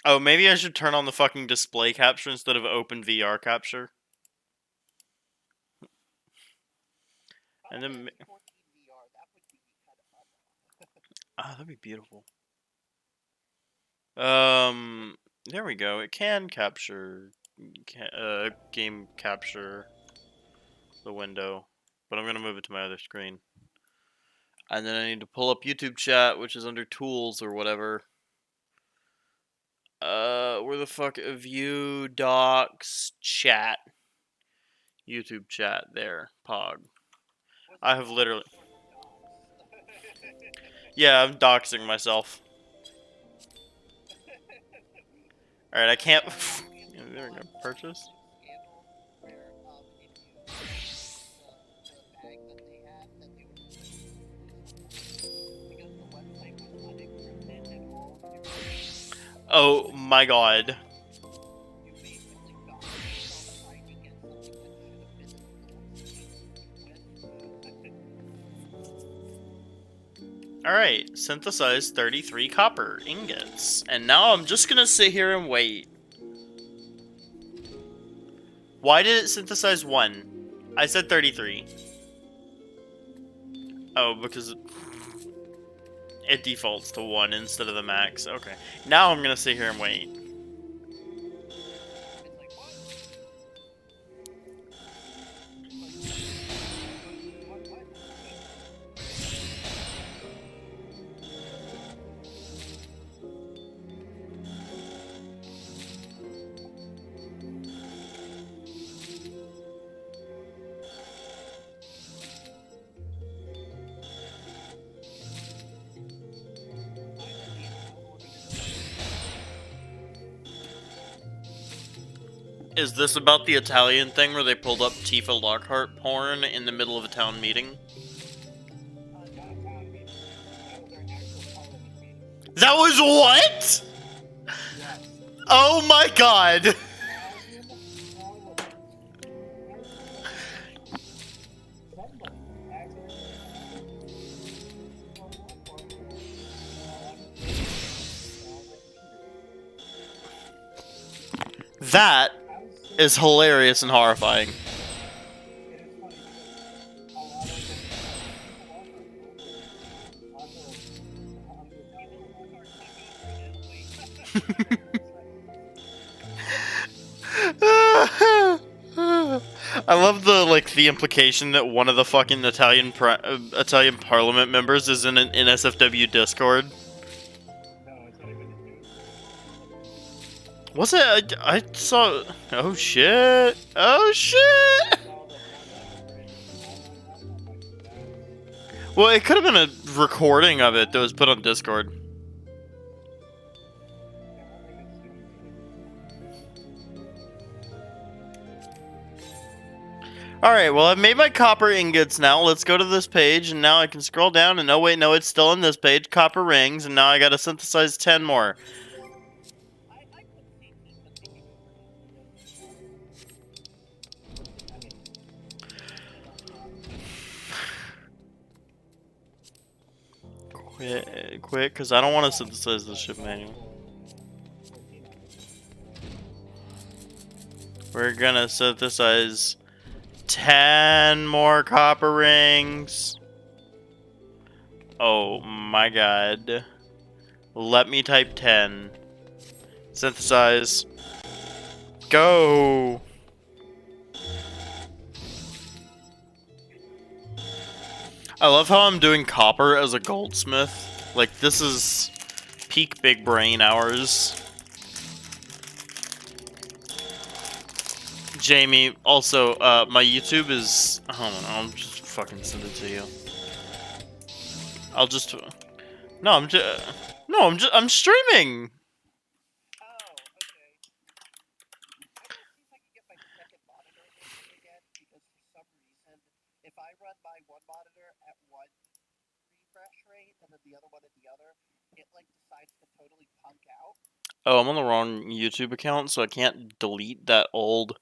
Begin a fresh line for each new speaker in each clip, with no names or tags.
Oh, maybe I should turn on the fucking display capture instead of open VR capture. And then, that'd be beautiful. There we go. It can capture, game capture the window, but I'm gonna move it to my other screen. And then I need to pull up YouTube chat, which is under tools or whatever. Where the fuck? View docs chat. YouTube chat there. Pog. I have literally. Yeah, I'm doxing myself. Alright, I can't. There we go. Purchase. Oh my god. Alright, synthesize 33 copper ingots. And now I'm just gonna sit here and wait. Why did it synthesize 1? I said 33. Oh, because it defaults to 1 instead of the max. Okay. Now I'm gonna sit here and wait. Is this about the Italian thing where they pulled up Tifa Lockhart porn in the middle of a town meeting? That was what? Oh my god! That is hilarious and horrifying. I love the implication that one of the fucking Italian Parliament members is in an NSFW Discord. Was it? I saw. Oh shit! Oh shit! Well, it could have been a recording of it that was put on Discord. Alright, well, I've made my copper ingots now. Let's go to this page, and now I can scroll down, and oh wait, no, it's still on this page. Copper rings, and now I gotta synthesize 10 more. Quick, because I don't want to synthesize this shit manually. We're gonna synthesize 10 more copper rings. Oh my god. Let me type 10. Synthesize. Go! I love how I'm doing copper as a goldsmith. Like, this is peak big brain hours. Jamie, also, my YouTube is... Hold on, I'll just fucking send it to you. I'll just... No, I'm streaming! Oh, I'm on the wrong YouTube account, so I can't delete that old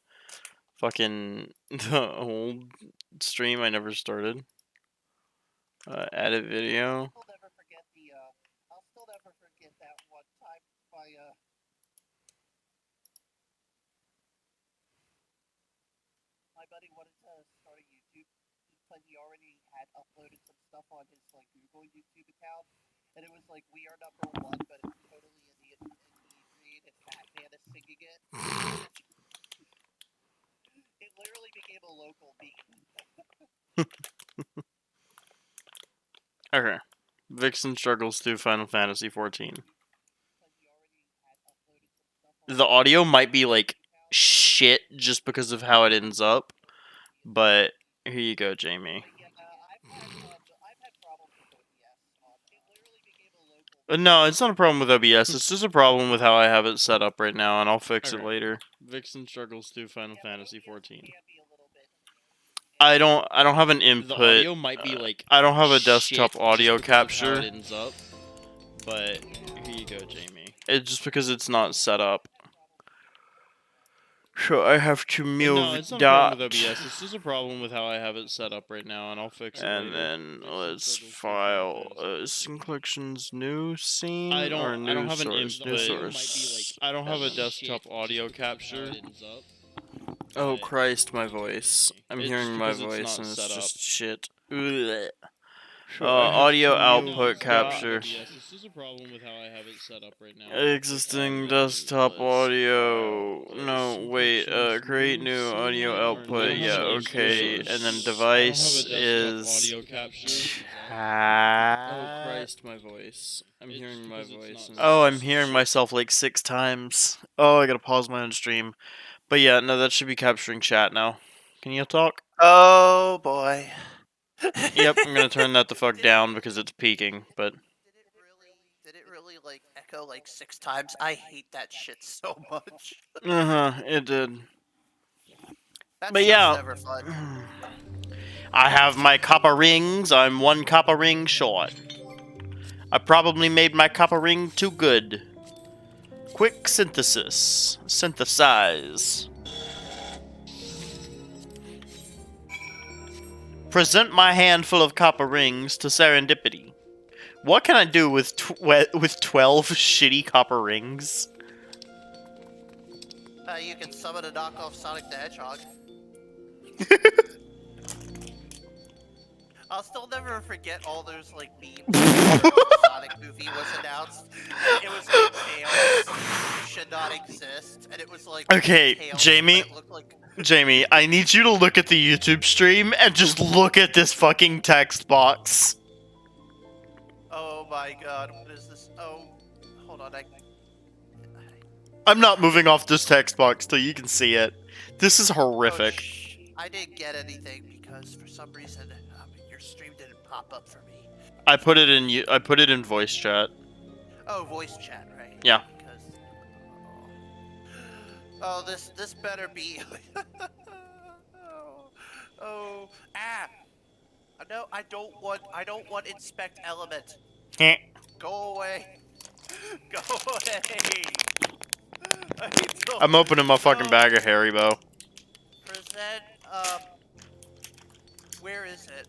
fucking the old stream I never started. Edit video.
buddy wanted to start a YouTube, but he already had uploaded some stuff on his like Google YouTube account, and it was like "We Are Number One," but it's totally inebriated Batman is singing it. It literally became a local meme.
Okay. Vixen struggles through Final Fantasy 14. The audio might be like shit just because of how it ends up, but here you go, Jamie. No, it's not a problem with OBS. It's just a problem with how I have it set up right now, and I'll fix it later. Vixen struggles through Final Fantasy 14. I don't have an input. The audio might be like I don't have a desktop audio capture. How it ends up, but here you go, Jamie. It's just because it's not set up. So I have to mute
No, it's not a problem with OBS. It's just a problem with how I have it set up right now, and I'll fix it later.
And then let's file scene collections new scene
I don't have an
source, new source.
I don't have a desktop audio capture.
Oh Christ, my voice. I'm hearing my voice and it's just shit. Ugh. Audio output capture.
This is a problem with how I have it set up right now.
Existing desktop audio. No, wait. Create new audio output. Yeah, okay. And then device is.
Audio capture.
Oh Christ, my voice. I'm hearing my voice. Oh, I'm hearing myself like 6 times. Oh, I gotta pause my own stream. But yeah, no, that should be capturing chat now. Can you talk?
Oh boy.
Yep, I'm gonna turn that the fuck down because it's peaking, but...
Did it really, like, echo, like, 6 times? I hate that shit so much.
It did.
But yeah. Never fun.
I have my copper rings. I'm 1 copper ring short. I probably made my copper ring too good. Quick synthesis. Synthesize. Present my handful of copper rings to serendipity. What can I do with 12 shitty copper rings?
You can summon a knockoff Sonic the Hedgehog. I'll still never forget all those like memes when the Sonic movie was announced. It was like Tails should not exist, and it was like
okay,
Tails,
Jamie. Jamie, I need you to look at the YouTube stream and just look at this fucking text box.
Oh my god, what is this? Oh, hold on,
I'm not moving off this text box till you can see it. This is horrific.
Oh, I didn't get anything because for some reason your stream didn't pop up for me.
I put it in voice chat.
Oh, voice chat, right?
Yeah.
Because, oh, this better be. No, I don't want inspect element. Go away. Go away.
I'm opening my fucking bag of Haribo.
Present, where is it?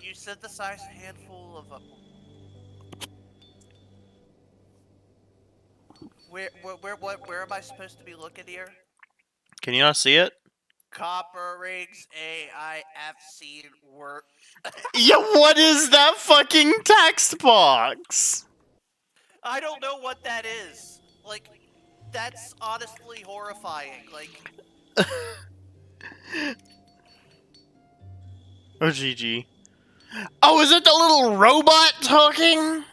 You synthesize a handful of, where am I supposed to be looking here?
Can you not see it?
Copper rings, I've seen work.
Yeah, what is that fucking text box?
I don't know what that is. Like, that's honestly horrifying. Like.
Oh, GG. Oh, is it the little robot talking?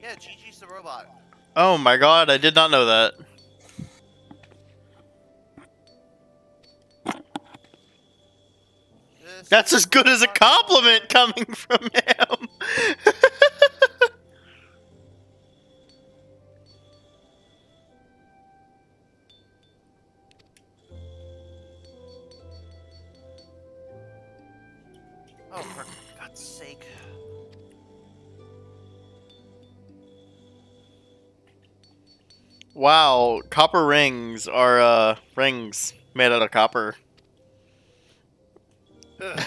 Yeah, GG's the robot.
Oh my god, I did not know that. That's as good as a compliment coming from him.
Oh, for God's sake.
Wow, copper rings are, rings made out of copper.
I'll never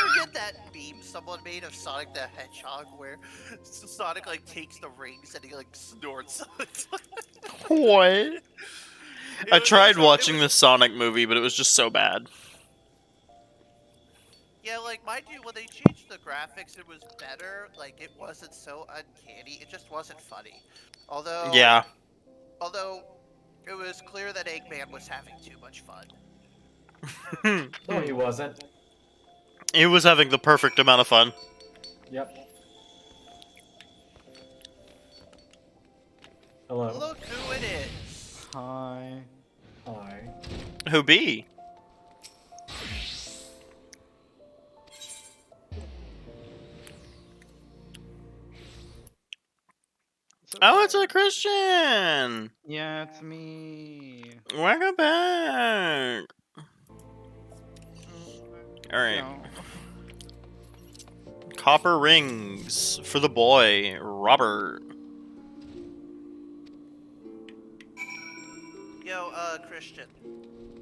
forget that meme someone made of Sonic the Hedgehog where Sonic like takes the rings and he like snorts.
What? I
It
tried
was,
watching the Sonic movie, but it was just so bad.
yeah, like mind you, when they changed the graphics, it was better. Like it wasn't so uncanny. It just wasn't funny. Although,
Yeah.
although it was clear that Eggman was having too much fun.
No, he wasn't.
He was having the perfect amount of fun.
Yep. Hello.
Look who it is.
Hi.
Hi.
Who be? Oh, it's a Christian!
Yeah, it's me.
Welcome back! Alright.
No.
Copper rings for the boy, Robert.
Yo, Christian.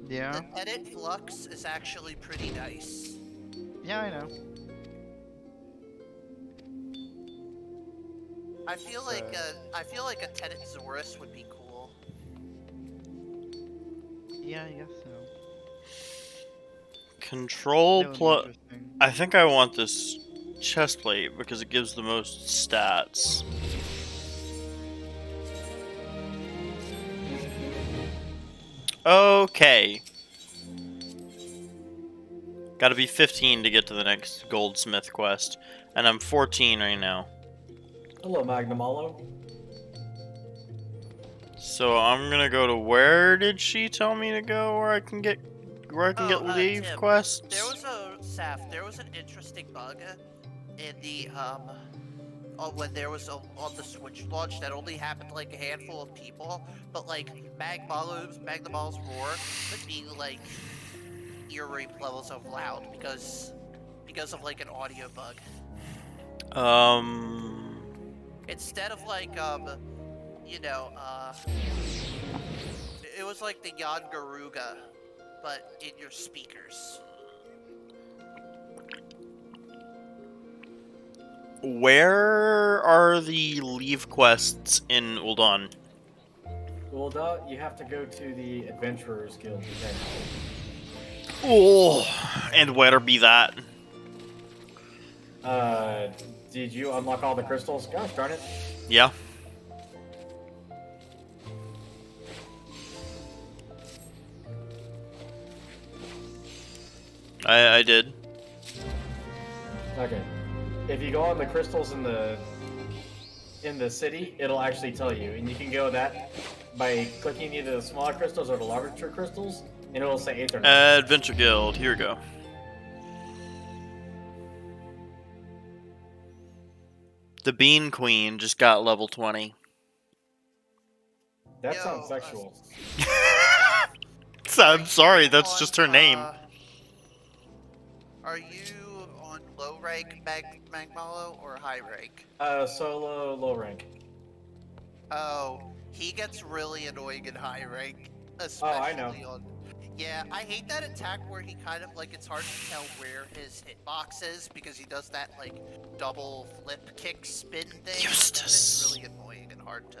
Yeah.
The edit flux is actually pretty nice.
Yeah, I know.
I feel like a Tenet Zorus would be cool.
Yeah, I guess so.
Control
That would be
plus.
interesting.
I think I want this chest plate because it gives the most stats. Okay. Gotta be 15 to get to the next goldsmith quest. And I'm 14 right now.
Hello, Magnamalo.
So I'm gonna go to where did she tell me to go where I can get leave
Tim,
quests?
there was an interesting bug in the when there was on the Switch launch that only happened to like a handful of people, but like Magnamalo's roar would be like ear rape levels of loud because of like an audio bug. Instead of like it was like the Yan Garuga, but in your speakers.
Where are the leave quests in Uldan?
Well, you have to go to the Adventurers Guild today.
Oh, and where be that?
Did you unlock all the crystals? Gosh darn it.
Yeah. I did.
Okay. If you go on the crystals in the city, it'll actually tell you, and you can go that by clicking either the smaller crystals or the larger crystals, and it'll say 8th or 9th.
Adventure Guild, here we go. The Bean Queen just got level 20.
That
Yo,
sounds sexual.
I'm sorry, that's just her name.
Are you on low rank Magmalo or high rank?
Solo, low rank.
Oh, he gets really annoying in high rank,
Oh,
especially
I know.
on. Yeah, I hate that attack where he kind of like it's hard to tell where his hitbox is because he does that like double flip kick spin thing.
Eustace.
It's really annoying and hard to.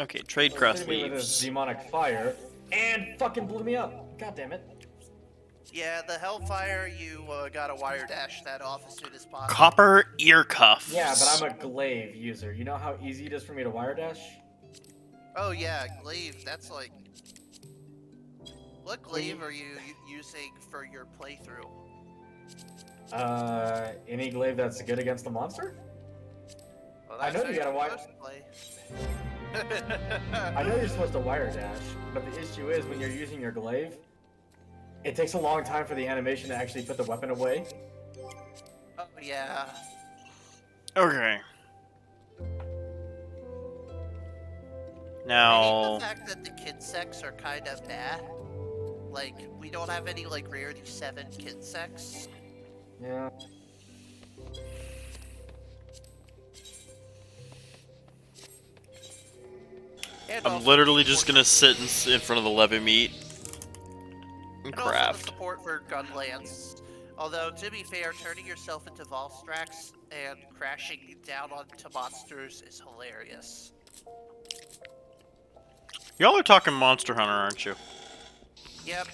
Okay, trade
Well,
crest
hit me with his
leaves.
demonic fire, and fucking blew me up. God damn it.
Yeah, the Hellfire, you gotta wire dash that off as soon as possible.
Copper ear cuffs.
Yeah, but I'm a glaive user. You know how easy it is for me to wire dash?
Oh yeah, glaive. That's like. What glaive are you using for your playthrough?
Any glaive that's good against the monster?
Well,
I know
that's
you
how
gotta
you're
wire.
supposed to play.
I know you're supposed to wire dash, but the issue is when you're using your glaive, it takes a long time for the animation to actually put the weapon away.
Oh yeah.
Okay.
I
Now,
hate the fact that the kid sex are kind of bad. Like, we don't have any, like, rarity 7 kid sex.
Yeah.
And
I'm
also
literally
the
just
support-
gonna sit in front of the levy meat and
And also the
craft.
support for Gunlance. Although, to be fair, turning yourself into Volstrax and crashing down onto monsters is hilarious.
Y'all are talking Monster Hunter, aren't you?
Yep.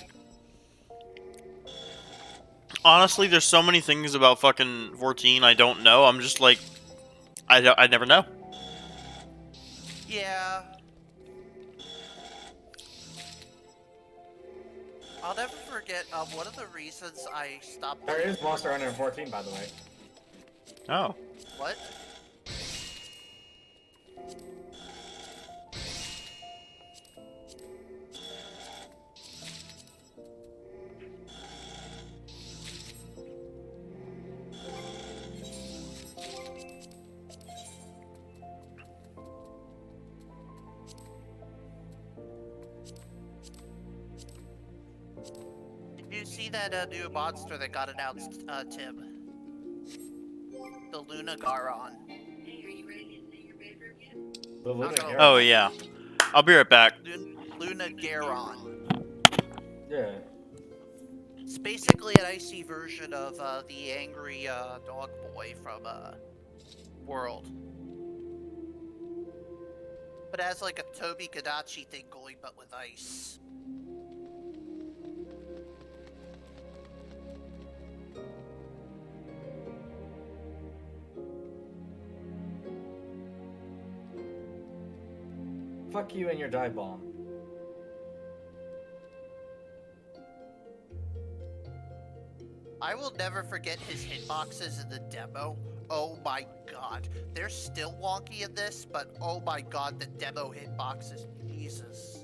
Honestly, there's so many things about fucking 14 I don't know. I'm just like, I never know.
Yeah. I'll never forget, one of the reasons I stopped
There
playing
is Monster Hunter in 14, by the way.
Oh.
What? Did you see that new monster that got announced, Tim? The Luna Garon.
The Luna
gonna-
Oh
Garon.
yeah. I'll be right back.
Luna Garon.
Yeah.
It's basically an icy version of the angry dog boy from World. But it has like a Toby Kadachi thing going, but with ice.
Fuck you and your dive bomb.
I will never forget his hitboxes in the demo. Oh my god. They're still wonky in this, but oh my god, the demo hitboxes. Jesus.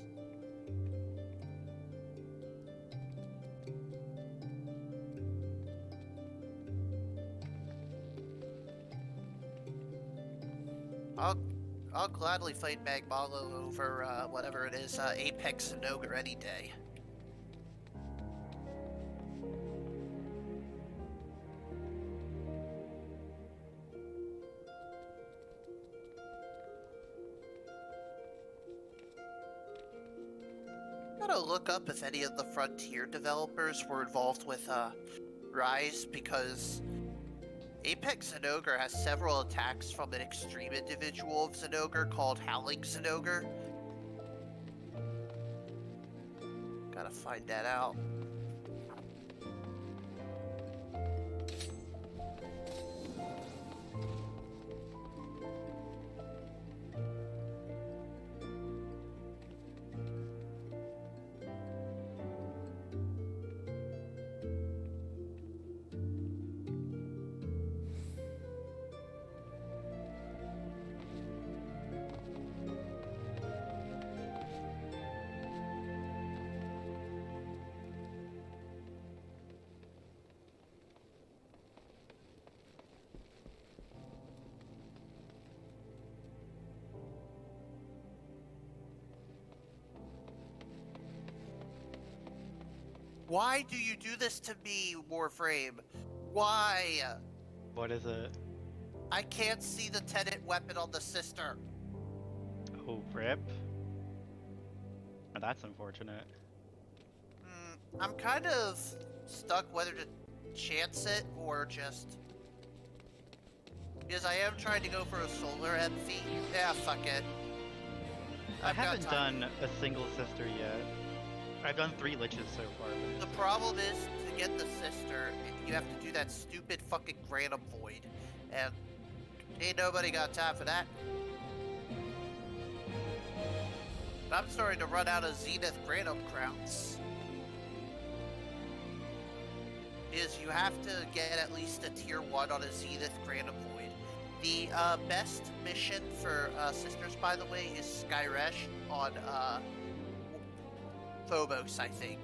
I'll gladly fight Magmalo over whatever it is, Apex and Ogre any day. Gotta look up if any of the Frontier developers were involved with Rise, because Apex Zenogre has several attacks from an extreme individual of Zenogre called Howling Zenogre. Gotta find that out. Why do you do this to me, Warframe? Why?
What is it?
I can't see the tenant weapon on the sister.
Oh, rip. Oh, that's unfortunate.
I'm kind of stuck whether to chance it or just... Because I am trying to go for a solar MP. Yeah, fuck it.
I
I've got
haven't
time.
done a single sister yet. I've done 3 liches so far.
The problem is, to get the sister, you have to do that stupid fucking Granum Void. And ain't nobody got time for that. I'm starting to run out of Zenith Granum crowns. Is you have to get at least a tier 1 on a Zenith Granum Void. The best mission for sisters, by the way, is Skyresh on Phobos, I think.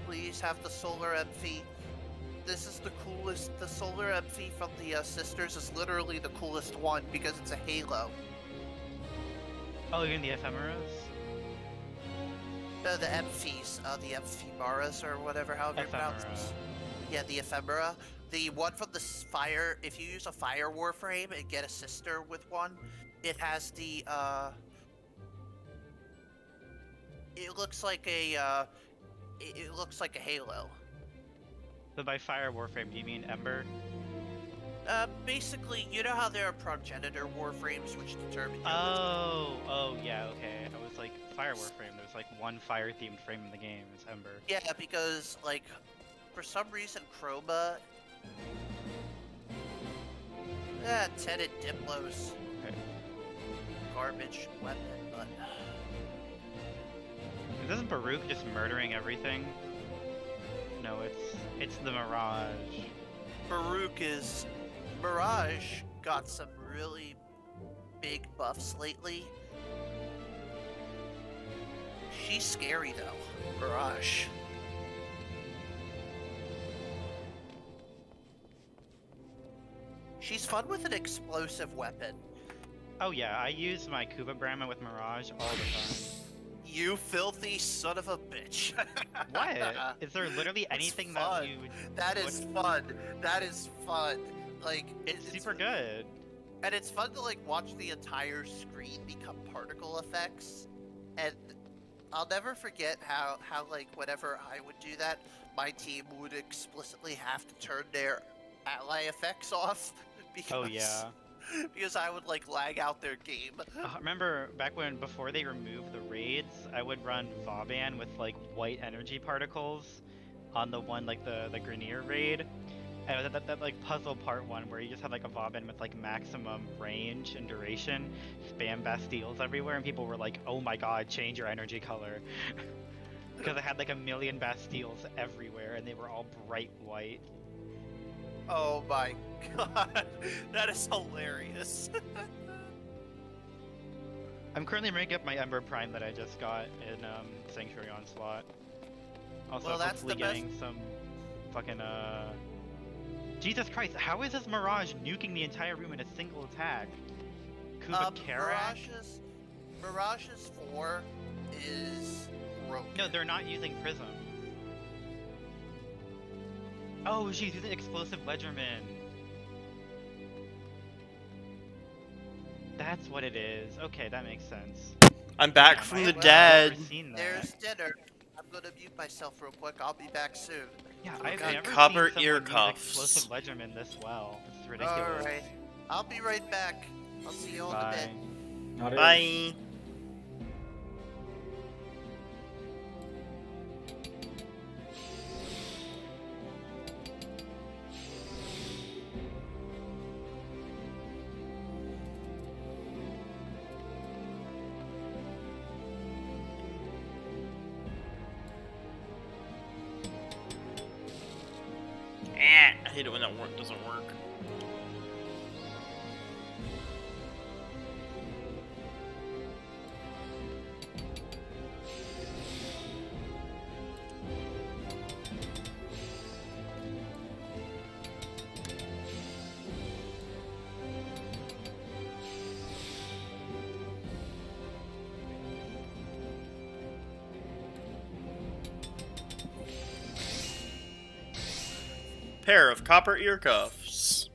Please have the solar MP. This is the coolest. The solar MP from the sisters is literally the coolest one because it's a halo.
Oh, you're in the ephemeras?
No, the Ephes, the Ephemeras or whatever, however you pronounce
Ephemera.
this. Yeah, the Ephemera. The one from the fire, if you use a fire warframe and get a sister with one, it has the, it looks like it looks like a halo.
So by fire warframe, do you mean Ember?
Basically, you know how there are progenitor warframes which determine your
Oh, yeah, okay. I was like, fire warframe. There's like one fire-themed frame in the game. It's Ember.
Yeah, because like for some reason Chroma. Tenant Diplo's
Okay.
garbage weapon, but
Isn't Baruch just murdering everything? No, it's the Mirage.
Mirage got some really big buffs lately. She's scary though, Mirage. She's fun with an explosive weapon.
Oh yeah, I use my Kuba Brahma with Mirage all the time.
You filthy son of a bitch.
What? Is there literally
It's
anything
fun.
that you would...
That is fun. That is fun. Like
It's super good.
And it's fun to like watch the entire screen become particle effects. And I'll never forget how like whenever I would do that, my team would explicitly have to turn their ally effects off because
Oh yeah.
because I would like lag out their game.
Remember back when, before they removed the raids, I would run Vauban with like white energy particles on the one, like the Grenier raid. And that like puzzle part one where you just had like a Vauban with like maximum range and duration, spam Bastilles everywhere, and people were like, oh my god, change your energy color. Because I had like a million Bastilles everywhere and they were all bright white.
Oh my god, that is hilarious.
I'm currently ranking up my Ember Prime that I just got in Sanctuary Onslaught. Also,
Well, that's
hopefully
the best-
getting some fucking Jesus Christ, how is this Mirage nuking the entire room in a single attack? Kuba Karak?
Mirage's 4 is broken.
No, they're not using Prism. Oh, she's using Explosive Ledgerman. That's what it is. Okay, that makes sense.
I'm back
Damn,
from
I
the
have never
dead.
seen that.
There's dinner. I'm gonna mute myself real quick. I'll be back soon.
Yeah, I've
got
never
copper
seen someone
ear
use
cuffs.
Explosive Ledgerman this well. It's ridiculous.
Alright. I'll be right back. I'll see you all in a
Bye.
bit.
Not it.
Bye. I hate it when that doesn't work. Pair of copper ear cuffs.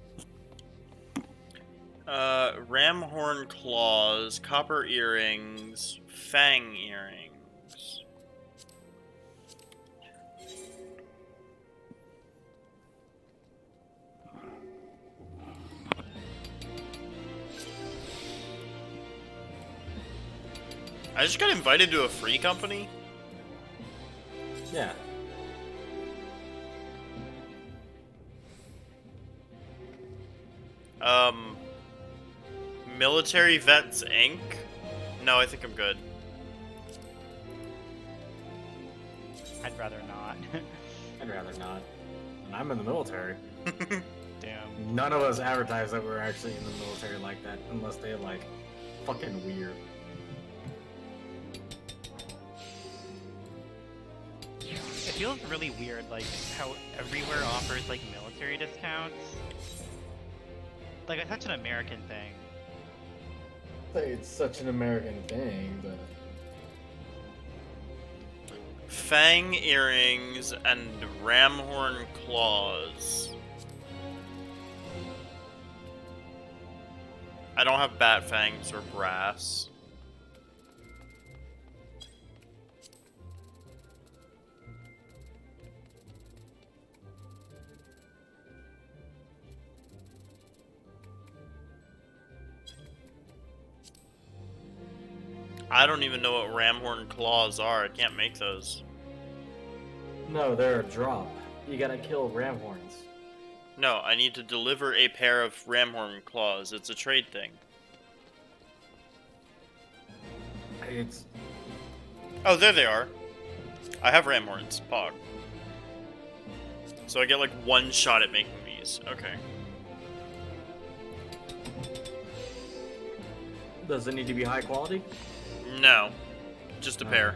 Ram horn claws, copper earrings, fang earrings. I just got invited to a free company.
Yeah.
Military Vets Inc. No, I think I'm good.
I'd rather not.
I'd rather not. And I'm in the military.
Damn.
None of us advertise that we're actually in the military like that, unless they're like fucking weird.
It feels really weird, like, how everywhere offers, like, military discounts. Like, it's such an American thing.
It's such an American thing, but
Fang earrings and ram horn claws. I don't have bat fangs or brass. I don't even know what ramhorn claws are. I can't make those.
No, they're a drop. You gotta kill ram horns.
No, I need to deliver a pair of ramhorn claws. It's a trade thing.
It's
Oh, there they are. I have ramhorns. Pog. So I get like one shot at making these. Okay.
Does it need to be high quality?
No. Just a pair.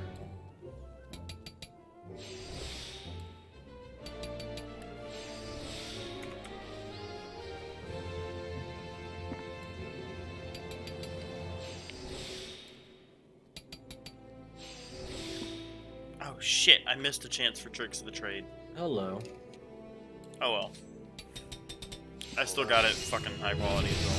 Oh shit, I missed a chance for Tricks of the Trade.
Hello.
Oh well. I still got it fucking high quality as well.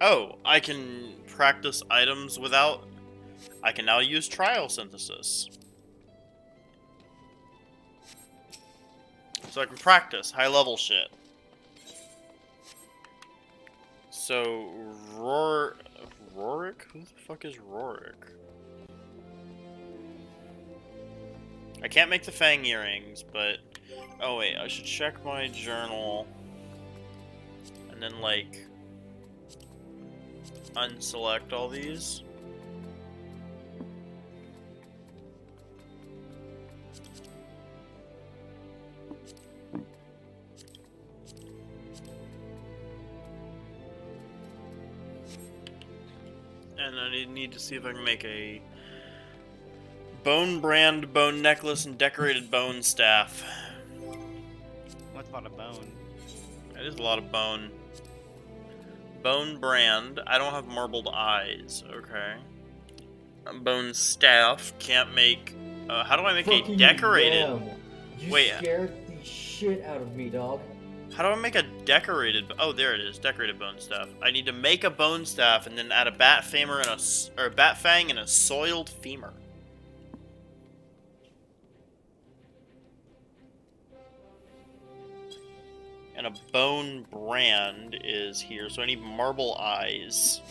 Oh, I can practice items without... I can now use trial synthesis. So I can practice high level shit. So, Rorik? Who the fuck is Rorik? I can't make the fang earrings, but... Oh wait, I should check my journal. And then, like... unselect all these. And I need to see if I can make a bone brand, bone necklace, and decorated bone staff.
What's about a bone?
That is a lot of bone. Bone brand. I don't have marbled eyes. Okay. Bone staff. Can't make... how do I make a decorated...
You
Wait.
scared the shit out of me, dog.
How do I make a decorated... Oh, there it is. Decorated bone staff. I need to make a bone staff and then add a bat femur and a bat fang and a soiled femur. And a bone brand is here, so I need marble eyes.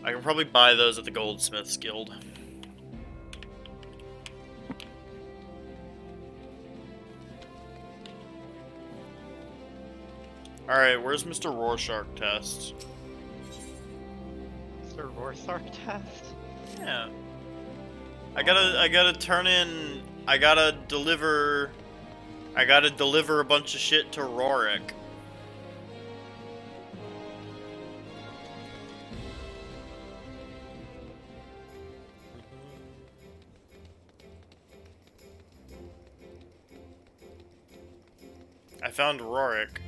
I can probably buy those at the Goldsmiths Guild. Alright, where's Mr. Rorschach test?
Mr. Rorschach test?
Yeah. I gotta turn in... I gotta deliver a bunch of shit to Rorik. I found Rorik.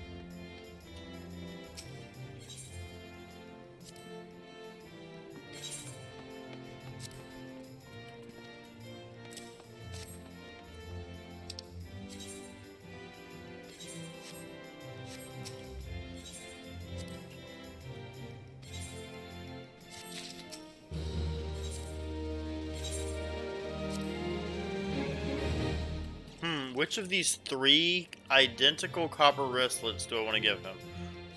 Which of these 3 identical copper wristlets do I want to give him?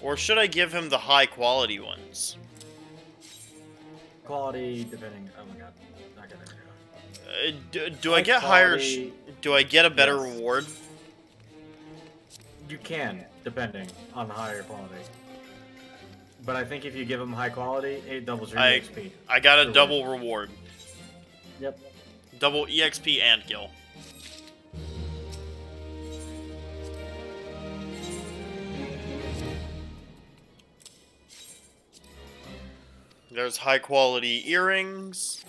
Or should I give him the high quality ones?
Quality, depending. Oh my god. Not gonna
Do I get higher...
quality,
Do I get a better
yes.
reward?
You can, depending on higher quality. But I think if you give them high quality, it doubles your EXP.
I got a
Your
double reward.
Yep.
Double EXP and gil. There's high quality earrings.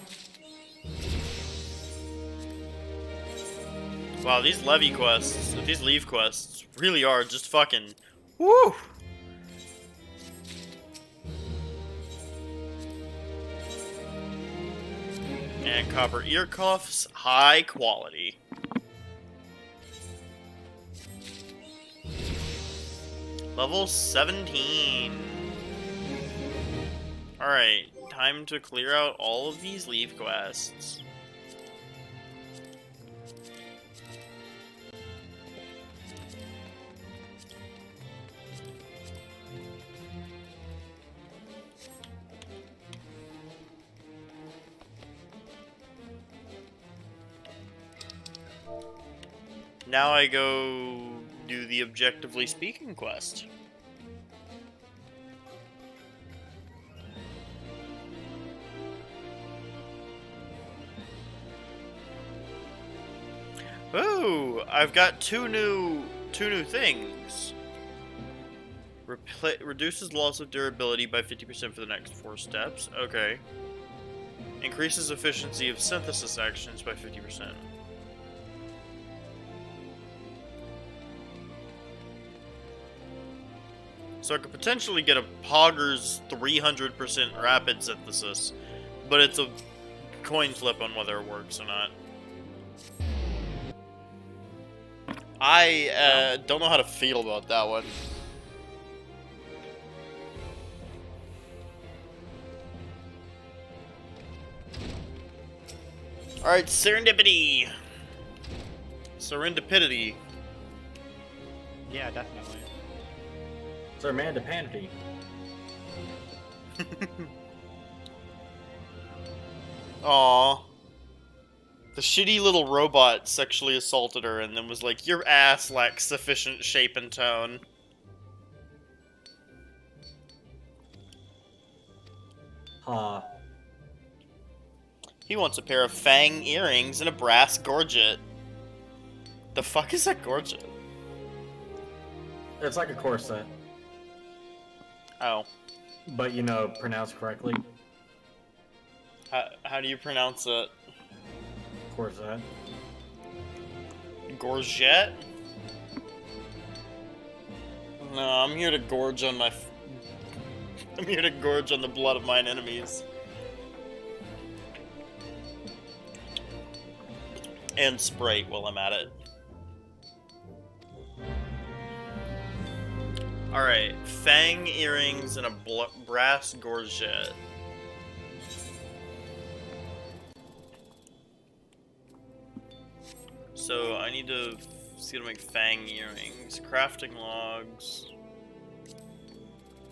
Wow, these levy quests, these leave quests really are just fucking woo. And copper ear cuffs, high quality. Level 17. Alright, time to clear out all of these leave quests. Now I go do the objectively speaking quest. Ooh, I've got two new things. Reduces loss of durability by 50% for the next 4 steps. Okay. Increases efficiency of synthesis actions by 50%. So I could potentially get a Pogger's 300% rapid synthesis, but it's a coin flip on whether it works or not. I don't know how to feel about that one. Alright, serendipity! Serendipity.
Yeah, definitely.
Serendipity.
Aww. The shitty little robot sexually assaulted her and then was like, your ass lacks sufficient shape and tone.
Huh.
He wants a pair of fang earrings and a brass gorget. The fuck is that gorget?
It's like a corset,
Oh.
but you know, pronounced correctly.
How do you pronounce it?
Corset.
Gorget? No, I'm here to gorge on my... I'm here to gorge on the blood of mine enemies. And Sprite while I'm at it. Alright, fang earrings and a brass gorget. So I need to see how to make fang earrings. Crafting logs.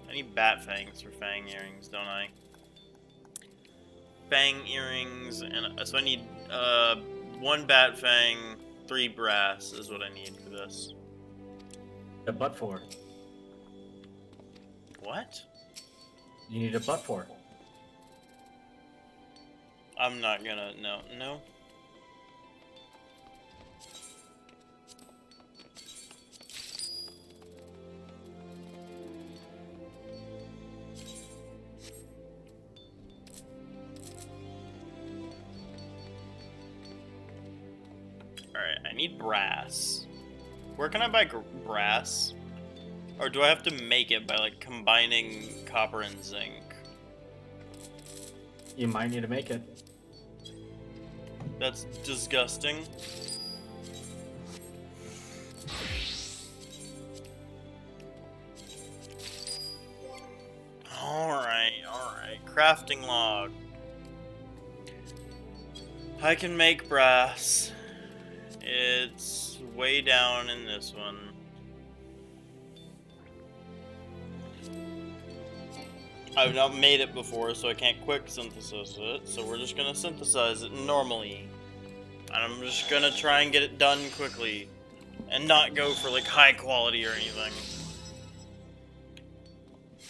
I need bat fangs for fang earrings, don't I? Fang earrings, and so I need 1 bat fang, 3 brass is what I need for this.
A butt for.
What?
You need a butt for.
I'm not gonna, no. Alright, I need brass. Where can I buy brass? Or do I have to make it by, like, combining copper and zinc?
You might need to make it.
That's disgusting. Alright. Crafting log. I can make brass. It's way down in this one. I've not made it before, so I can't quick synthesize it, so we're just gonna synthesize it normally. And I'm just gonna try and get it done quickly. And not go for, like, high quality or anything.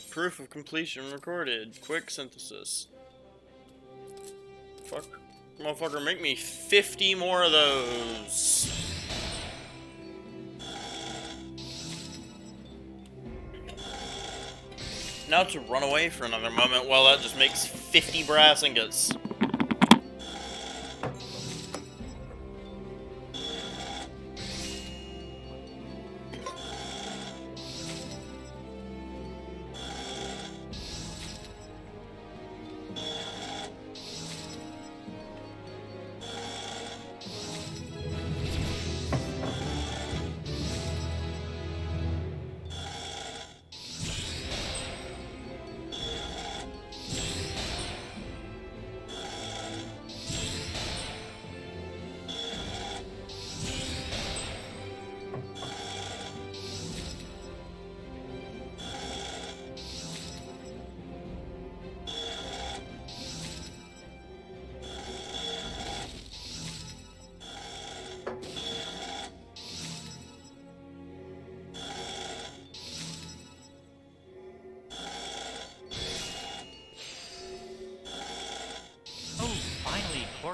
Proof of completion recorded. Quick synthesis. Fuck. Motherfucker, make me 50 more of those. Now to run away for another moment, well, that just makes 50 brass ingots.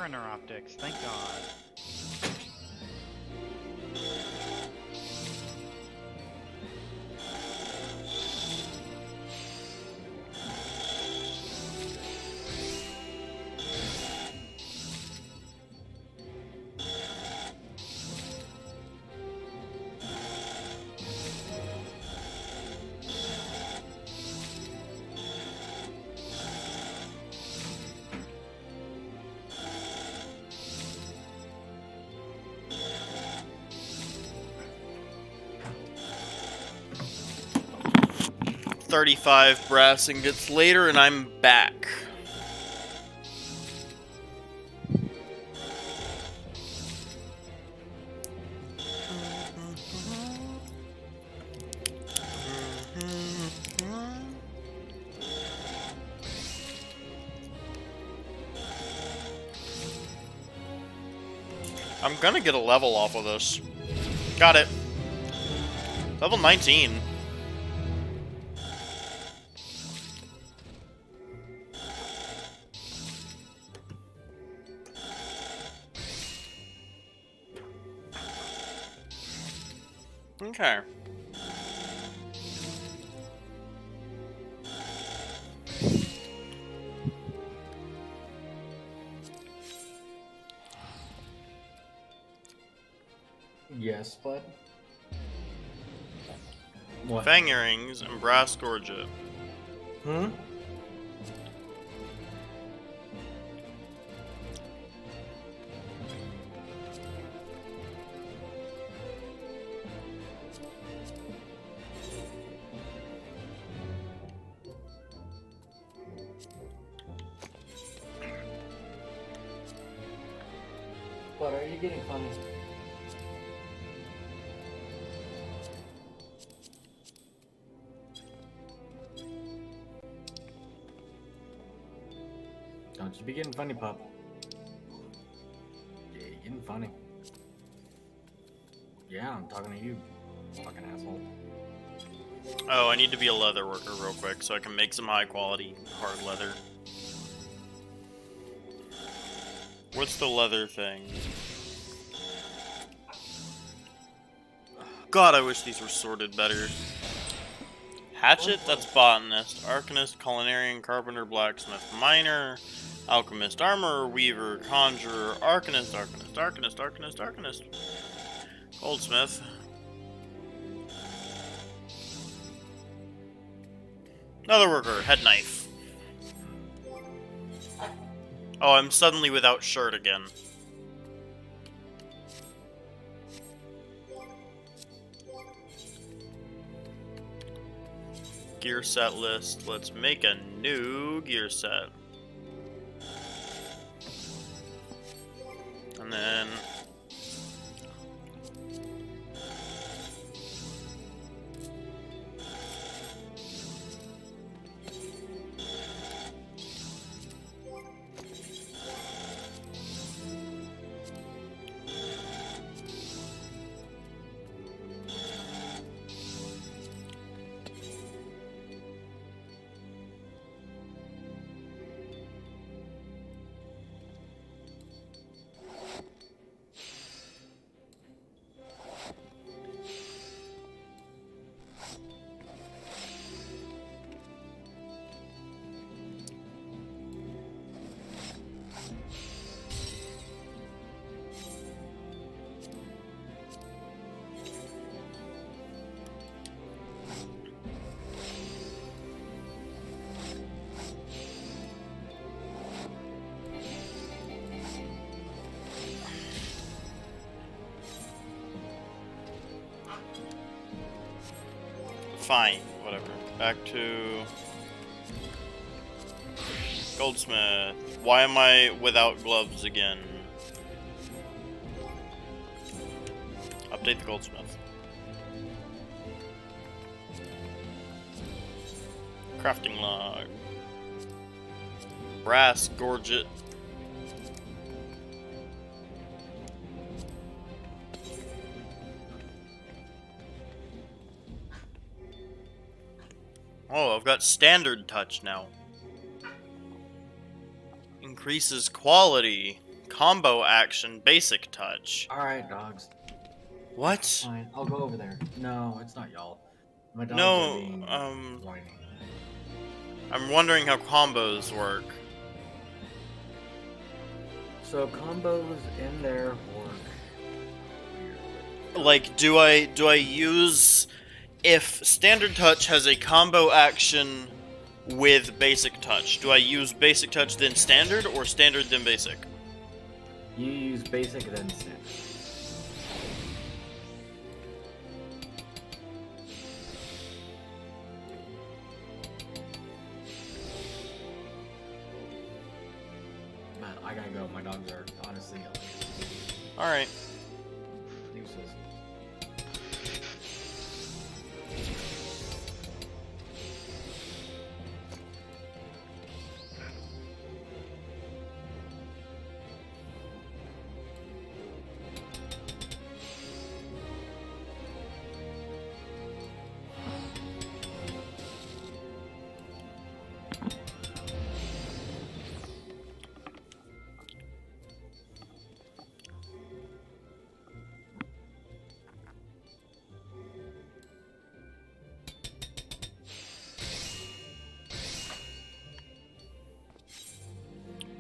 coroner optics. Thank God.
$35 brass ingots later, and I'm back. I'm gonna get a level off of this. Got it. Level 19. Okay.
Yes, bud. What?
Fang earrings and brass gorget.
Hmm? What, are you getting funny? Don't you be getting funny, pup. Yeah, you're getting funny. Yeah, I'm talking to you, fucking asshole.
Oh, I need to be a leather worker real quick so I can make some high quality hard leather. What's the leather thing? God, I wish these were sorted better. Hatchet, that's botanist. Arcanist, culinarian, carpenter, blacksmith, miner, alchemist, armorer, weaver, conjurer, arcanist, arcanist, arcanist, arcanist, arcanist. Goldsmith. Another worker, head knife. Oh, I'm suddenly without shirt again. Gear set list. Let's make a new gear set. And then fine, whatever. Back to Goldsmith. Why am I without gloves again? Update the Goldsmith. Crafting log. Brass gorget. Oh, I've got standard touch now. Increases quality. combo action, basic touch.
Alright, dogs.
What?
Fine, I'll go over there. No, it's not y'all. My dogs
No,
are being whiny.
I'm wondering how combos work.
So combos in there work weirdly.
Like, do I use if standard touch has a combo action with basic touch? Do I use basic touch then standard or standard then basic?
You use basic then standard. Man, I gotta go. My dogs are honestly
All right.
useless.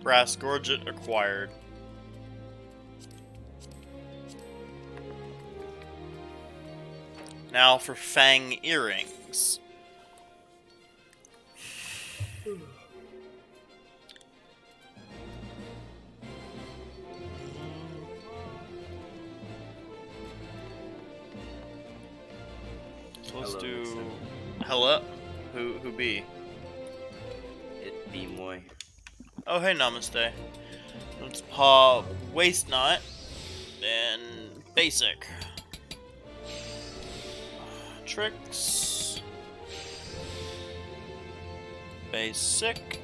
Brass gorget acquired. Now for fang earrings. So let's
Hello,
do
Vixen.
Hella. Who be?
It be moi.
Oh hey, namaste. Let's pop waist knot, then basic. Tricks. Basic.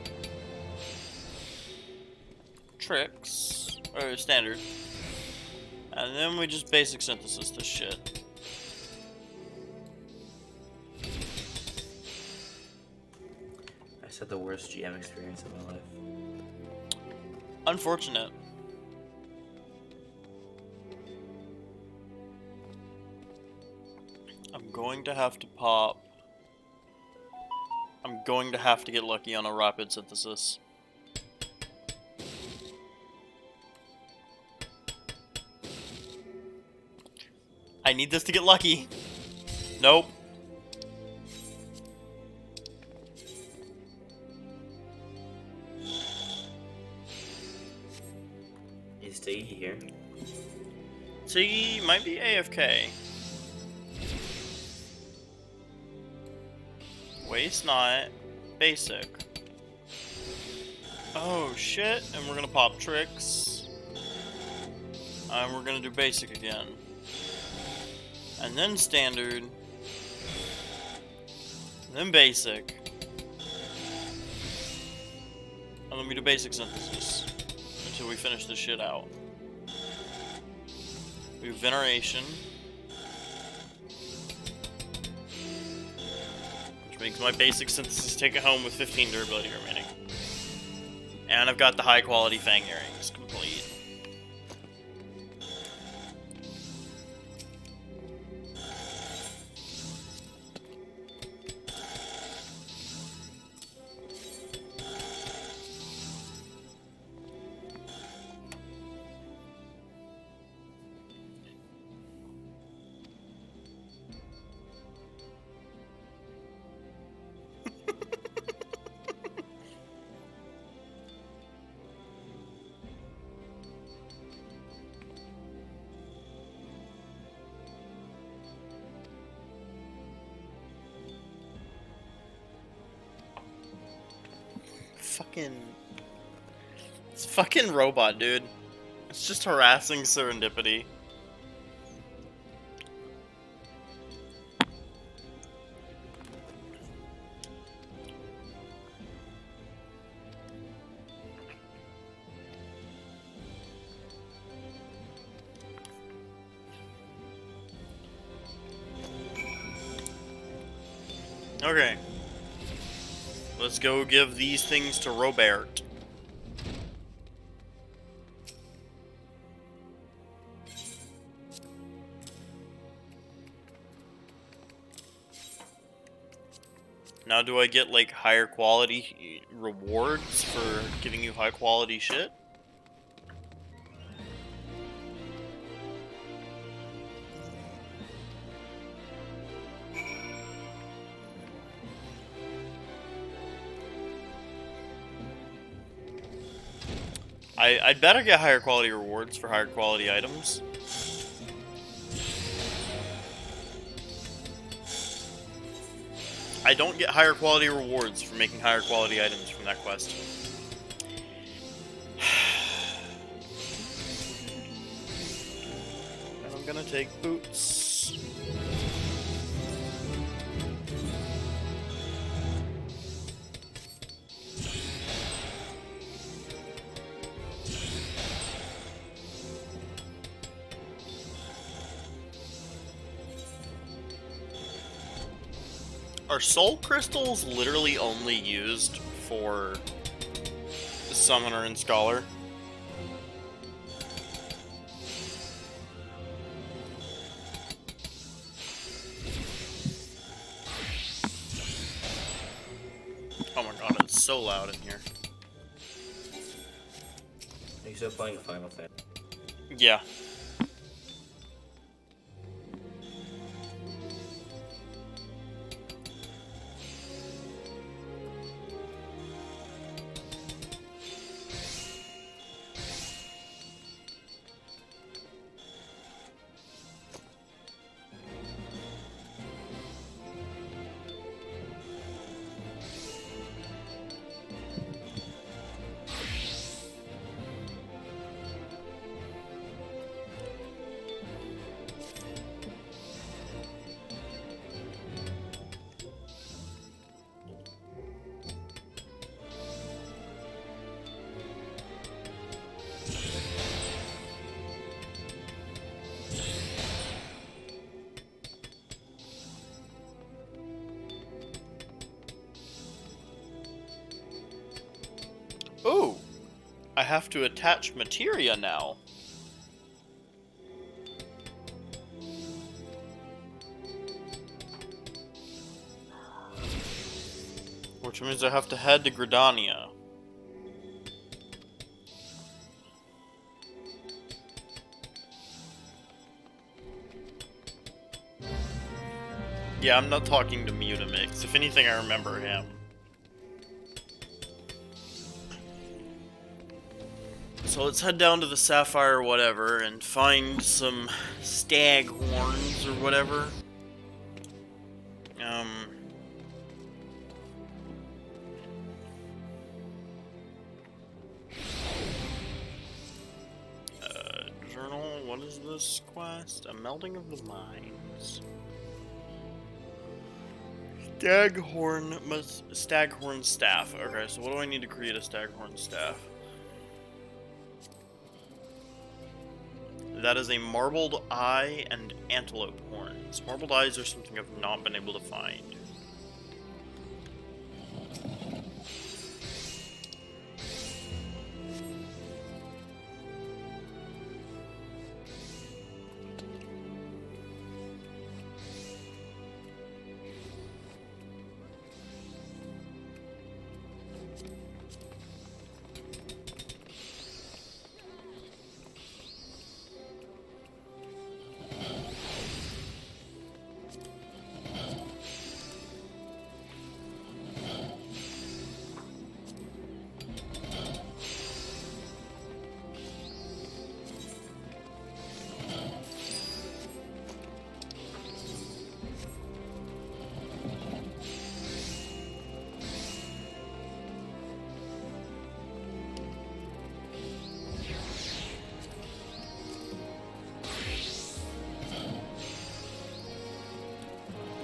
Tricks. Or standard. And then we just basic synthesis this shit.
I just had the worst GM experience of my life.
Unfortunate. I'm going to have to pop. I'm going to have to get lucky on a rapid synthesis. I need this to get lucky. Nope.
Is Tiggy here?
Tiggy might be AFK. Waste not. Basic. Oh shit, and we're gonna pop tricks. And we're gonna do basic again. And then standard. And then basic. And then we do basic synthesis. Until we finish this shit out. We do veneration. Which makes my basic synthesis take it home with 15 durability remaining. And I've got the high quality fang earrings complete. It's fucking robot, dude. It's just harassing serendipity. Okay. Let's go give these things to Robert. Now do I get, like, higher quality rewards for giving you high quality shit? I'd better get higher quality rewards for higher quality items. I don't get higher quality rewards for making higher quality items from that quest. And I'm gonna take boots. Are soul crystals literally only used for Summoner and Scholar? Oh my god, it's so loud in here.
Are you still playing Final Fantasy?
Yeah. Ooh! I have to attach materia now. Which means I have to head to Gridania. Yeah, I'm not talking to Mutamix. If anything, I remember him. So let's head down to the Sapphire whatever and find some stag horns or whatever. Journal, what is this quest? A melding of the minds. Staghorn staff. Okay, so what do I need to create a staghorn staff? That is a marbled eye and antelope horns. Marbled eyes are something I've not been able to find.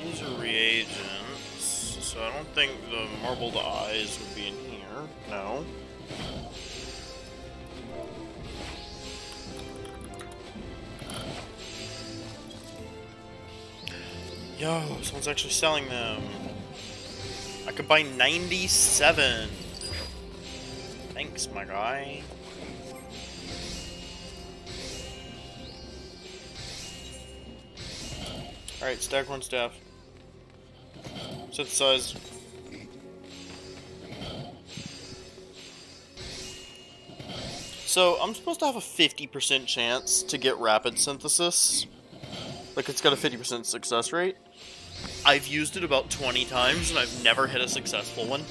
These are reagents, so I don't think the marbled eyes would be in here. No. Yo, someone's actually selling them. I could buy 97. Thanks, my guy. Alright, staghorn staff. Synthesize. So I'm supposed to have a 50% chance to get rapid synthesis. Like it's got a 50% success rate. I've used it about 20 times and I've never hit a successful one.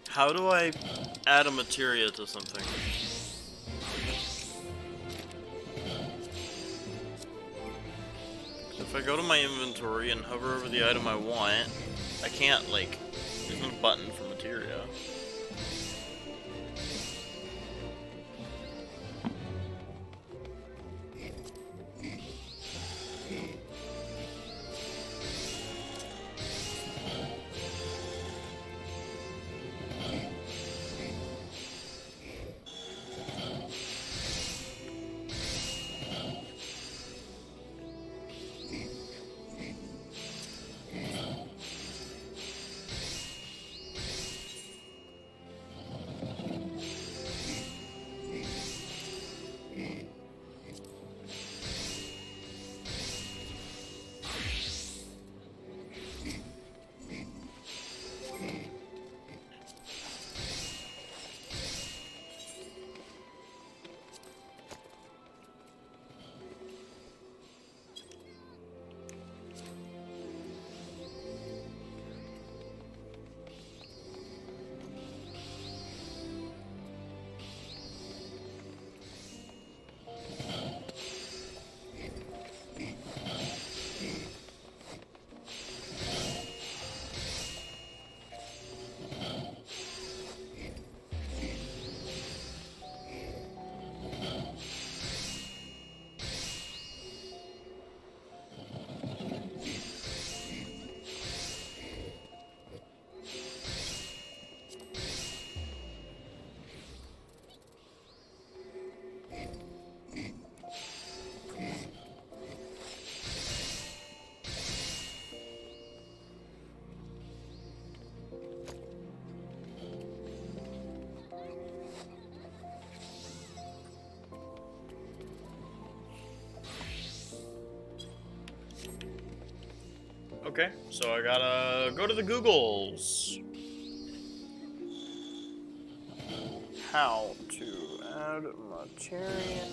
How do I add a materia to something? If I go to my inventory and hover over the item I want, I can't, like, there's no button for materia. Okay, so I gotta go to the Googles. How to add materia.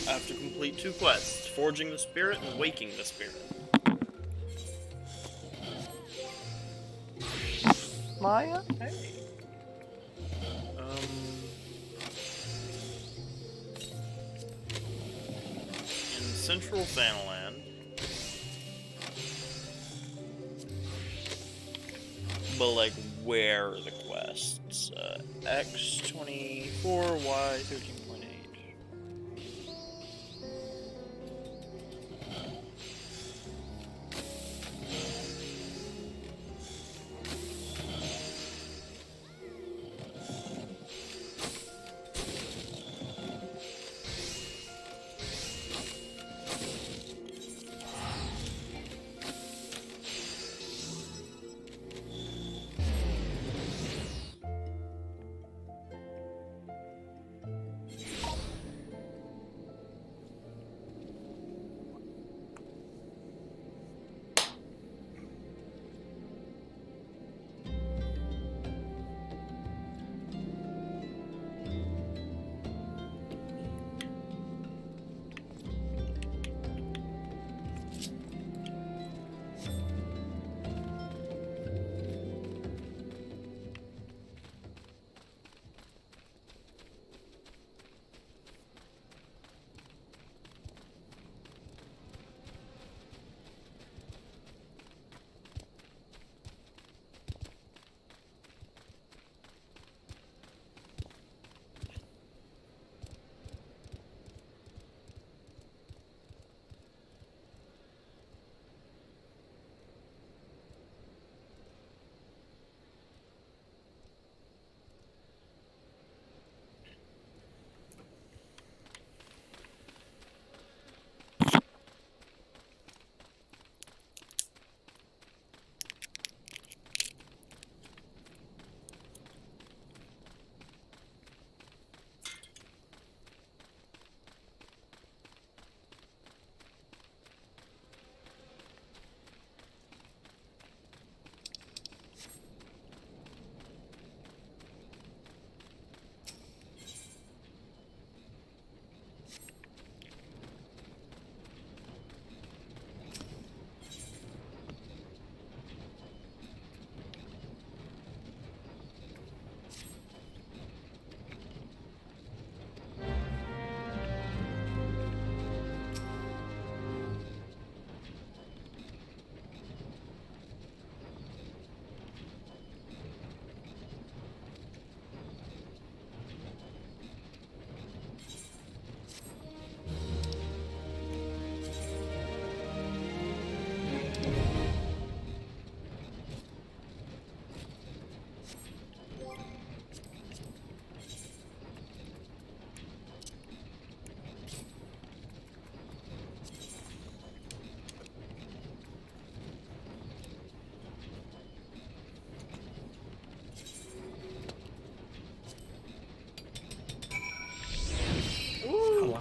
I have to complete 2 quests, Forging the Spirit and Waking the Spirit. Maya? Hey. In Central Thanaland. But like, where are the quests? X24, Y13.8.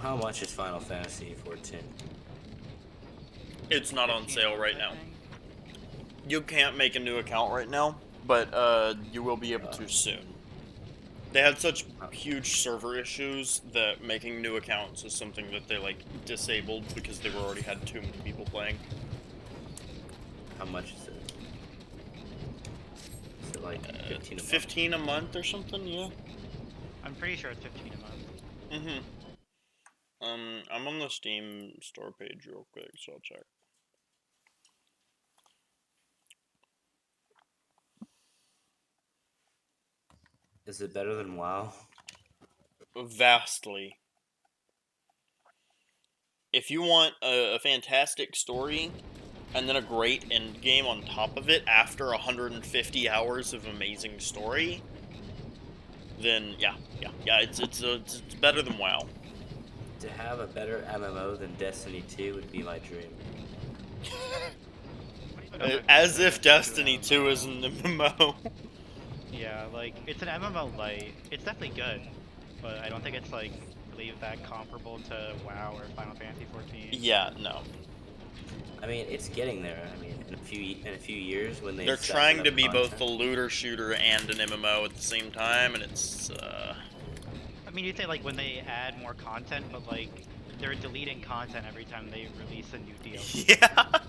how much is Final Fantasy 14?
It's not on
15
sale
months,
right
I
now.
think.
You can't make a new account right now, but you will be able to soon. They had such huge server issues that making new accounts is something that they like disabled because they were already had too many people playing.
How much is it? Is it like 15 a month?
15 a month or something, yeah.
I'm pretty sure it's 15 a month.
Mm-hmm. I'm on the Steam store page real quick, so I'll check.
Is it better than WoW?
Vastly. If you want a fantastic story and then a great end game on top of it after 150 hours of amazing story, then yeah, it's better than WoW.
To have a better MMO than Destiny 2 would be my dream.
As if Destiny 2 is an MMO.
Yeah, like, it's an MMO light. It's definitely good, but I don't think it's, like, really that comparable to WoW or Final Fantasy 14.
Yeah, no.
I mean, it's getting there. I mean, in a few years when
They're
stack
trying to
enough
be both
content-
a looter shooter and an MMO at the same time, and it's,
I mean, you'd say, like, when they add more content, but, like, they're deleting content every time they release a new DLC.
yeah.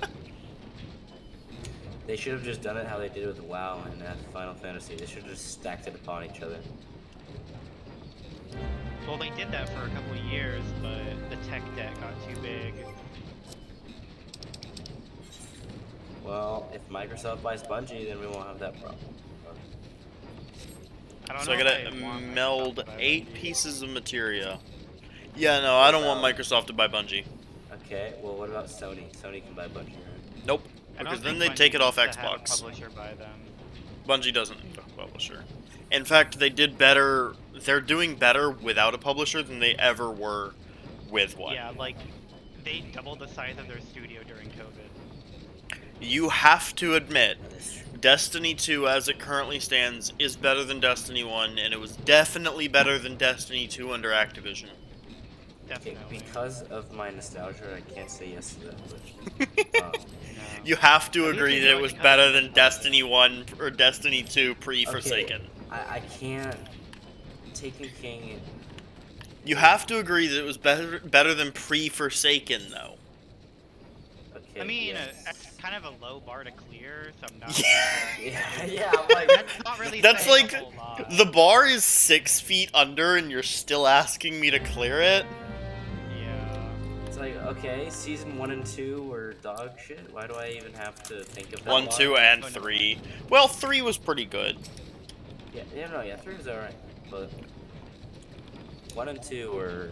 They should have just done it how they did with WoW and Final Fantasy. They should have just stacked it upon each other.
Well, they did that for a couple of years, but the tech debt got too big.
Well, if Microsoft buys Bungie, then we won't have that problem.
I don't
So
know
I
if
gotta
want
meld
Microsoft to buy
8
Bungie.
pieces of materia. Yeah, no, I don't want Microsoft to buy Bungie.
Okay, well, what about Sony? Sony can buy Bungie, right?
Nope.
I don't
Because then
think
they take
Bungie
it off
needs to have a
Xbox.
publisher buy them.
Bungie doesn't need a publisher. In fact, they did better. They're doing better without a publisher than they ever were with one.
Yeah, like, they doubled the size of their studio during COVID.
You have to admit,
That's true.
Destiny 2 as it currently stands is better than Destiny 1, and it was definitely better than Destiny 2 under Activision.
Okay,
Definitely.
because of my nostalgia, I can't say yes to that, but...
No.
You have to
At least
agree
they
that
know
it
it
was
because
better
of
than
nostalgia.
Destiny 1 or Destiny 2 pre-Forsaken.
I can't... Taken King...
You have to agree that it was better than pre-Forsaken, though.
Okay,
I mean,
yes.
that's kind of a low bar to clear, so I'm not.
Yeah, I'm like...
That's not really.
That's
saying
like
a whole lot.
the bar is 6 feet under, and you're still asking me to clear it.
Yeah.
It's like, okay, season 1 and 2 were dog shit. Why do I even have to think of that?
1,
bar?
2, and
Oh, no.
3. Well, 3 was pretty good.
Yeah, 3 was alright, but 1 and 2 were...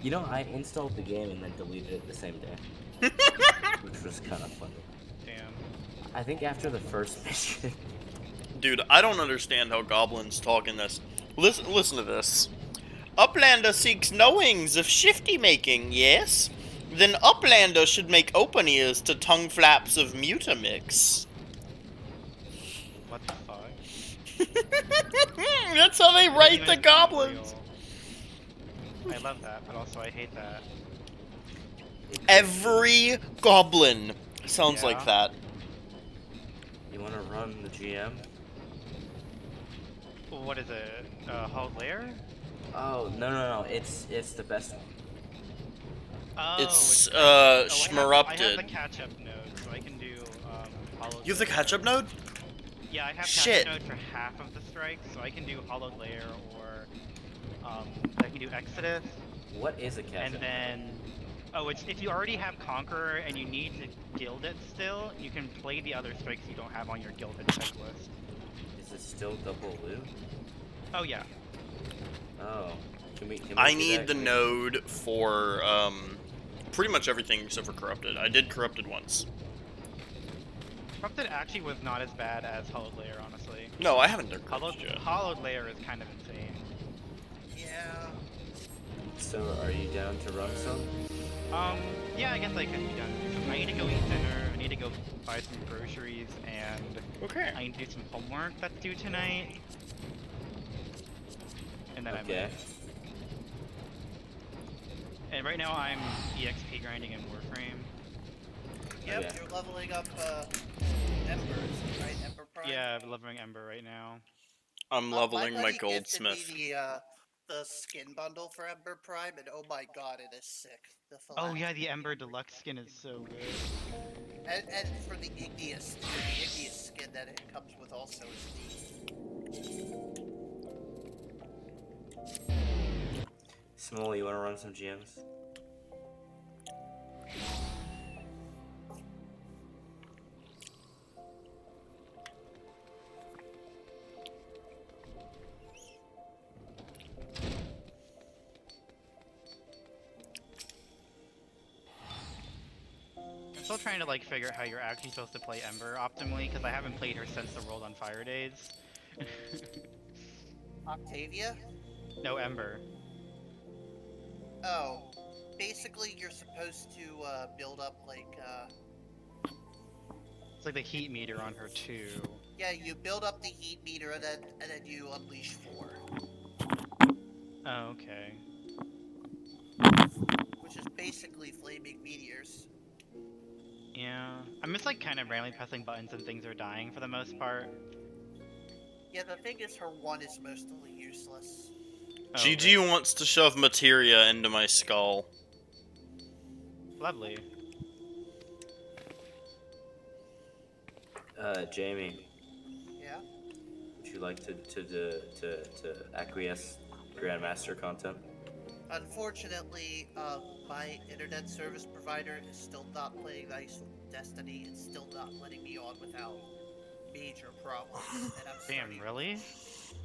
You know, I installed the game and then deleted it the same day, which was kind of funny.
Damn.
I think after the first mission...
Dude, I don't understand how goblins talk in this. Listen to this. Uplander seeks knowings of shifty making, yes? Then Uplander should make open ears to tongue flaps of Mutamix.
What the fuck?
That's how they
That
write
even
the
sounds
goblins.
real. I love that, but also I hate that.
Every goblin sounds like
Yeah.
that.
You wanna run the GM?
What is it? Hull Lair?
Oh, no, it's the best one.
Oh,
It's,
I have the
Schmarupted.
catch-up node, so I can do Hollow.
You have the
Lair.
catch-up node?
Yeah, I have
Shit.
catch-up node for half of the strikes, so I can do Hollow Lair or I can do Exodus,
What is a catch
and then it's if you already have Conqueror and you need to guild it still, you can play the other strikes you don't have on your gilded checklist.
Is it still double loot?
Oh yeah.
Oh. Can we
I
do
need
that?
the
Can we-
node for, pretty much everything except for Corrupted. I did Corrupted once.
Corrupted actually was not as bad as Hollowed Lair, honestly.
No, I haven't done Corrupted yet.
Hollowed Lair is kind of insane.
Yeah.
So, are you down to run some?
Yeah, I guess I could be done. I need to go eat dinner, I need to go buy some groceries, and
Okay.
I need to do some homework that's due tonight. And then
Okay.
And right now I'm EXP grinding in Warframe.
Yep,
yeah.
you're leveling up Ember, right? Ember Prime.
Yeah, I'm leveling Ember right now.
I'm
My
leveling my
buddy gifted me
goldsmith.
the skin bundle for Ember Prime, and oh my god, it is sick. The
Oh yeah, the
phylactery.
Ember Deluxe skin is so good.
And for the Igneous too, the Igneous skin that it comes with also is neat.
Small, you wanna run some GMs?
I'm still trying to like figure out how you're actually supposed to play Ember optimally because I haven't played her since the World on Fire days.
Octavia?
No Ember.
Oh, basically you're supposed to build up like
It's like the heat meter on her too.
yeah, you build up the heat meter and then you unleash 4,
Oh, okay.
which is basically flaming meteors.
Yeah. I'm just like kind of randomly pressing buttons and things are dying for the most part.
Yeah, the thing is, her 1 is mostly useless.
Oh,
GG
really?
wants to shove materia into my skull.
Lovely.
Jamie,
Yeah.
would you like to acquiesce Grandmaster content?
Unfortunately, my internet service provider is still not playing nice with Destiny. It's still not letting me on without major problems. And I'm
Damn,
starting-
really?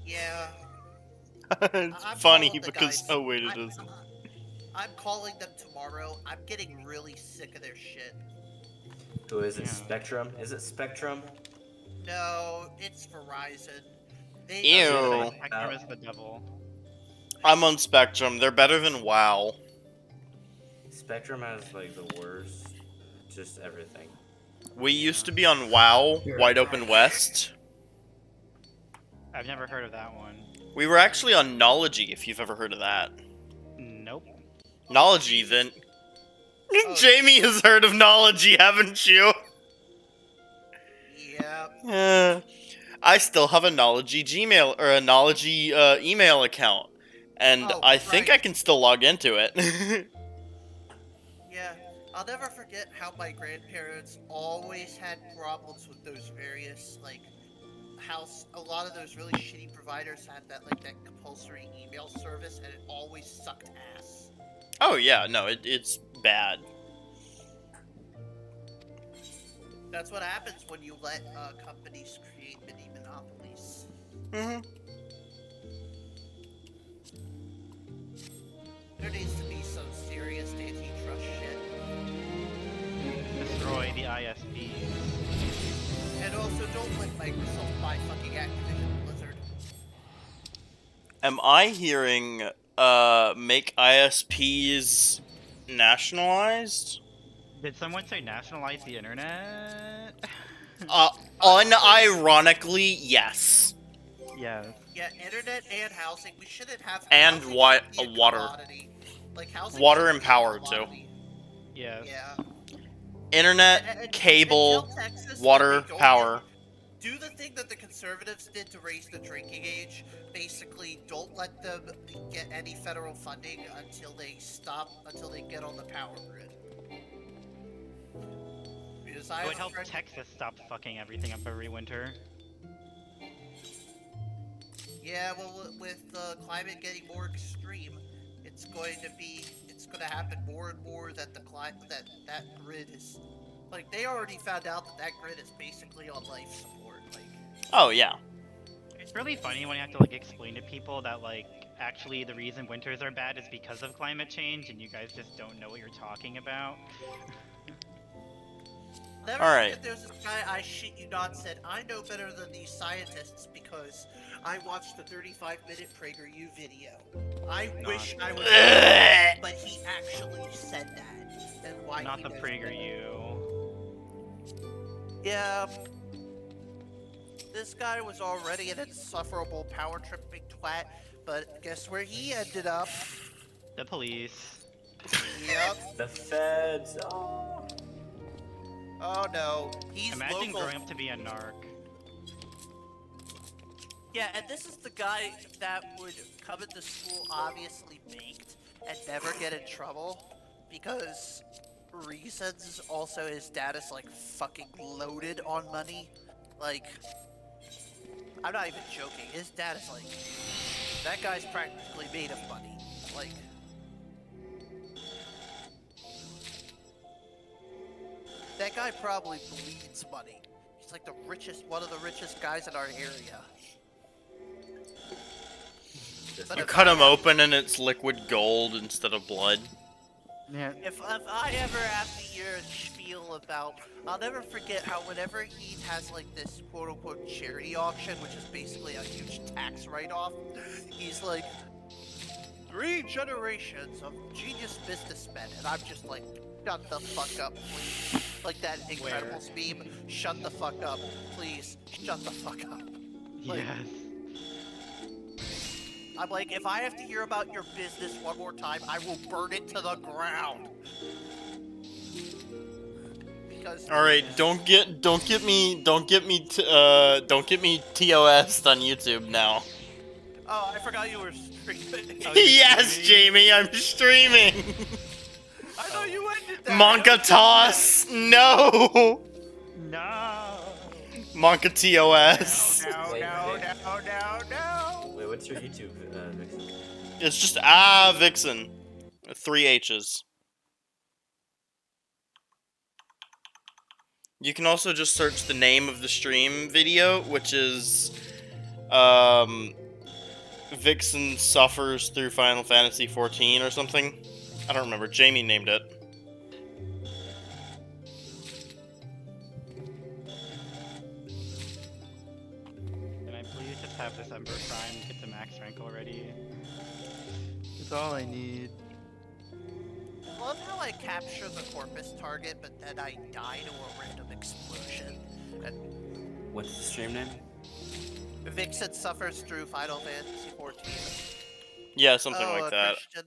Yeah.
It's
I'm
funny
calling the
because
guys.
oh wait, it
I'm-
isn't.
I'm calling them tomorrow. I'm getting really sick of their shit.
Who is it?
Yeah.
Spectrum? Is it Spectrum?
No, it's Verizon. They
Ew.
Yeah,
Oh.
the Spectrum is the devil.
I'm on Spectrum. They're better than WoW.
Spectrum has like the worst, just everything.
We used to be on WoW, Wide Open West.
I've never heard of that one.
We were actually on Knology, if you've ever heard of that.
Nope.
Knology, then.
Oh.
Jamie has heard of Knology, haven't you?
Yeah.
I still have a Knology Gmail or a Knology email account, and
Oh,
I think I
right.
can still log into it.
Yeah, I'll never forget how my grandparents always had problems with those various, like, how a lot of those really shitty providers had that, like, that compulsory email service, and it always sucked ass.
Oh yeah, no, it's bad.
That's what happens when you let companies create mini monopolies.
Hmm.
There needs to be some serious antitrust shit.
Destroy the ISPs.
And also, don't let Microsoft buy fucking Activision Blizzard.
Am I hearing make ISPs nationalized?
Did someone say nationalize the internet?
Unironically, yes.
Yes.
Yeah, internet and housing. We shouldn't have
And
housing
what-
should be a
water.
commodity. Like housing.
Water
should
and
be a
power, too.
commodity.
Yes.
Yeah.
Internet,
And
cable,
tell Texas that
water,
they don't
power.
do the thing that the conservatives did to raise the drinking age. Basically, don't let them get any federal funding until they get on the power grid. Because I
It
have
would
a
help
friend-
Texas stop fucking everything up every winter.
Yeah, well, with climate getting more extreme, it's going to happen more and more that that grid is, like, they already found out that grid is basically on life support. Like,
Oh yeah.
It's really funny when you have to like explain to people that like actually the reason winters are bad is because of climate change and you guys just don't know what you're talking about.
never
Alright.
forget there's this guy, I shit you not, said, I know better than these scientists because I watched the 35-minute PragerU video. I wish I was
Ugh.
but he actually said that. And why
Not
he
the
knows
PragerU.
Yeah. This guy was already an insufferable power tripping twat, but guess where he ended up?
The police.
Yep.
The feds. Oh.
Oh no. He's
Imagine
local.
growing up to be a narc.
Yeah, and this is the guy that would come into school obviously baked and never get in trouble because reasons. Also, his dad is like fucking loaded on money. Like, I'm not even joking. His dad is like, that guy's practically made of money. Like, that guy probably bleeds money. He's like the richest, one of the richest guys in our area. But
You
if
cut
I
him
have-
open and it's liquid gold instead of blood.
Yeah.
If I ever have to hear a spiel about, I'll never forget how whenever he has like this quote unquote charity auction, which is basically a huge tax write-off, he's like, 3 generations of genius businessmen, and I'm just like, shut the fuck up, please. Like that Incredibles meme, shut the fuck up, please, shut the fuck up. Like,
Yes.
I'm like, if I have to hear about your business one more time, I will burn it to the ground. Because
All right, don't get me TOS'd on YouTube now.
oh, I forgot you were streaming.
Oh, you're
Yes,
streaming?
Jamie, I'm streaming.
I thought you ended that.
Monka toss, no.
No.
Monka TOS.
No,
Wait,
no,
wait.
no, no, no.
Wait, what's your YouTube, Vixen?
It's just Vixen, 3 H's. You can also just search the name of the stream video, which is Vixen suffers through Final Fantasy 14 or something. I don't remember. Jamie named it.
Can I please just have this Ember Prime get to max rank already? It's all I need.
I love how I capture the corpus target, but then I die to a random explosion. And
What's the stream name?
Vixen suffers through Final Fantasy 14.
Yeah, something like that.
Christian.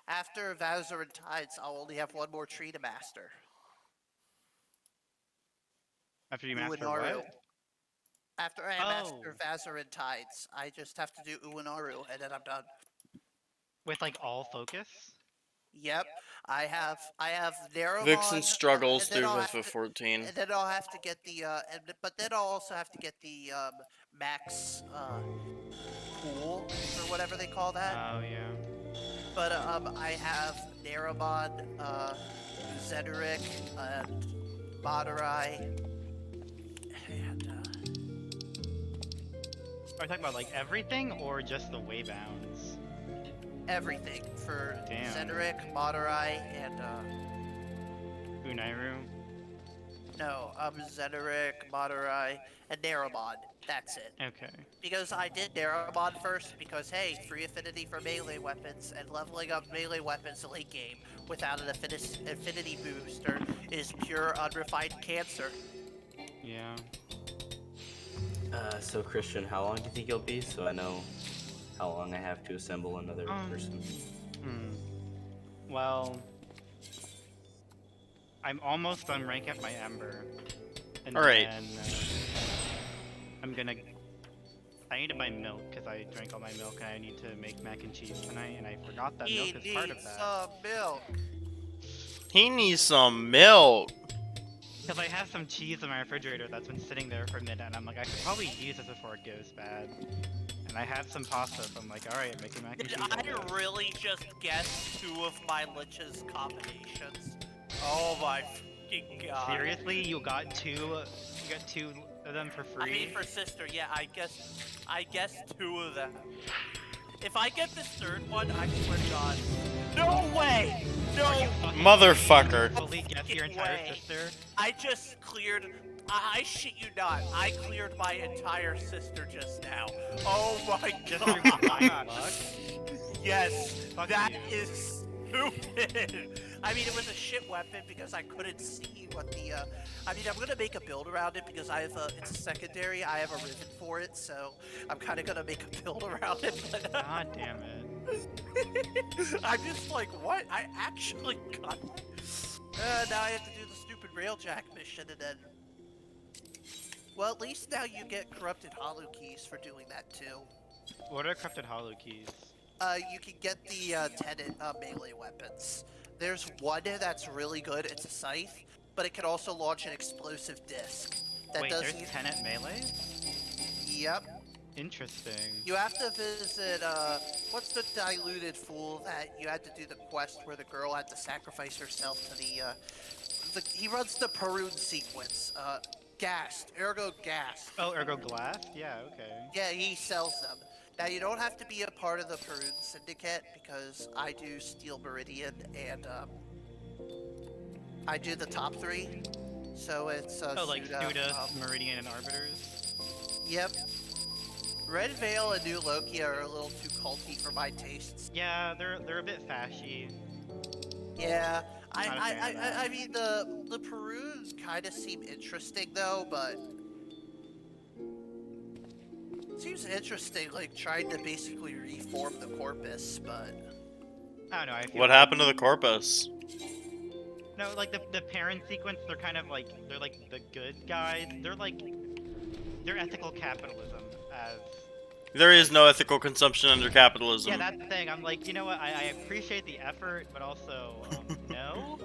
After Vowser and Tides, I'll only have one more tree to master.
After you master what?
Uenaru. After I master
Oh.
Vazar and Tides, I just have to do Uenaru, and then I'm done.
With like all focus?
Yep, I have Narumon.
Vixen struggles
and then
through
I'll have
FIFA
to-
14.
And then I'll have to get the but then I'll also have to get the max pool or whatever they call that.
Oh yeah.
But I have Narumon, Zedric, and Madurai, and
Are you talking about like everything or just the waybounds?
everything for
Damn.
Zedric, Madurai, and
Unairu?
no, Zedric, Madurai, and Narumon. That's it.
Okay.
Because I did Narumon first because hey, free affinity for melee weapons and leveling up melee weapons late game without an affinity booster is pure unrefined cancer.
Yeah.
So Christian, how long do you think you'll be? So I know how long I have to assemble another person.
Well, I'm almost done rank up my Ember. And
Alright.
then I'm gonna. I need to buy milk because I drank all my milk and I need to make mac and cheese tonight and I forgot that
He
milk is part of
needs
that.
some milk.
He needs some milk.
Because I have some cheese in my refrigerator that's been sitting there for a minute and I'm like, I should probably use this before it goes bad. And I have some pasta, so I'm like, alright, making mac and
Did
cheese.
I really just guess 2 of my Lich's combinations? Oh my fucking god.
Seriously, you got two of them for
I
free?
mean for sister, yeah, I guessed 2 of them. If I get this 3rd one, I swear to God. No way! No!
Motherfucker.
Fully guess your entire
way.
sister?
I just cleared. I shit you not. I cleared my entire sister just now. Oh my
Just through combined
god.
luck?
Yes,
Fuck
that
you.
is stupid. I mean, it was a shit weapon because I couldn't see what the. I mean, I'm gonna make a build around it because I have a. It's a secondary. I have a rivet for it, so I'm kind of gonna make a build around it. But,
God damn it.
I'm just like, what? I actually got that? Now I have to do the stupid railjack mission and then... Well, at least now you get corrupted hollow keys for doing that too.
What are corrupted hollow keys?
You can get the tenant melee weapons. There's one that's really good. It's a scythe, but it can also launch an explosive disc. That
Wait,
does
there's
you...
tenant melee?
Yep.
Interesting.
You have to visit, what's the diluted fool that you had to do the quest where the girl had to sacrifice herself to he runs the Perun sequence, Gast, Ergo Gast.
Oh, Ergo Glass? Yeah, okay.
Yeah, he sells them. Now, you don't have to be a part of the Perun Syndicate, because I do Steel Meridian, and, I do the top 3. So it's,
Oh, like
Suda,
Meridian, and Arbiters?
Yep. Red Veil and New Loki are a little too culty for my tastes.
Yeah, they're a bit fashy.
Yeah,
Not a fan of that.
I mean the Perus kind of seem interesting though, but seems interesting like trying to basically reform the corpus, but
I don't know. I feel
What
like,
happened to the corpus?
No, like the parent sequence, they're kind of like the good guys. They're ethical capitalism as.
There is no ethical consumption under capitalism.
Yeah, that's the thing. I'm like, you know what? I appreciate the effort, but also no.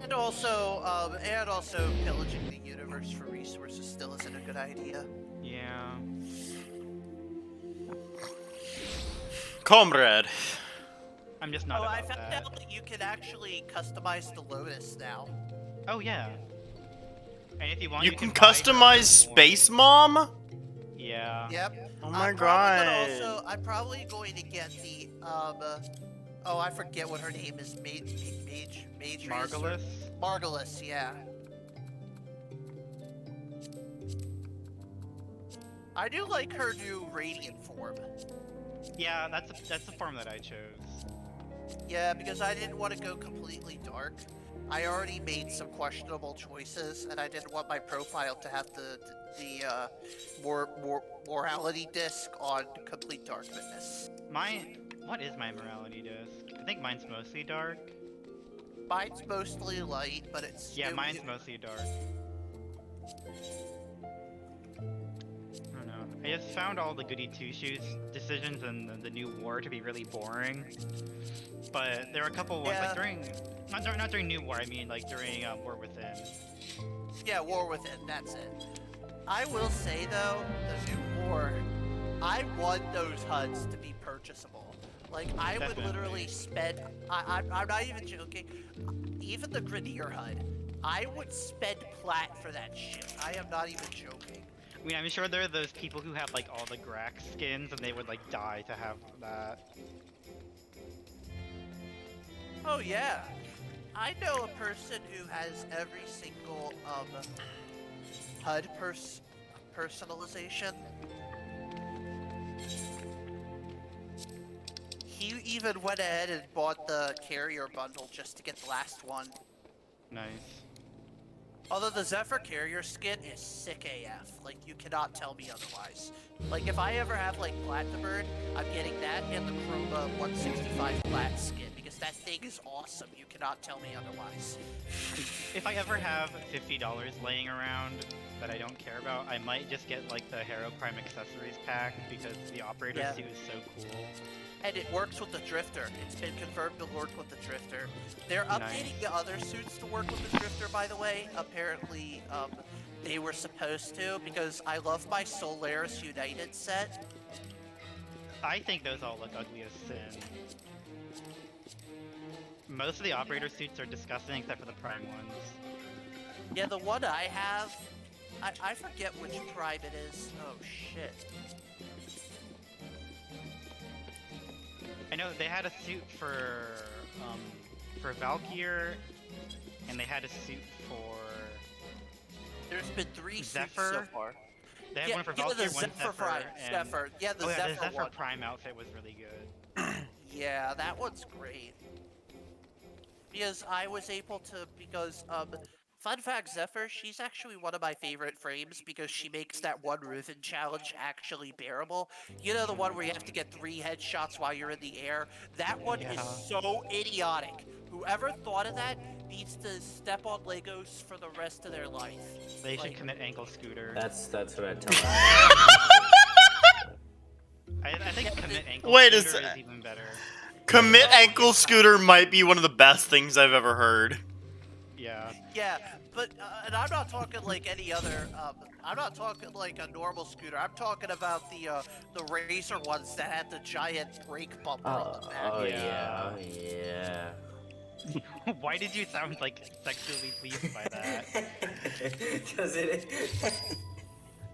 and also pillaging the universe for resources still isn't a good idea.
Yeah.
Comrade.
I'm just not
Oh,
about
I found
that.
out that you can actually customize the Lotus now.
Oh yeah. And if you want,
You
you
can
buy her
customize
more.
Space Mom?
Yeah.
Yep.
Oh my
I'm
god.
I'm probably going to get the oh, I forget what her name is. Mage.
Margulis.
Margulis, yeah. I do like her new radiant form.
Yeah, that's the form that I chose.
Yeah, because I didn't want to go completely dark. I already made some questionable choices, and I didn't want my profile to have the morality disc on complete darkness.
What is my morality disc? I think mine's mostly dark.
Mine's mostly light, but it's
Yeah, mine's mostly dark. I don't know. I just found all the goody two-shoes decisions in the new war to be really boring. But there are a couple ones like during not during New War. I mean like during War Within.
Yeah, War Within. That's it. I will say though, the new war, I want those HUDs to be purchasable. Like I would
Definitely.
literally spend. I'm not even joking. Even the Grenier HUD, I would spend plat for that shit. I am not even joking.
I mean, I'm sure there are those people who have like all the Grax skins and they would like die to have that.
Oh yeah, I know a person who has every single HUD personalization. He even went ahead and bought the carrier bundle just to get the last one.
Nice.
Although the Zephyr carrier skin is sick AF, like you cannot tell me otherwise. Like if I ever have like Platinum Bird, I'm getting that and the Chroma 165 Plat skin because that thing is awesome. You cannot tell me otherwise.
If I ever have $50 laying around that I don't care about, I might just get like the Hero Prime accessories pack because the operator
Yeah.
suit is so cool.
And it works with the Drifter. It's been confirmed to work with the Drifter. They're updating the other suits to work with the Drifter, by the way. Apparently, they were supposed to, because I love my Solaris United set.
I think those all look ugly as sin. Most of the operator suits are disgusting except for the prime ones.
Yeah, the one I have, I forget which Prime it is. Oh, shit.
I know they had a suit for Valkyr, and they had a suit for
There's been 3 suits
Zephyr?
so far.
they had
Yeah,
one for
yeah,
Valkyr,
the
one
Zephyr
Zephyr,
Prime.
and
Zephyr. Yeah, the
oh yeah,
Zephyr
the Zephyr
one.
Prime outfit was really good.
Yeah, that one's great. Because I was able to, Fun fact, Zephyr, she's actually one of my favorite frames because she makes that one Riven challenge actually bearable. You know, the one where you have to get 3 headshots while you're in the air? That one is
Yeah.
so idiotic. Whoever thought of that needs to step on Legos for the rest of their life.
They should
Like,
commit ankle scooter.
That's what I tell
I think
Yeah,
commit ankle
Wait a
scooter is
sec.
even better.
Commit ankle scooter might be one of the best things I've ever heard.
Yeah.
yeah, but and I'm not talking like any other. I'm not talking like a normal scooter. I'm talking about the Racer ones that had the giant brake bumper on the back.
Oh
Yeah.
yeah,
Why did you sound like sexually pleased by that?
Because it.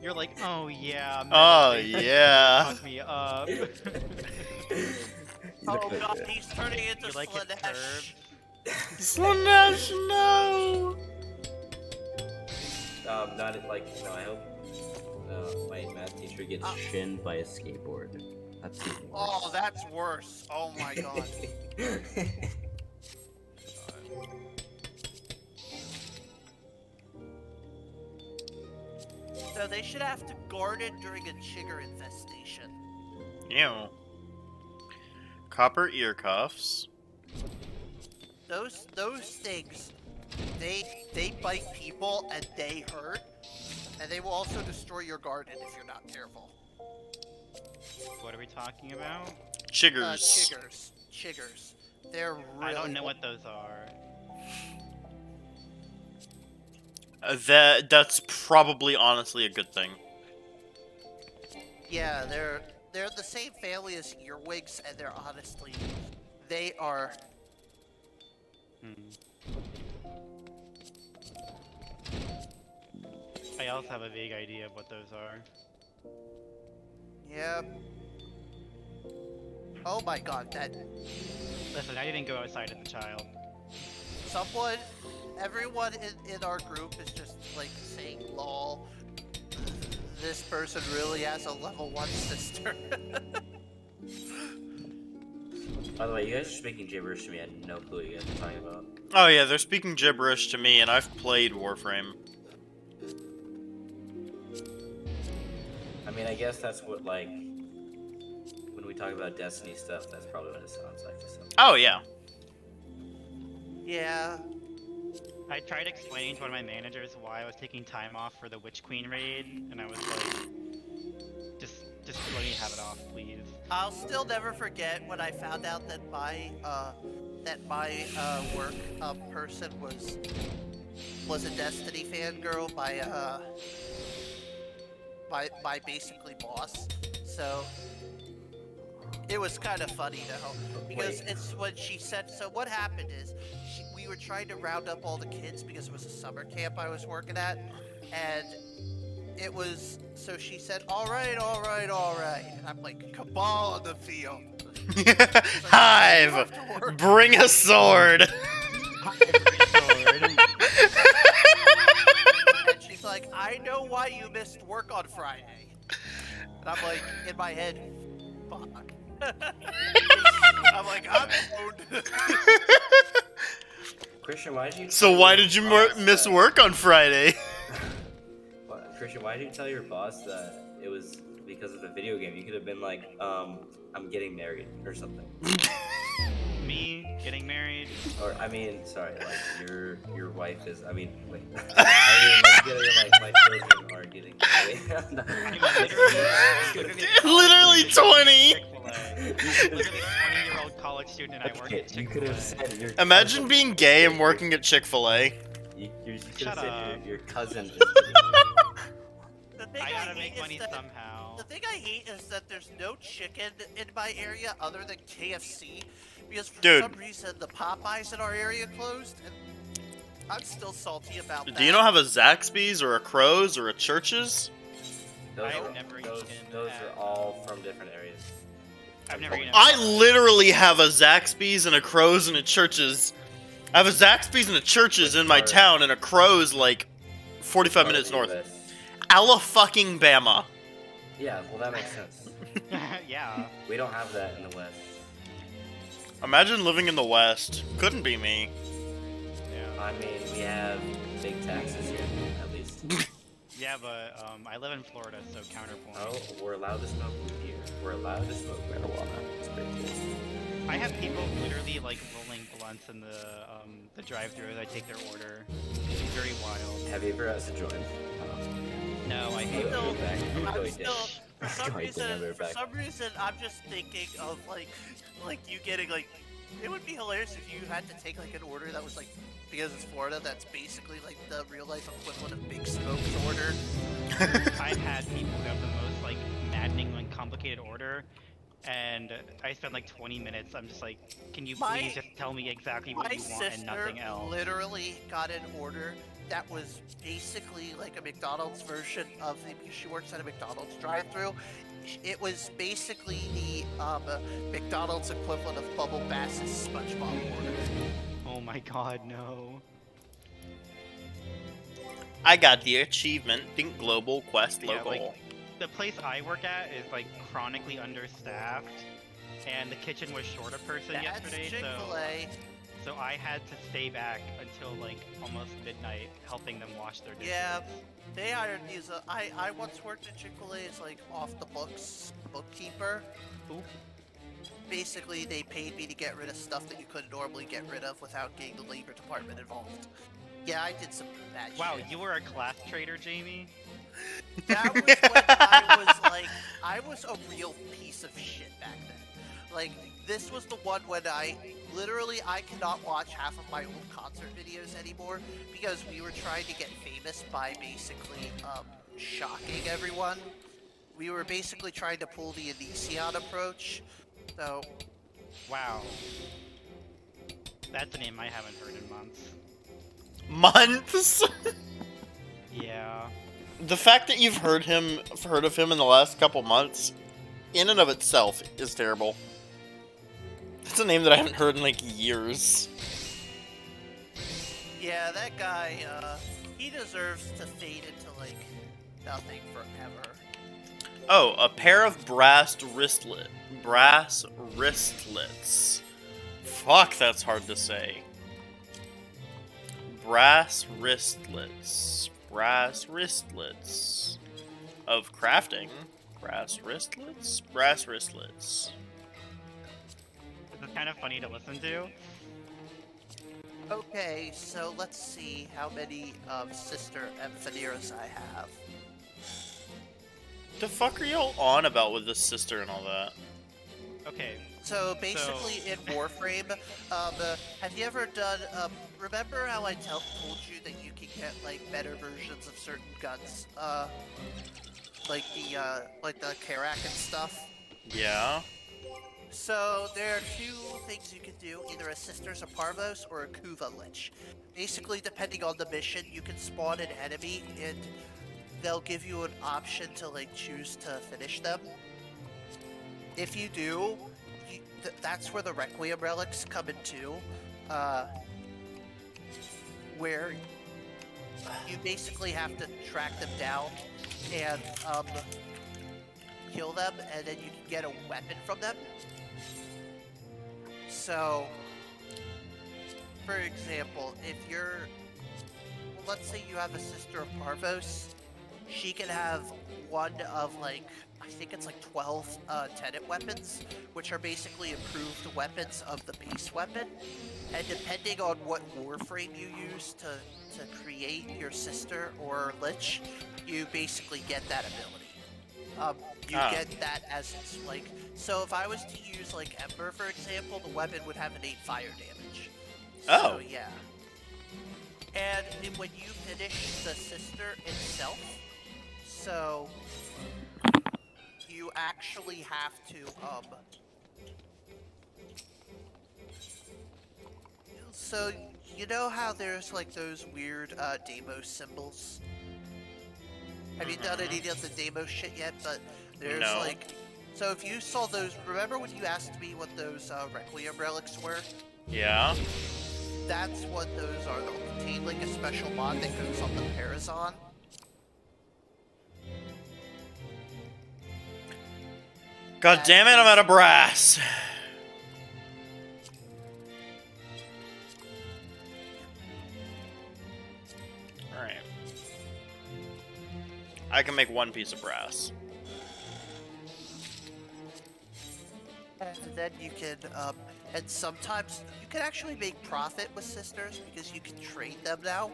You're like, oh yeah.
Oh,
metal face
yeah.
Fuck me up.
Oh god, he's turning into
You like it
Slanesh.
curved?
Slanesh, no!
Not like no. I hope my math teacher gets shinned by a skateboard. That's even worse.
Oh, that's worse. Oh my god. So they should have to guard it during a chigger infestation.
Ew. Copper ear cuffs.
Those things, they bite people and they hurt, and they will also destroy your garden if you're not careful.
What are we talking about?
Chiggers.
Chiggers. They're really.
I don't know what those are.
That's probably honestly a good thing.
Yeah, they're the same family as earwigs, and they're honestly, they are.
I also have a vague idea of what those are.
Yeah. Oh my god, that
Listen, I didn't go outside as a child.
someone, everyone in our group is just like saying, "Lol, this person really has a level 1 sister."
By the way, you guys are speaking gibberish to me. I had no clue what you guys are talking about.
Oh yeah, they're speaking gibberish to me, and I've played Warframe.
I mean, I guess that's what like when we talk about Destiny stuff. That's probably what it sounds like. So.
Oh yeah.
Yeah.
I tried explaining to one of my managers why I was taking time off for the Witch Queen raid, and I was like, just let me have it off, please.
I'll still never forget when I found out that my work person was a Destiny fangirl by basically boss. So it was kind of funny though, because it's when she said. So what happened is we were trying to round up all the kids because it was a summer camp I was working at, and it was. So she said, all right, and I'm like, cabal on the field.
Hive, bring a sword.
And she's like, I know why you missed work on Friday. And I'm like, in my head, fuck. I'm like, I'm owned.
Christian, why did you?
So why did you miss work on Friday?
Christian, why did you tell your boss that it was because of the video game? You could have been like, I'm getting married or something.
Me getting married?
Or I mean, sorry, like your wife is. I mean, wait. I mean, like my children are getting married.
Literally 20.
Literally 20-year-old college student, and I work at
You could have
Chick-fil-A.
said your.
Imagine being gay and working at Chick-fil-A.
You could have
Shut
said
up.
your cousin. Is
The thing
I gotta
hate
make
is
money
that-
somehow.
The thing I hate is that there's no chicken in my area other than KFC, because for
Dude.
some reason the Popeyes in our area closed, and I'm still salty about that.
Do you not have a Zaxby's or a Crow's or a Church's?
those
I've
are,
never
those,
eaten
those
at-
are all from different areas.
I've never eaten.
I literally have a Zaxby's and a Crow's and a Church's. I have a Zaxby's and a Church's in my town, and a Crow's like 45 minutes north. Fucking Bama.
Yeah, well that makes sense.
Yeah.
We don't have that in the West.
Imagine living in the West. Couldn't be me.
Yeah.
I mean, we have big taxes here, at least.
Yeah, but I live in Florida, so counterpoint.
Oh, we're allowed to smoke weed here. We're allowed to smoke marijuana. It's pretty cool.
I have people literally like rolling blunts in the drive-thru as I take their order. It's very wild.
Have you ever asked to join?
No, I hate
Go
it.
back.
I'm
Go
still,
back.
for some reason, I'm just thinking of like you getting like, it would be hilarious if you had to take like an order that was like, because it's Florida, that's basically like the real life equivalent of Big Smoke's order.
I've had people who have the most like maddening and complicated order, and I spend like 20 minutes. I'm just like, can you
My-
please just tell me exactly what
My
you want and
sister
nothing else?
literally got an order that was basically like a McDonald's version of the. She works at a McDonald's drive-thru. It was basically the McDonald's equivalent of Bubble Bass's SpongeBob order.
Oh my god, no.
I got the achievement. Think global quest
Yeah,
local.
like, the place I work at is like chronically understaffed, and the kitchen was short a person
That's
yesterday,
Chick-fil-A.
so I had to stay back until like almost midnight helping them wash their dishes.
Yeah, they hired these. I once worked at Chick-fil-A as like off the books bookkeeper.
Ooh.
Basically, they paid me to get rid of stuff that you couldn't normally get rid of without getting the labor department involved. Yeah, I did some bad
Wow,
shit.
you were a class trader, Jamie?
That was when I was like, I was a real piece of shit back then. Like, this was the one when I cannot watch half of my old concert videos anymore because we were trying to get famous by basically shocking everyone. We were basically trying to pull the Elysion approach. So,
Wow. That's a name I haven't heard in months.
Months?
Yeah.
The fact that you've heard of him in the last couple months, in and of itself, is terrible. That's a name that I haven't heard in like years.
yeah, that guy, he deserves to fade into like nothing forever.
Oh, a pair of brass wristlets. Fuck, that's hard to say. Brass wristlets. Of crafting. Brass wristlets? Brass wristlets.
This is kind of funny to listen to.
Okay, so let's see how many sister emphoneers I have.
The fuck are y'all on about with this sister and all that?
Okay,
So basically, in Warframe, have you ever done? Remember how I told you that you can get like better versions of certain guns, like the Karak and stuff.
Yeah?
So there are two things you can do: either a Sisters of Parvos or a Kuva Lich. Basically, depending on the mission, you can spawn an enemy and they'll give you an option to like choose to finish them. If you do, that's where the Requiem relics come in too, where you basically have to track them down and kill them, and then you can get a weapon from them. So, for example, if you're, let's say you have a Sister of Parvos, she can have one of like, I think it's like 12 tenant weapons, which are basically improved weapons of the base weapon. And depending on what warframe you use to create your sister or lich, you basically get that ability. You get that as like, so if I was to use like Ember, for example, the weapon would have an 8 fire damage.
Oh.
So yeah. And when you finish the sister itself, so you actually have to so you know how there's like those weird Deimos symbols? Have you done any of the Deimos shit yet? But there's
No.
like, so if you saw those, remember when you asked me what those Requiem relics were?
Yeah?
That's what those are. They'll contain like a special mod that goes on the Parazon.
God damn it, I'm out of brass! I can make one piece of brass.
And then you can, and sometimes you can actually make profit with sisters because you can trade them now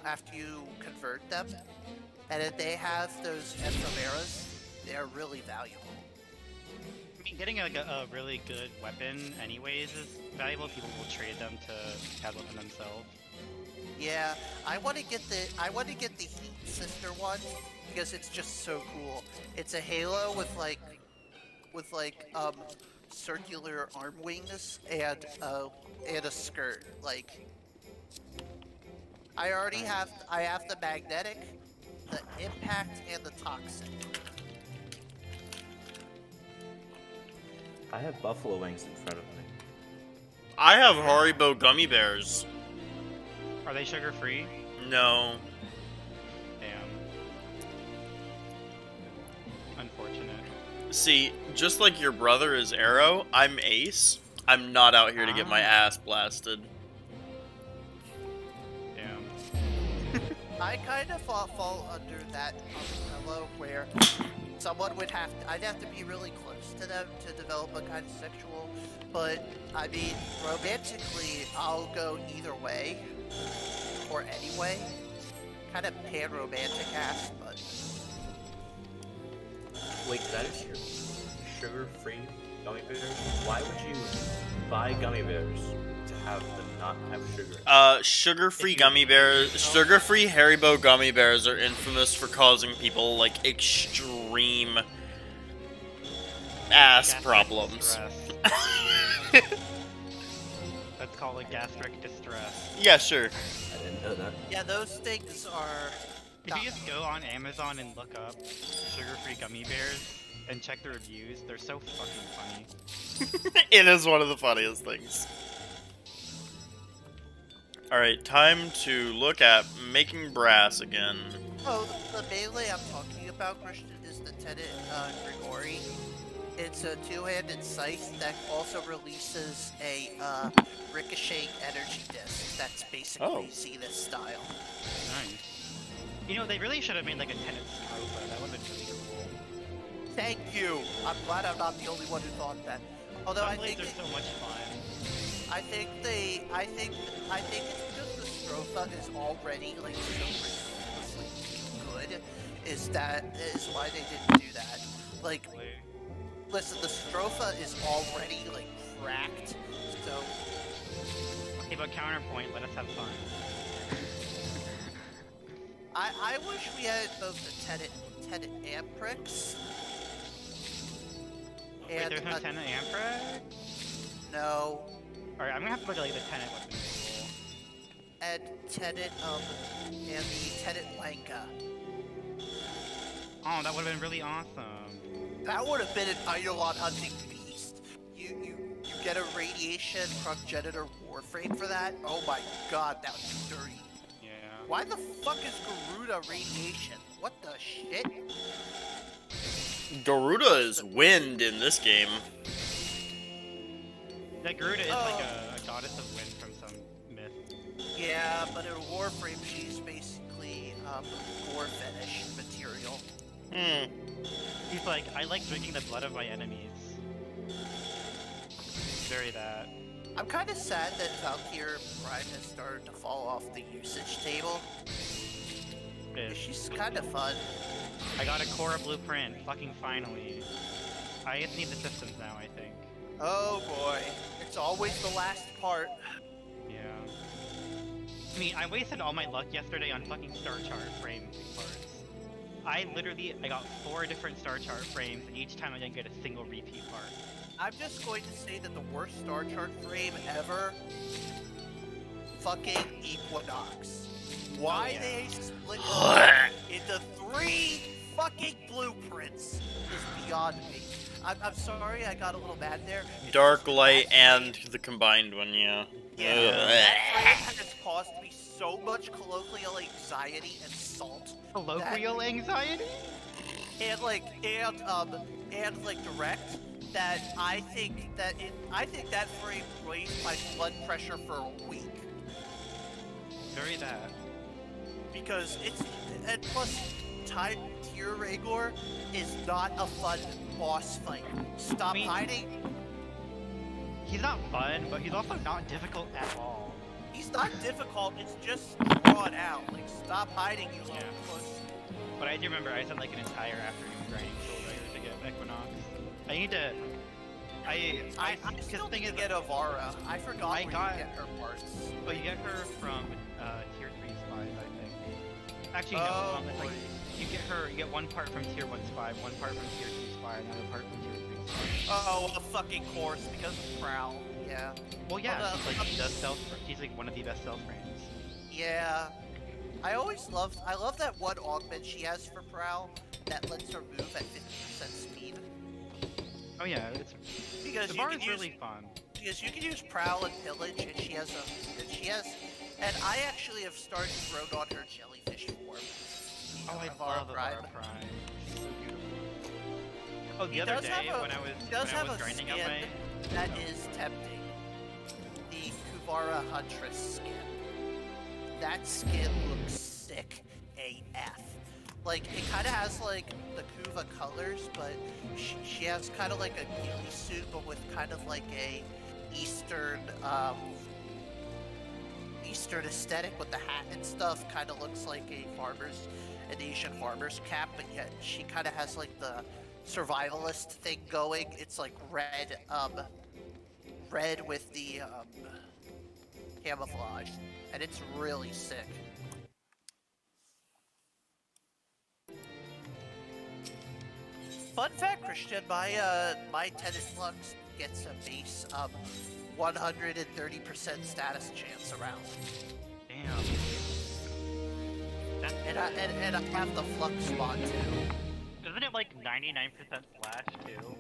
after you convert them. And if they have those ephemeras, they're really valuable.
I mean, getting a really good weapon, anyways, is valuable. People will trade them to have weapon themselves.
Yeah, I want to get the Heat Sister one because it's just so cool. It's a halo with like circular arm wings and a skirt. Like I have the magnetic, the impact, and the toxic.
I have buffalo wings in front of me.
I have Haribo gummy bears.
Are they sugar free?
No.
Damn. Unfortunate.
See, just like your brother is Arrow, I'm Ace. I'm not out here to get my ass blasted.
Damn.
I kind of fall under that umbrella where I'd have to be really close to them to develop a kind of sexual, but I mean, romantically, I'll go either way, or any way. Kind of pan-romantic ass, but...
Wait, that is your sugar-free gummy bears? Why would you buy gummy bears to have them not have sugar?
Sugar-free gummy bears, sugar-free Haribo gummy bears are infamous for causing people, like, extreme ass
Gastric
problems.
distress. That's called a gastric distress.
Yeah, sure.
I didn't know that.
Yeah, those things are...
If you just go on Amazon and look up sugar-free gummy bears and check the reviews, they're so fucking funny.
It is one of the funniest things. Alright, time to look at making brass again.
Oh, the melee I'm talking about, Christian, is the Tenet Grigori. It's a two-handed scythe that also releases a ricocheting energy disc that's basically Zenith style.
Nice. You know, they really should have made like a Tenet Strofa. That would have been really cool.
Thank you! I'm glad I'm not the only one who thought that. Although I think
they're so much fun.
I think it's because the Stropha is already like so ridiculously good. Is why they didn't do that. Like, listen, the Stropha is already like cracked, so.
Okay, but counterpoint, let us have fun.
I wish we had both the Tenet Amprix.
Wait, there's no Tenet Amprix?
No.
Alright, I'm gonna have to look at like the Tenet weapon pool.
And Tenet and the Tenet Lanka.
Oh, that would have been really awesome.
That would have been an Eidolon hunting beast. You get a radiation progenitor warframe for that? Oh my god, that would be dirty.
Yeah.
Why the fuck is Garuda radiation? What the shit?
Garuda is wind in this game.
That Garuda is like a goddess of wind from some myth.
Yeah, but in warframe she's basically war fetish material.
He's like, I like drinking the blood of my enemies. Very that.
I'm kind of sad that Valkyrie Prime has started to fall off the usage table. She's kind of fun.
I got a Korra blueprint, fucking finally. I just need the systems now, I think.
Oh boy, it's always the last part.
Yeah. I mean, I wasted all my luck yesterday on fucking star chart frame parts. I got 4 different star chart frames, and each time I didn't get a single repeat part.
I'm just going to say that the worst star chart frame ever, fucking Equinox. Why they split into 3 fucking blueprints is beyond me. I'm sorry I got a little mad there.
Dark light and the combined one, yeah.
Yeah, that frame has caused me so much colloquial anxiety and salt.
Colloquial anxiety?
And direct that I think that frame raised my blood pressure for a week.
Very that.
Because and plus Pure Rhaegor is not a fun boss fight. Stop hiding.
He's not fun, but he's also not difficult at all.
He's not difficult, it's just drawn out. Like, stop hiding, you little puss.
But I do remember I spent like an entire afternoon grinding Soul Rider to get Equinox. I need to.
I still need to get Avara. I forgot where you get her parts.
But you get her from tier 3 spies, I think. Actually, no. It's like you get one part from tier 1 spy, one part from tier 2 spy, another part from tier 3 spy.
Oh, of fucking course, because of Prowl. Yeah.
Well, yeah, she's like one of the best stealth frames.
Yeah. I love that one augment she has for Prowl that lets her move at 50% speed.
Oh yeah,
because
the bar is really fun.
Because you can use Prowl and Pillage, and and I actually have started to road on her jellyfish form.
Oh, I love Avara Prime. She's so beautiful. Oh, the other day when I was grinding up my...
that is tempting. The Kuvara Huntress skin. That skin looks sick AF. Like, it kind of has, like, the Kuva colors, but she has kind of like a ghillie suit, but with kind of like a Eastern aesthetic with the hat and stuff. Kind of looks like an Asian farmer's cap, but yet she kind of has, like, the survivalist thing going. It's, like, red with the, camouflage, and it's really sick. Fun fact, Christian, my Tenant Flux gets a base 130% status chance around.
Damn.
And I have the Flux spot too.
Isn't it like 99% splash too?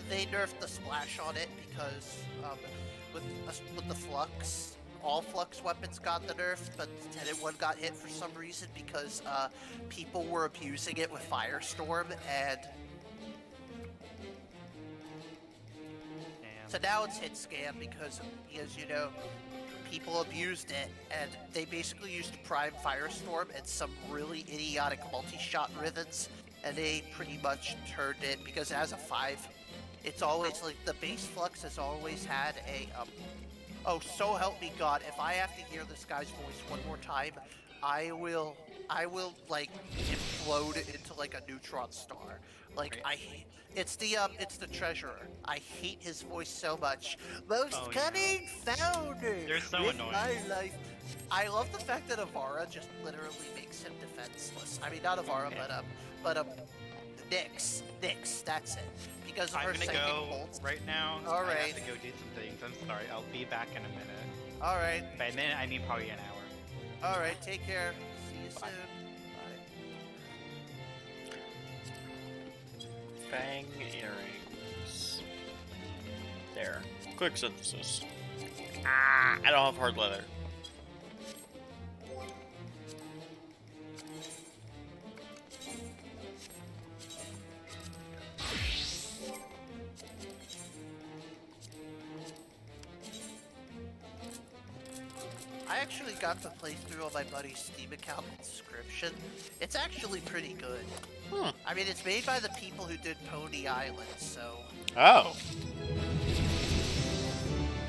They nerfed the splash on it because with the Flux, all Flux weapons got the nerf, but Tenant 1 got hit for some reason because people were abusing it with Firestorm, and so now it's hit scan because you know, people abused it, and they basically used Prime Firestorm and some really idiotic multi-shot rhythms, and they pretty much turned it, because as a 5, it's always like the base Flux has always had a oh, so help me God, if I have to hear this guy's voice one more time, I will like implode into like a neutron star. Like, it's the treasurer. I hate his voice so much. Most cunning founder.
They're so annoying.
My life. I love the fact that Avara just literally makes him defenseless. I mean, not Avara, but Nyx, that's it. Because of
I'm
her
gonna
psychic
go
bolts.
right now.
All
I
right.
have to go do some things. I'm sorry. I'll be back in a minute.
All right.
By a minute, I mean probably an hour.
All right. Take care. See you
Bye.
soon. Bye.
Fang earrings. There. Quick synthesis. I don't have hard leather.
I actually got the playthrough on my buddy's Steam account Inscription. It's actually pretty good. I mean, it's made by the people who did Pony Island, so...
Oh.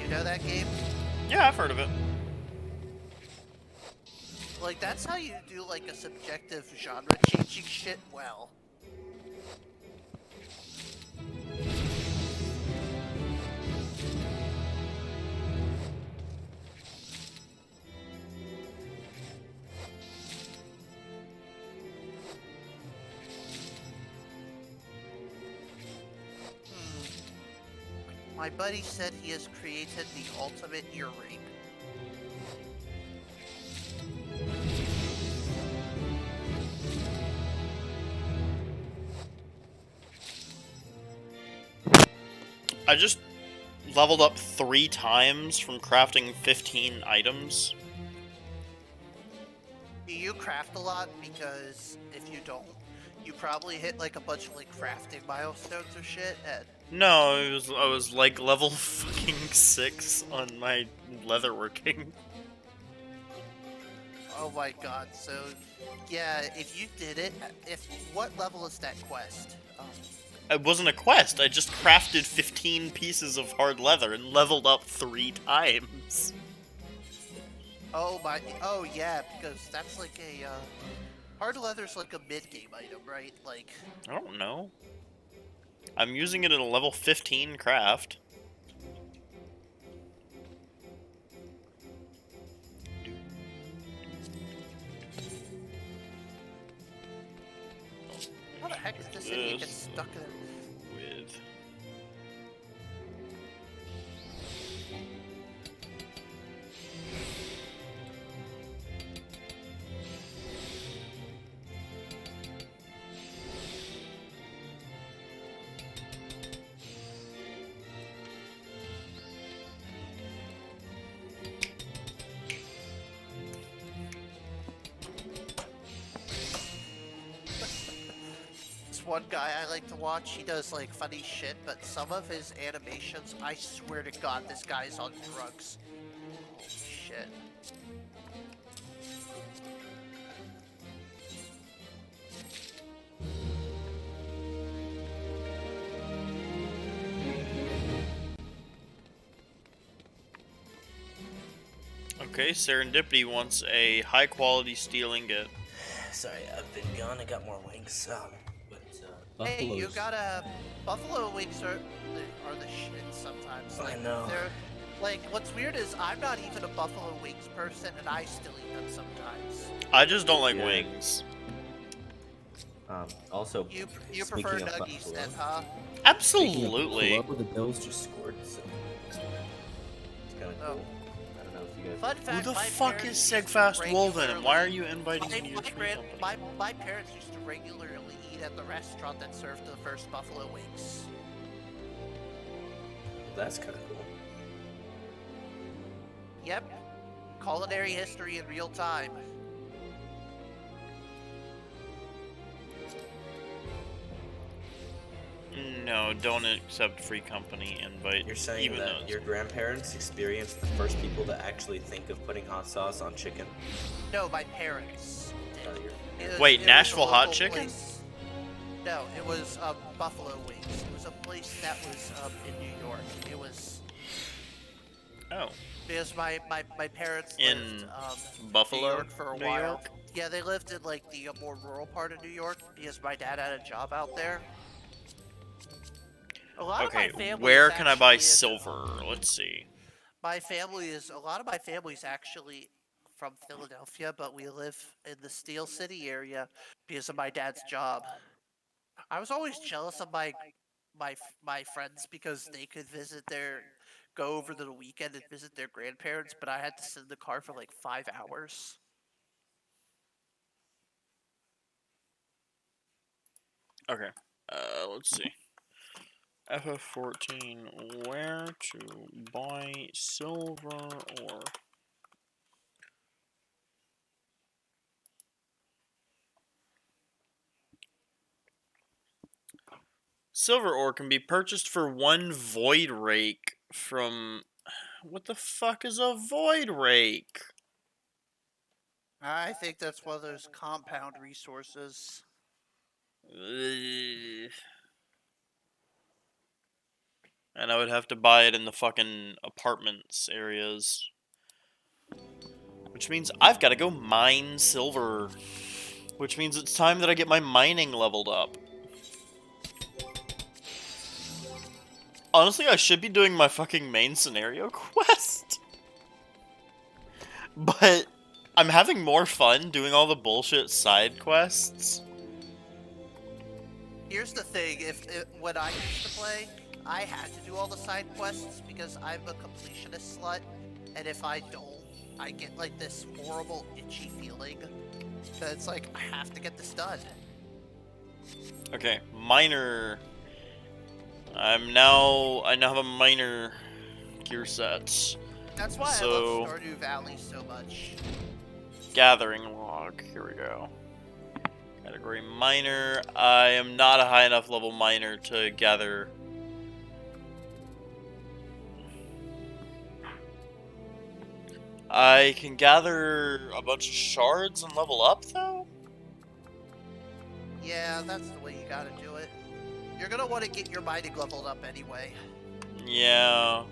You know that game?
Yeah, I've heard of it.
Like, that's how you do, like, a subjective genre-changing shit well. My buddy said he has created the ultimate ear rape.
I just leveled up 3 times from crafting 15 items.
Do you craft a lot? Because if you don't, you probably hit like a bunch of like crafting milestones or shit, and
No, I was like level fucking 6 on my leatherworking.
Oh my god, so yeah, if you did it, what level is that quest?
It wasn't a quest. I just crafted 15 pieces of hard leather and leveled up 3 times.
Oh yeah, because that's like a, hard leather's like a mid-game item, right? Like,
I don't know. I'm using it in a level 15 craft.
how the heck did this idiot get stuck in?
With
This one guy I like to watch, he does like funny shit, but some of his animations, I swear to god, this guy's on drugs. Holy shit.
Okay, Serendipity wants a high quality steel ingot.
Sorry, I've been gone. I got more wings. But
Hey, you
buffaloes.
gotta. Buffalo wings are the shit sometimes.
I
Like,
know.
They're like, what's weird is I'm not even a buffalo wings person, and I still eat them sometimes.
I just don't like
Yeah.
wings.
Also,
You
speaking
prefer
of
nuggies
buffalo,
then, huh?
speaking of
Absolutely.
buffalo, the Bills just scored, so it's kind of
Oh.
cool. I don't know if you guys.
Fun
Who
fact:
the
my
fuck is
parents used to
Sigfast Wolven, and why are
regularly-
you inviting me to your
My,
free company?
my parents used to regularly eat at the restaurant that served the first buffalo wings.
That's kind of cool.
Yep, culinary history in real time.
No, don't accept free company invite.
You're saying
even
that
though
your grandparents experienced the first people to actually think of putting hot sauce on chicken?
No, my parents
Oh,
did.
you're-
Wait,
It was a
Nashville hot
local
chicken?
place. No, it was Buffalo Wings. It was a place that was in New York. It was
Oh,
because my parents
In
lived
Buffalo,
New York for a
New
while.
York?
Yeah, they lived in like the more rural part of New York because my dad had a job out there. A lot of my
Okay,
family
where
is
can I buy
actually in,
silver? Let's see.
a lot of my family's actually from Philadelphia, but we live in the Steel City area because of my dad's job. I was always jealous of my friends because they could go over the weekend and visit their grandparents, but I had to sit in the car for like 5 hours.
Okay, let's see. FF14, where to buy silver ore? Silver ore can be purchased for 1 void rake from... What the fuck is a void rake?
I think that's one of those compound resources.
Ugh. And I would have to buy it in the fucking apartments areas. Which means I've got to go mine silver. Which means it's time that I get my mining leveled up. Honestly, I should be doing my fucking main scenario quest. But I'm having more fun doing all the bullshit side quests.
Here's the thing: when I used to play, I had to do all the side quests because I'm a completionist slut, and if I don't, I get like this horrible itchy feeling that it's like I have to get this done.
Okay, miner. I now have a miner gear set.
That's why I
So-
love Stardew Valley so much.
Gathering log. Here we go. Category miner. I am not a high enough level miner to gather. I can gather a bunch of shards and level up, though?
Yeah, that's the way you gotta do it. You're gonna want to get your mining leveled up anyway.
Yeah.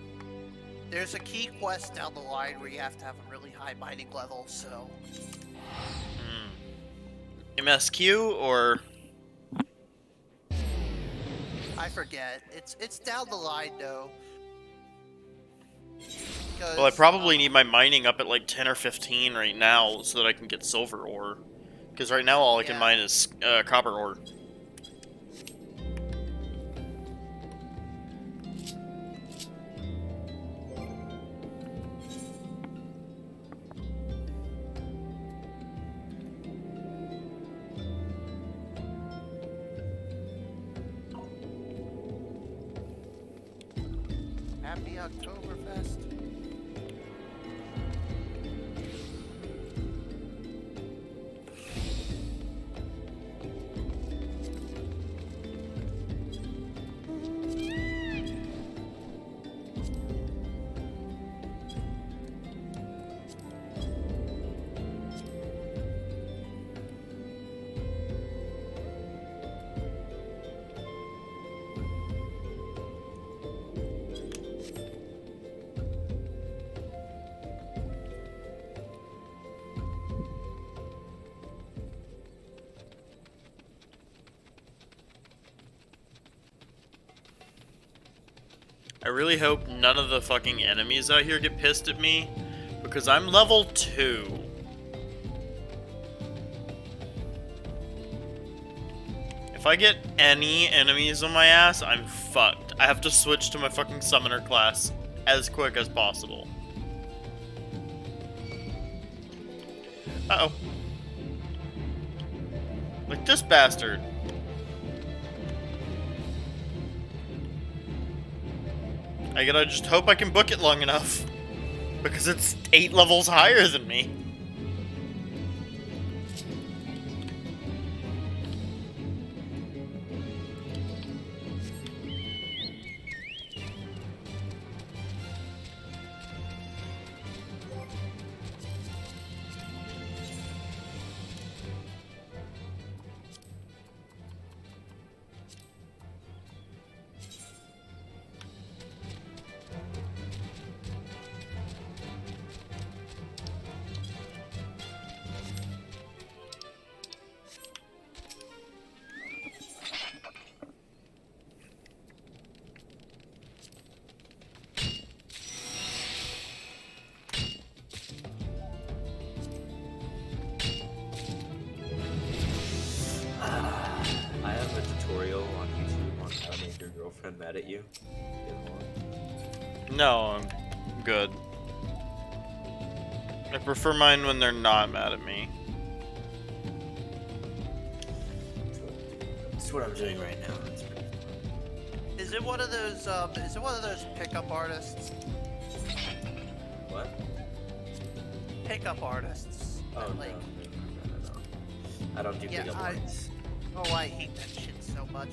There's a key quest down the line where you have to have a really high mining level, so...
MSQ, or...
I forget. It's down the line, though.
Well, I probably need my mining up at like 10 or 15 right now so that I can get silver ore. Because right now all I can
Yeah.
mine is copper ore.
Happy Oktoberfest.
I really hope none of the fucking enemies out here get pissed at me, because I'm level 2. If I get any enemies on my ass, I'm fucked. I have to switch to my fucking summoner class as quick as possible. Uh-oh. Like this bastard. I gotta just hope I can book it long enough. Because it's 8 levels higher than me.
I have a tutorial on YouTube on how to make your girlfriend mad at you.
No, I'm good. I prefer mine when they're not mad at me.
That's what I'm doing right now. It's pretty fun.
Is it one of those, pickup artists?
What?
Pickup artists.
Oh,
that,
no.
like,
I don't do
Yeah,
pickup lines.
Oh, I hate that shit so much.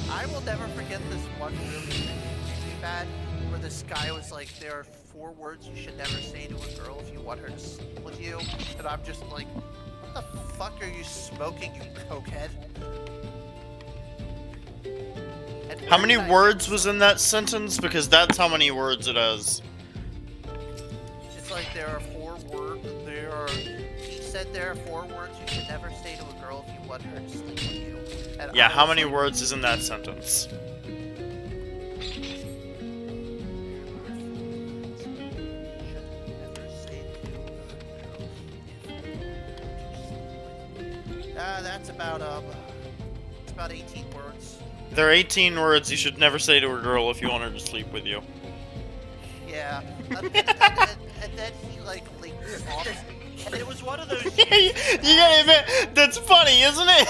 I will never forget this one really bad where this guy was like, there are 4 words you should never say to a girl if you want her to sleep with you. And I'm just like, what the fuck are you smoking, you cokehead? And
How
where
many
did I
words
get
was
some-
in that sentence? Because that's how many words it has.
It's like there are 4 words. He said there are 4 words you should never say to a girl if you want her to sleep with you. And
Yeah,
I
how
was
many
like,
words is in that sentence?
That's about 18 words.
There are 18 words you should never say to a girl if you want her to sleep with you.
Yeah. And then he like linked off, and it was one of those.
You gotta admit, that's funny, isn't it?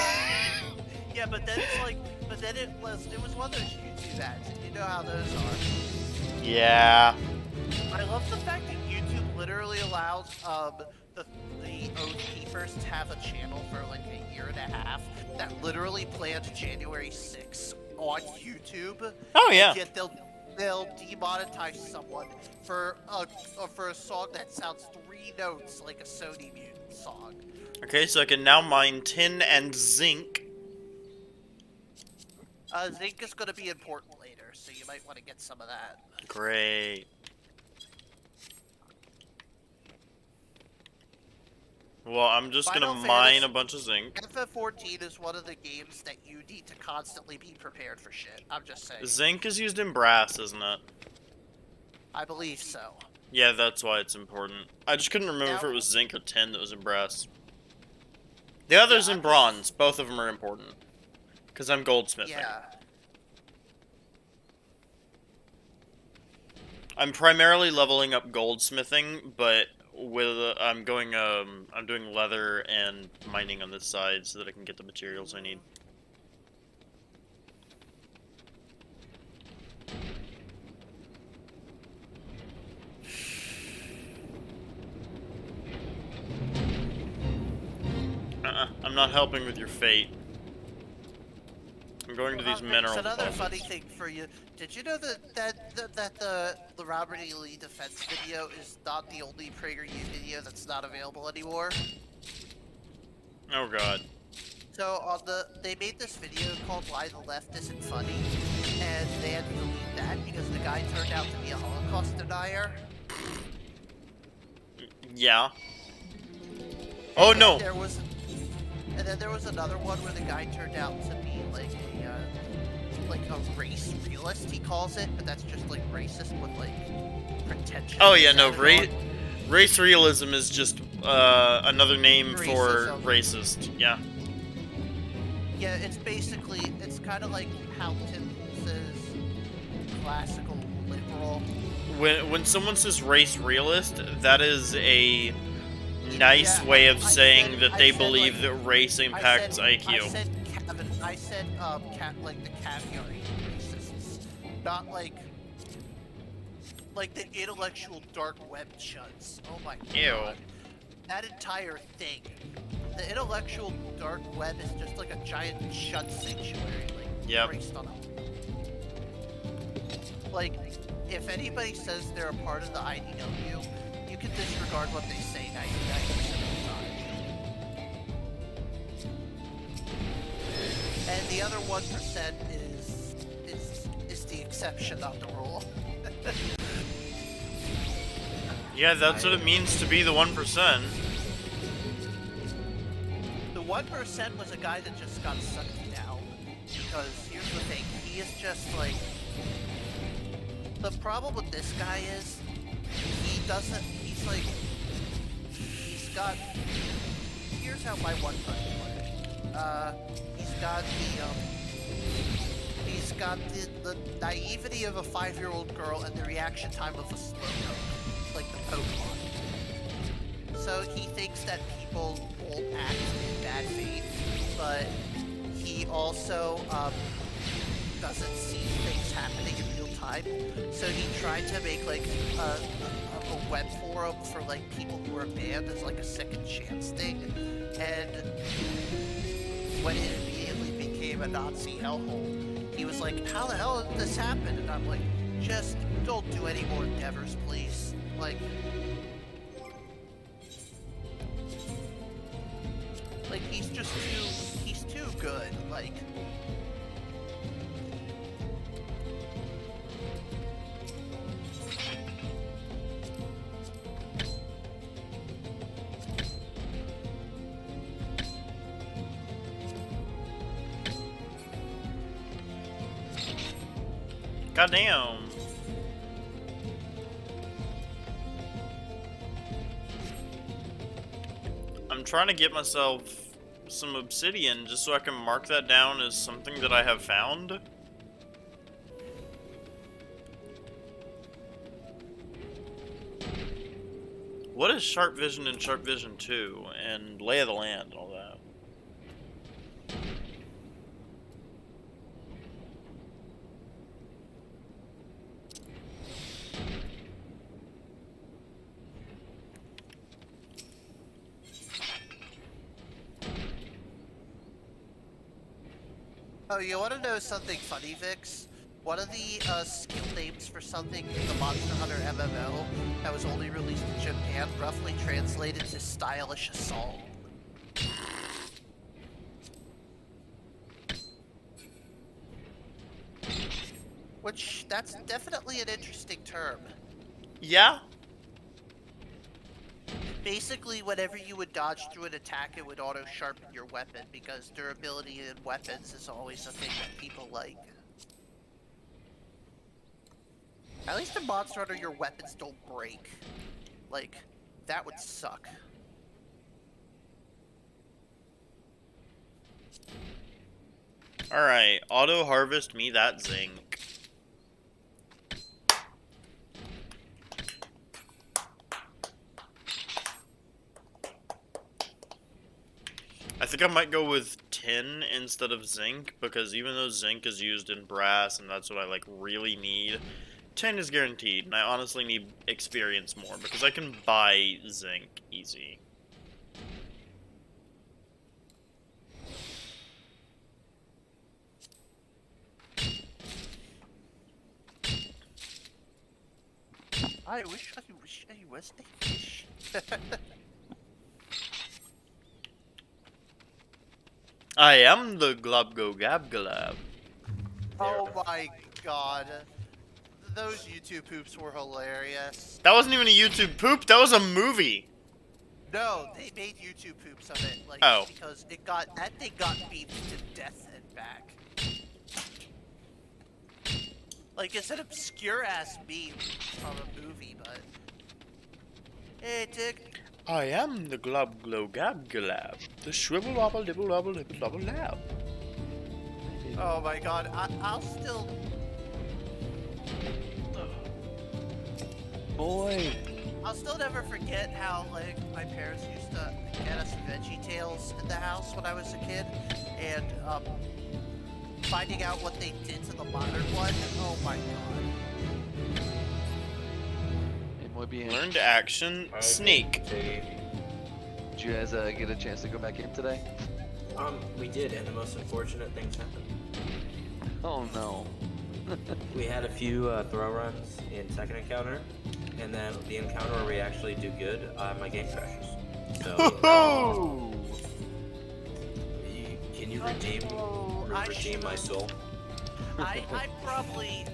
Yeah, but then it's like, it was one of those YouTube ads, and you know how those are.
Yeah.
I love the fact that YouTube literally allows the Oath Keepers to have a channel for like a year and a half that literally planned January 6th on YouTube.
Oh yeah.
Yet they'll demonetize someone for a song that sounds 3 notes like a Sony Mutant song.
Okay, so I can now mine tin and zinc.
Zinc is going to be important later, so you might want to get some of that.
Great. Well, I'm just
Final
gonna mine
Fantasy-
a bunch of zinc.
FF14 is one of the games that you need to constantly be prepared for shit. I'm just saying.
Zinc is used in brass, isn't it?
I believe so.
Yeah, that's why it's important. I just couldn't remember if
Now-
it was zinc or tin that was in brass. The other's
Yeah,
in
I'm
bronze. Both of them are important. Because I'm goldsmithing.
Yeah.
I'm primarily leveling up goldsmithing, but with I'm doing leather and mining on this side so that I can get the materials I need. I'm not helping with your fate. I'm going to these mineral
It's another
deposits.
funny thing for you. Did you know that the Robert E. Lee defense video is not the only PragerU video that's not available anymore?
Oh god.
So they made this video called "Why the Left Isn't Funny," and they had to delete that because the guy turned out to be a Holocaust denier.
Yeah. Oh no!
And then there was another one where the guy turned out to be like a race realist, he calls it, but that's just like racist with like pretension.
Oh yeah, no,
added on.
race realism is just another name for
Racism.
racist. Yeah.
Yeah, it's kind of like how Tim says classical liberal.
When someone says race realist, that is a nice
Yeah,
way of
I
saying
said-
that
I
they
said,
believe
like-
that race impacts IQ.
I said like the caviar racists, not like the intellectual dark web chuds. Oh my
Ew.
god. That entire thing. The intellectual dark web is just like a giant chud sanctuary, like
Yep.
based on like if anybody says they're a part of the IDW, you can disregard what they say 99% of the time. And the other 1% is the exception, not the rule.
Yeah, that's what it means to be the 1%.
The 1% was a guy that just got sucked down. Because here's the thing, he is just like... The problem with this guy is, he's got... Here's how my 1% works. He's got the naivety of a 5-year-old girl and the reaction time of a slowpoke, like the Pokemon. So he thinks that people won't act in bad faith, but he also doesn't see things happening in real time. So he tried to make like a web forum for like people who are banned as like a second chance thing, and when it immediately became a Nazi hellhole, he was like, how the hell did this happen? And I'm like, just don't do any more endeavors, please. Like he's too good, like.
Goddamn. I'm trying to get myself some obsidian just so I can mark that down as something that I have found. What is Sharp Vision and Sharp Vision 2 and Lay of the Land and all that?
Oh, you want to know something funny, Vix? One of the skill names for something in the Monster Hunter MMO that was only released in Japan roughly translated to stylish assault. Which, that's definitely an interesting term.
Yeah.
Basically, whenever you would dodge through an attack, it would auto-sharpen your weapon, because durability in weapons is always a thing that people like. At least in Monster Hunter, your weapons don't break. Like, that would suck.
Alright, auto harvest me that zinc. I think I might go with tin instead of zinc, because even though zinc is used in brass and that's what I like really need, tin is guaranteed, and I honestly need experience more because I can buy zinc easy.
I wish I was a fish.
I am the Globgo Gabgalab.
Oh my god. Those YouTube poops were hilarious.
That wasn't even a YouTube poop, that was a movie!
No, they made YouTube poops of it, like,
Oh.
because that thing got beaten to death and back. Like, it's an obscure-ass meme from a movie, but... Hey, Dick.
I am the Globglo Gabgalab, the shrivel wobble dibble wobble dibble wobble lab.
Oh my god, I'll still...
Boy.
I'll still never forget how, like, my parents used to get us Veggie Tales in the house when I was a kid, and, finding out what they did to the modern one, oh my god.
Muy bien.
Learned action, sneak.
Did
you guys get a chance to go back in today?
We did, and the most unfortunate things happened.
Oh no.
We had a few throw runs in second encounter, and then the encounter where we actually do good, my game crashes. So, can you redeem my soul?
I probably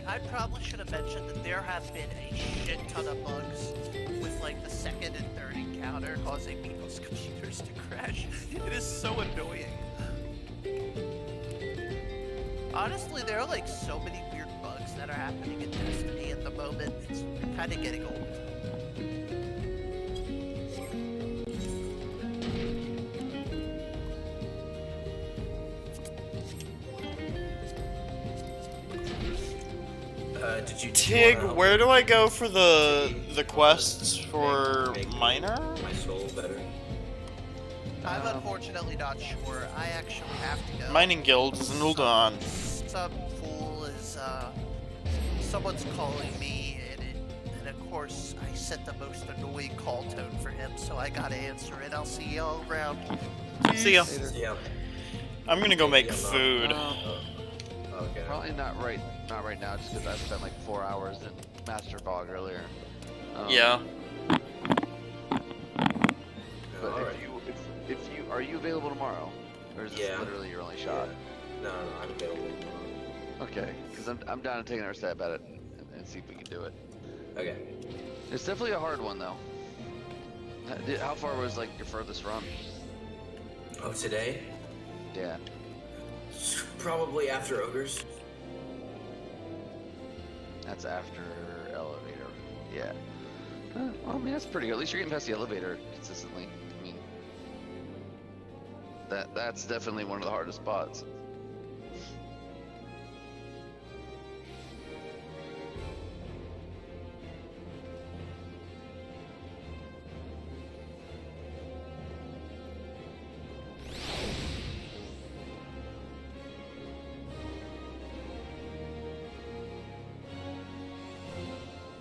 should have mentioned that there have been a shit ton of bugs with like the second and third encounter causing people's computers to crash. It is so annoying. Honestly, there are like so many weird bugs that are happening in Destiny at the moment. It's kind of getting old.
Did you
Tig,
wanna
where do I go for the quests for
make
miner?
my soul better?
I'm unfortunately not sure. I actually have to go.
Mining guild is hold on.
Some fool is, someone's calling me, and of course, I set the most annoying call tone for him, so I gotta answer it. I'll see y'all around.
See ya.
Yeah.
I'm gonna go make
Yeah, no.
food.
Okay.
Probably not right now, just because I spent like 4 hours in Master Fog earlier.
Yeah.
But
Alright.
if you are you available tomorrow, or is this
Yeah.
literally your only shot?
No, I'm available.
Okay, because I'm down to take another stab at it and see if we can do it.
Okay.
It's definitely a hard one though. How far was like your furthest run?
Oh, today?
Yeah.
Probably after ogres.
That's after elevator. Yeah. Well, I mean, that's pretty good. At least you're getting past the elevator consistently. I mean, that's definitely one of the hardest spots.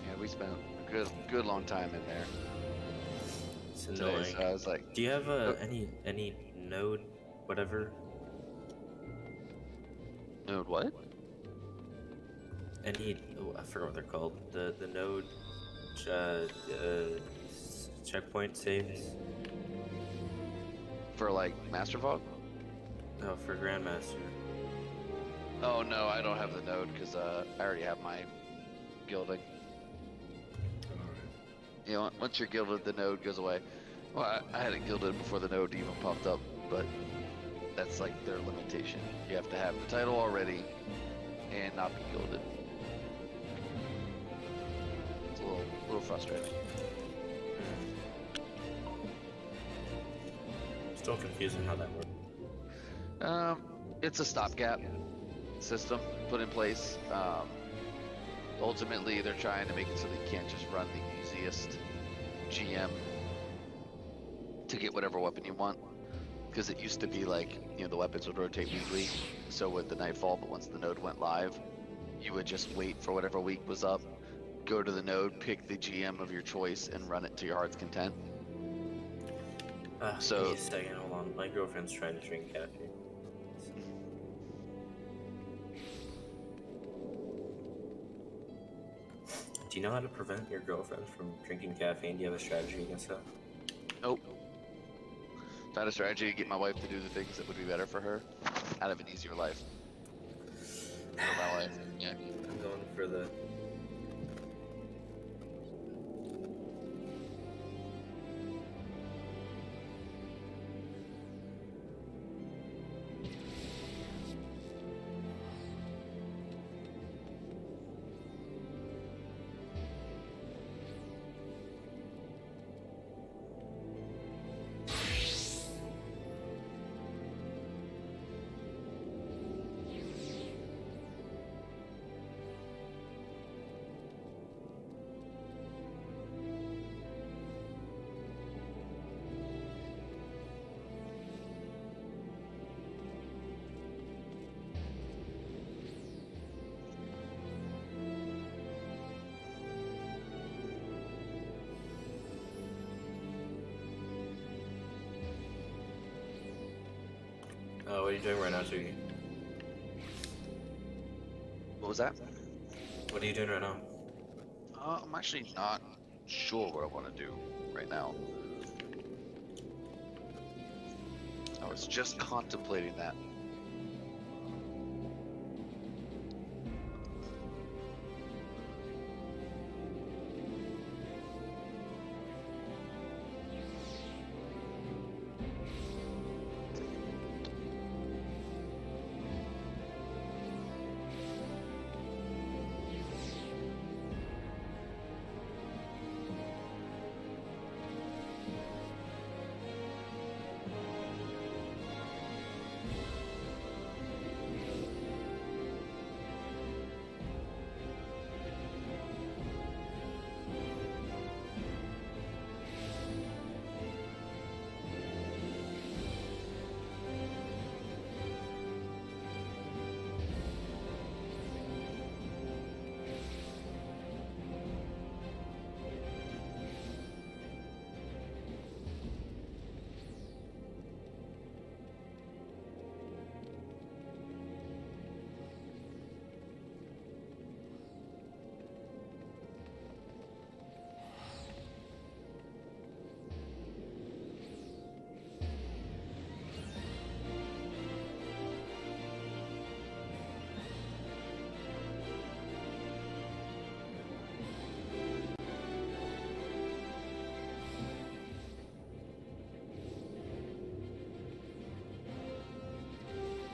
Yeah, we spent a good long time in there
It's
today,
annoying.
so I was like,
Do you have any node, whatever?
Node what?
I need. Oh, I forgot what they're called. The node checkpoint saves.
For like Master Fog?
No, for Grandmaster.
Oh no, I don't have the node because I already have my gilding. You know, once you're gilded, the node goes away. Well, I had it gilded before the node even popped up, but that's like their limitation. You have to have the title already and not be gilded. It's a little frustrating.
Still confusing how that works.
It's a stopgap system put in place. Ultimately, they're trying to make it so that you can't just run the easiest GM to get whatever weapon you want. Because it used to be like, you know, the weapons would rotate weekly. So would the Nightfall, but once the node went live, you would just wait for whatever week was up, go to the node, pick the GM of your choice, and run it to your heart's content.
Give
So-
me a second, hold on. My girlfriend's trying to drink caffeine. Do you know how to prevent your girlfriend from drinking caffeine? Do you have a strategy against that?
Nope. Trying a strategy to get my wife to do the things that would be better for her out of an easier life. For my life, yeah.
I'm going for the. What are you doing right now, Sugi?
What was that?
What are you doing right now?
I'm actually not sure what I want to do right now. I was just contemplating that.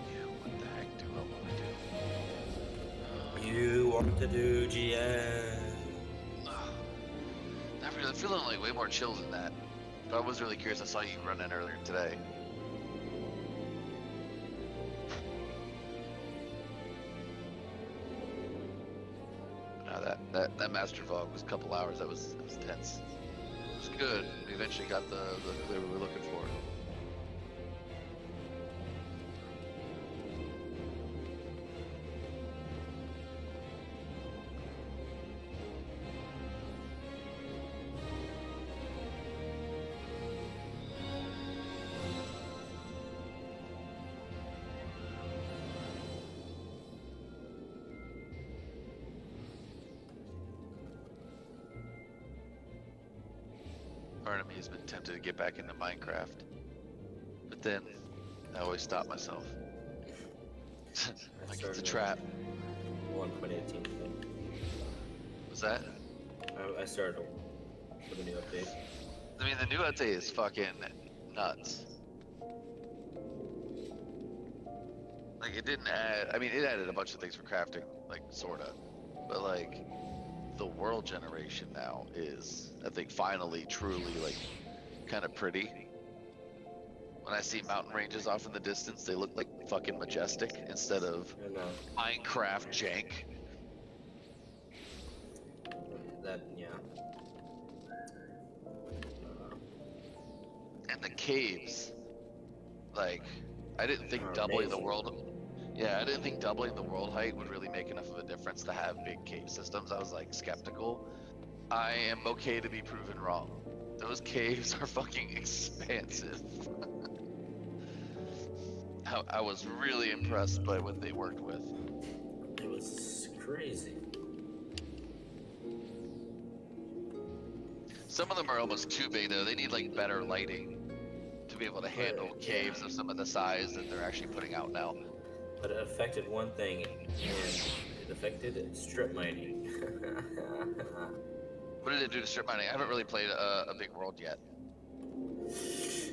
Yeah, what the heck do I want to do?
You want to do GM?
I'm feeling like way more chill than that. But I was really curious. I saw you run in earlier today. No, that Master Fog was a couple hours. That was tense. It was good. We eventually got the clear we were looking for. part of me has been tempted to get back into Minecraft, but then I always stop myself. Like it's a trap.
1.18.
Was that?
I started with a new update.
I mean, the new update is fucking nuts. Like, it didn't add. I mean, it added a bunch of things for crafting, like sorta, but like the world generation now is, I think, finally, truly like kind of pretty. When I see mountain ranges off in the distance, they look like fucking majestic instead of
And
Minecraft jank.
that, yeah.
And the caves, like, I didn't think
Are
doubling the
amazing.
world. Yeah, I didn't think doubling the world height would really make enough of a difference to have big cave systems. I was like skeptical. I am okay to be proven wrong. Those caves are fucking expansive. I was really impressed by what they worked with.
It was crazy.
Some of them are almost too big though. They need like better lighting to be able to handle caves of some of the size that they're actually putting out now.
But it affected one thing, and it affected strip mining.
What did it do to strip mining? I haven't really played a big world yet.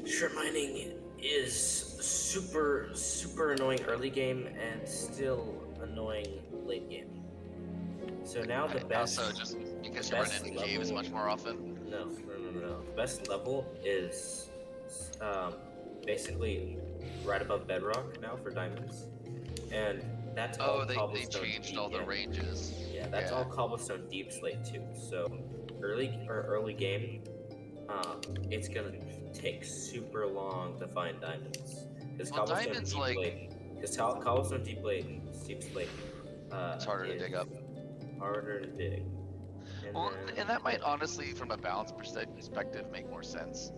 Strip mining is super annoying early game and still annoying late game. So now the best.
Also, just because you run
best
into caves
level-
much more often.
No. The best level is basically right above bedrock now for diamonds, and that's all
They
cobblestone
changed
deep,
all the
yeah.
ranges.
Yeah, that's all cobblestone deep slate too. So early game, it's gonna take super long to find diamonds because
Well, diamonds, like-
cobblestone deep slate,
It's harder to dig up.
Harder to dig.
Well,
then-
and that might honestly, from a balance perspective, make more sense.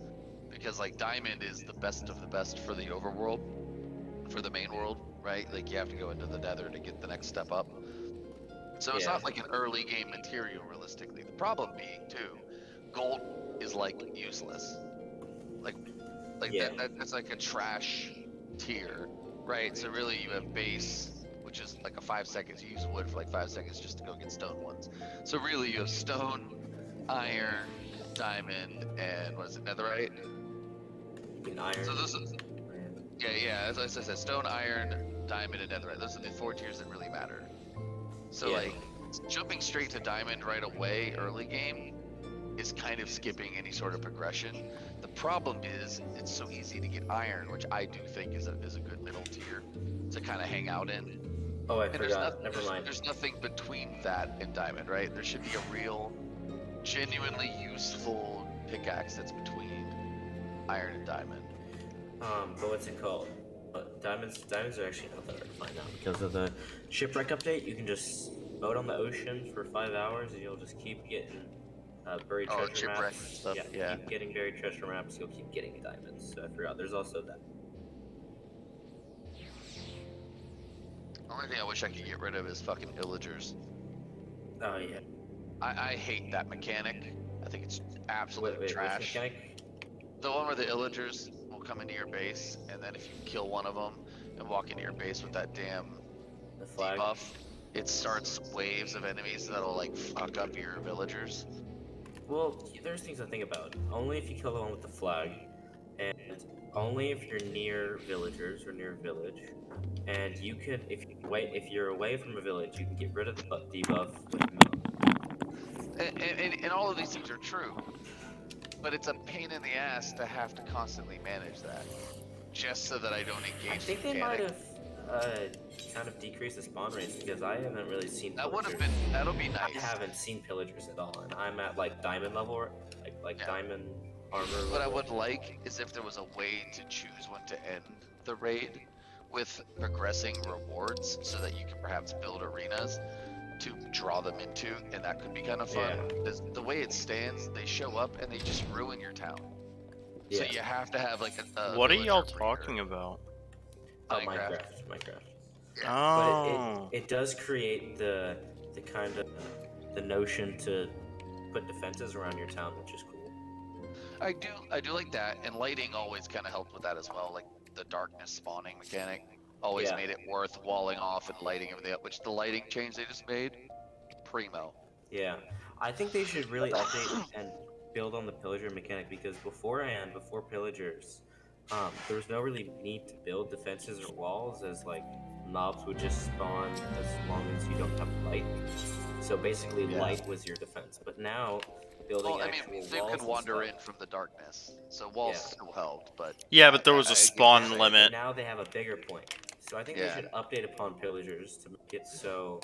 Because, like, diamond is the best of the best for the overworld, for the main world, right? Like, you have to go into the nether to get the next step up. So it's
Yeah.
not like an early game material, realistically. The problem being, too, gold is, like, useless. Like
Yeah.
that's like a trash tier, right? So really you have base, which is like a 5 seconds. You use wood for like 5 seconds just to go get stone ones. So really you have stone, iron, diamond, and what is it, netherite?
You can iron.
So those are, yeah, as I said, stone, iron, diamond, and netherite. Those are the 4 tiers that really matter. So
Yeah.
like jumping straight to diamond right away early game is kind of skipping any sort of progression. The problem is it's so easy to get iron, which I do think is a good middle tier to kind of hang out in.
Oh, I
And
forgot. Never mind.
There's nothing between that and diamond, right? There should be a real, genuinely useful pickaxe that's between iron and diamond.
But what's it called? Diamonds are actually not that hard to find out because of the shipwreck update. You can just boat on the ocean for 5 hours, and you'll just keep getting buried treasure
shipwreck
maps.
stuff, yeah.
Keep getting buried treasure maps. You'll keep getting diamonds. So I forgot. There's also that.
The only thing I wish I could get rid of is fucking villagers.
Oh yeah.
I hate that mechanic. I think it's absolute
Wait,
trash.
which mechanic?
The one where the illagers will come into your base, and then if you kill one of them and walk into your base with that damn
The flag.
debuff, it starts waves of enemies that'll like fuck up your villagers.
Well, there's things to think about. Only if you kill the one with the flag, and only if you're near villagers or near a village. And you can, if you're away from a village, you can get rid of the debuff with
And all of these things are true, but it's a pain in the ass to have to constantly manage that, just so that I don't engage.
I think
the
they might
mechanic.
have kind of decreased the spawn rates because I haven't really seen.
That would have
pillagers.
been. That'll be
I
nice.
haven't seen pillagers at all, and I'm at like diamond level, like
Yeah.
diamond armor.
What I
level.
would like is if there was a way to choose when to end the raid with progressing rewards so that you can perhaps build arenas to draw them into, and that could be kind of fun. Because the way it stands, they show up and they just ruin your town.
Yeah.
So you have to have like a
What are
villager
y'all
breeder.
talking about?
Oh,
Minecraft.
Minecraft.
Oh.
But it does create the kind of the notion to put defenses around your town, which is cool.
I do like that, and lighting always kind of helped with that as well. Like the darkness spawning mechanic always
Yeah.
made it worth walling off and lighting everything up. Which the lighting change they just made, primo.
Yeah, I think they should really update and build on the pillager mechanic because beforehand, before pillagers, there was no really need to build defenses or walls as like mobs would just spawn as long as you don't have light. So basically,
Yeah.
light was your defense. But now, building
Well, I mean,
actual
they
walls
could
and
wander
stuff,
in from the darkness, so walls
yeah.
still helped. But
Yeah, but there was
I
a
get what you're
spawn
saying.
limit.
Now they have a bigger point. So I think they
Yeah.
should update upon pillagers to make it so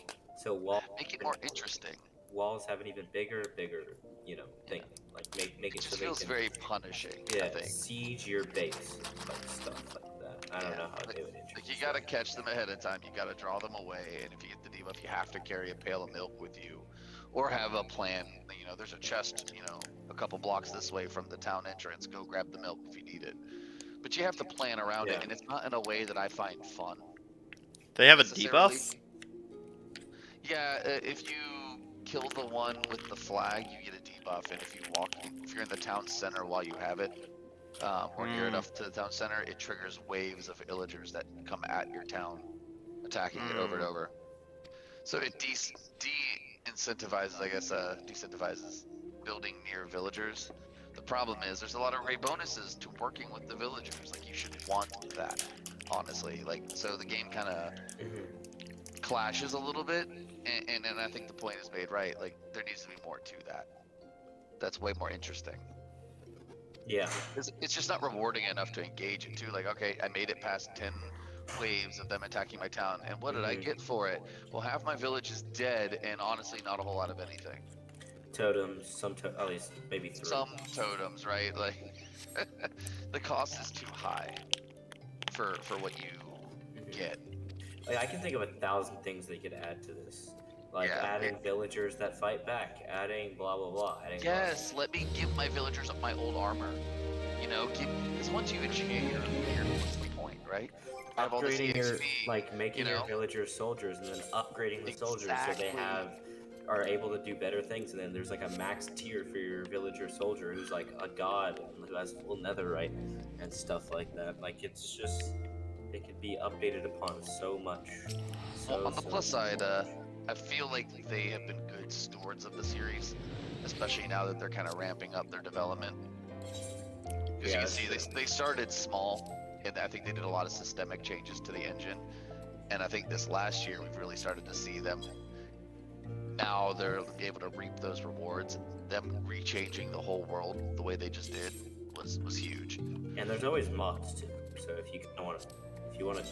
Make it more interesting.
walls have an even bigger thing. Like make
It
it so
just
they
feels
can
very punishing. I
yeah
think.
siege your base, like stuff like that. I don't know how
like,
they would
like
introduce
you gotta
that.
catch them ahead of time. You gotta draw them away, and if you get the debuff, you have to carry a pail of milk with you, or have a plan. You know, there's a chest, a couple blocks this way from the town entrance. Go grab the milk if you need it. But you have to plan around it,
Yeah.
and it's not in a way that I find fun.
They have a
necessarily.
debuff?
Yeah, if you kill the one with the flag, you get a debuff, and if you're in the town center while you have it, or near enough to the town center, it triggers waves of villagers that come at your town, attacking it over and over. So it de-incentivizes, I guess, decentivizes building near villagers. The problem is there's a lot of raid bonuses to working with the villagers. Like, you should want that, honestly. Like, so the game kind of clashes a little bit, and I think the point is made right. Like, there needs to be more to that. That's way more interesting.
Yeah.
It's just not rewarding enough to engage in too. Like, okay, I made it past 10 waves of them attacking my town, and what did I get for it? Well, half my village is dead, and honestly, not a whole lot of anything.
Totems, at least maybe 3.
Some totems, right? Like, the cost is too high for what you get.
Like, I can think of 1,000 things they could add to this. Like adding villagers that fight back, adding blah blah blah. Adding
yes, let me give my villagers my old armor. Because once you achieve your XP point, right? Have all this
upgrading your
EXP,
making your villagers soldiers and then upgrading the soldiers so they are able to do better things, and then there's like a max tier for your villager soldier who's like a god and who has full netherite and stuff like that. Like, it's just, it could be updated upon so much.
Well, on the plus side, I feel like they have been good stewards of the series, especially now that they're kind of ramping up their development. Because you can see they started small, and I think they did a lot of systemic changes to the engine. And I think this last year we've really started to see them. Now they're able to reap those rewards. Them rechanging the whole world the way they just did was huge.
And there's always mods too. So if you want to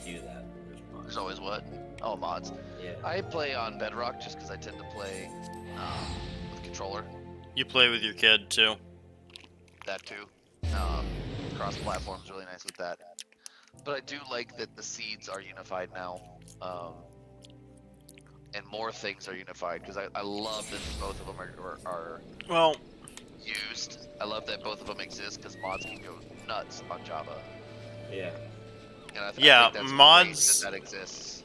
do that, there's mods.
There's always what? Oh, mods.
Yeah.
I play on Bedrock just because I tend to play with controller.
You play with your kid too.
That too. Cross-platform is really nice with that. But I do like that the seeds are unified now, and more things are unified, because I love that both of them are
well
used. I love that both of them exist because mods can go nuts on Java.
Yeah.
And I
yeah,
think that's
mods
great that exists.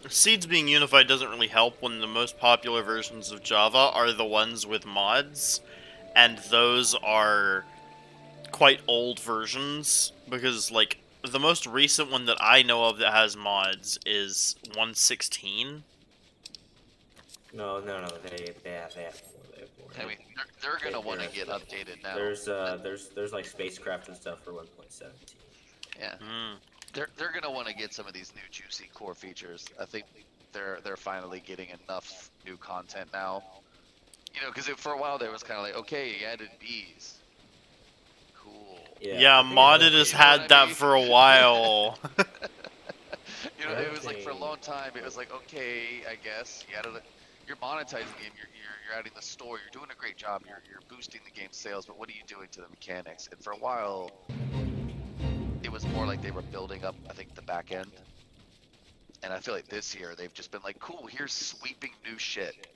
Seeds being unified doesn't really help when the most popular versions of Java are the ones with mods, and those are quite old versions, because, like, the most recent one that I know of that has mods is 1.16.
No, they have more.
I mean, they're gonna want to get updated now.
There's like spacecraft and stuff for 1.17.
Yeah. They're gonna want to get some of these new juicy core features. I think they're finally getting enough new content now. Because for a while there was kind of like, okay, you added bees. Cool.
Yeah, modded has had that for a while.
It was like for a long time. It was like, okay, I guess you're monetizing the game. You're adding the store. You're doing a great job. You're boosting the game's sales. But what are you doing to the mechanics? And for a while, it was more like they were building up, I think, the back end. And I feel like this year they've just been like, cool, here's sweeping new shit.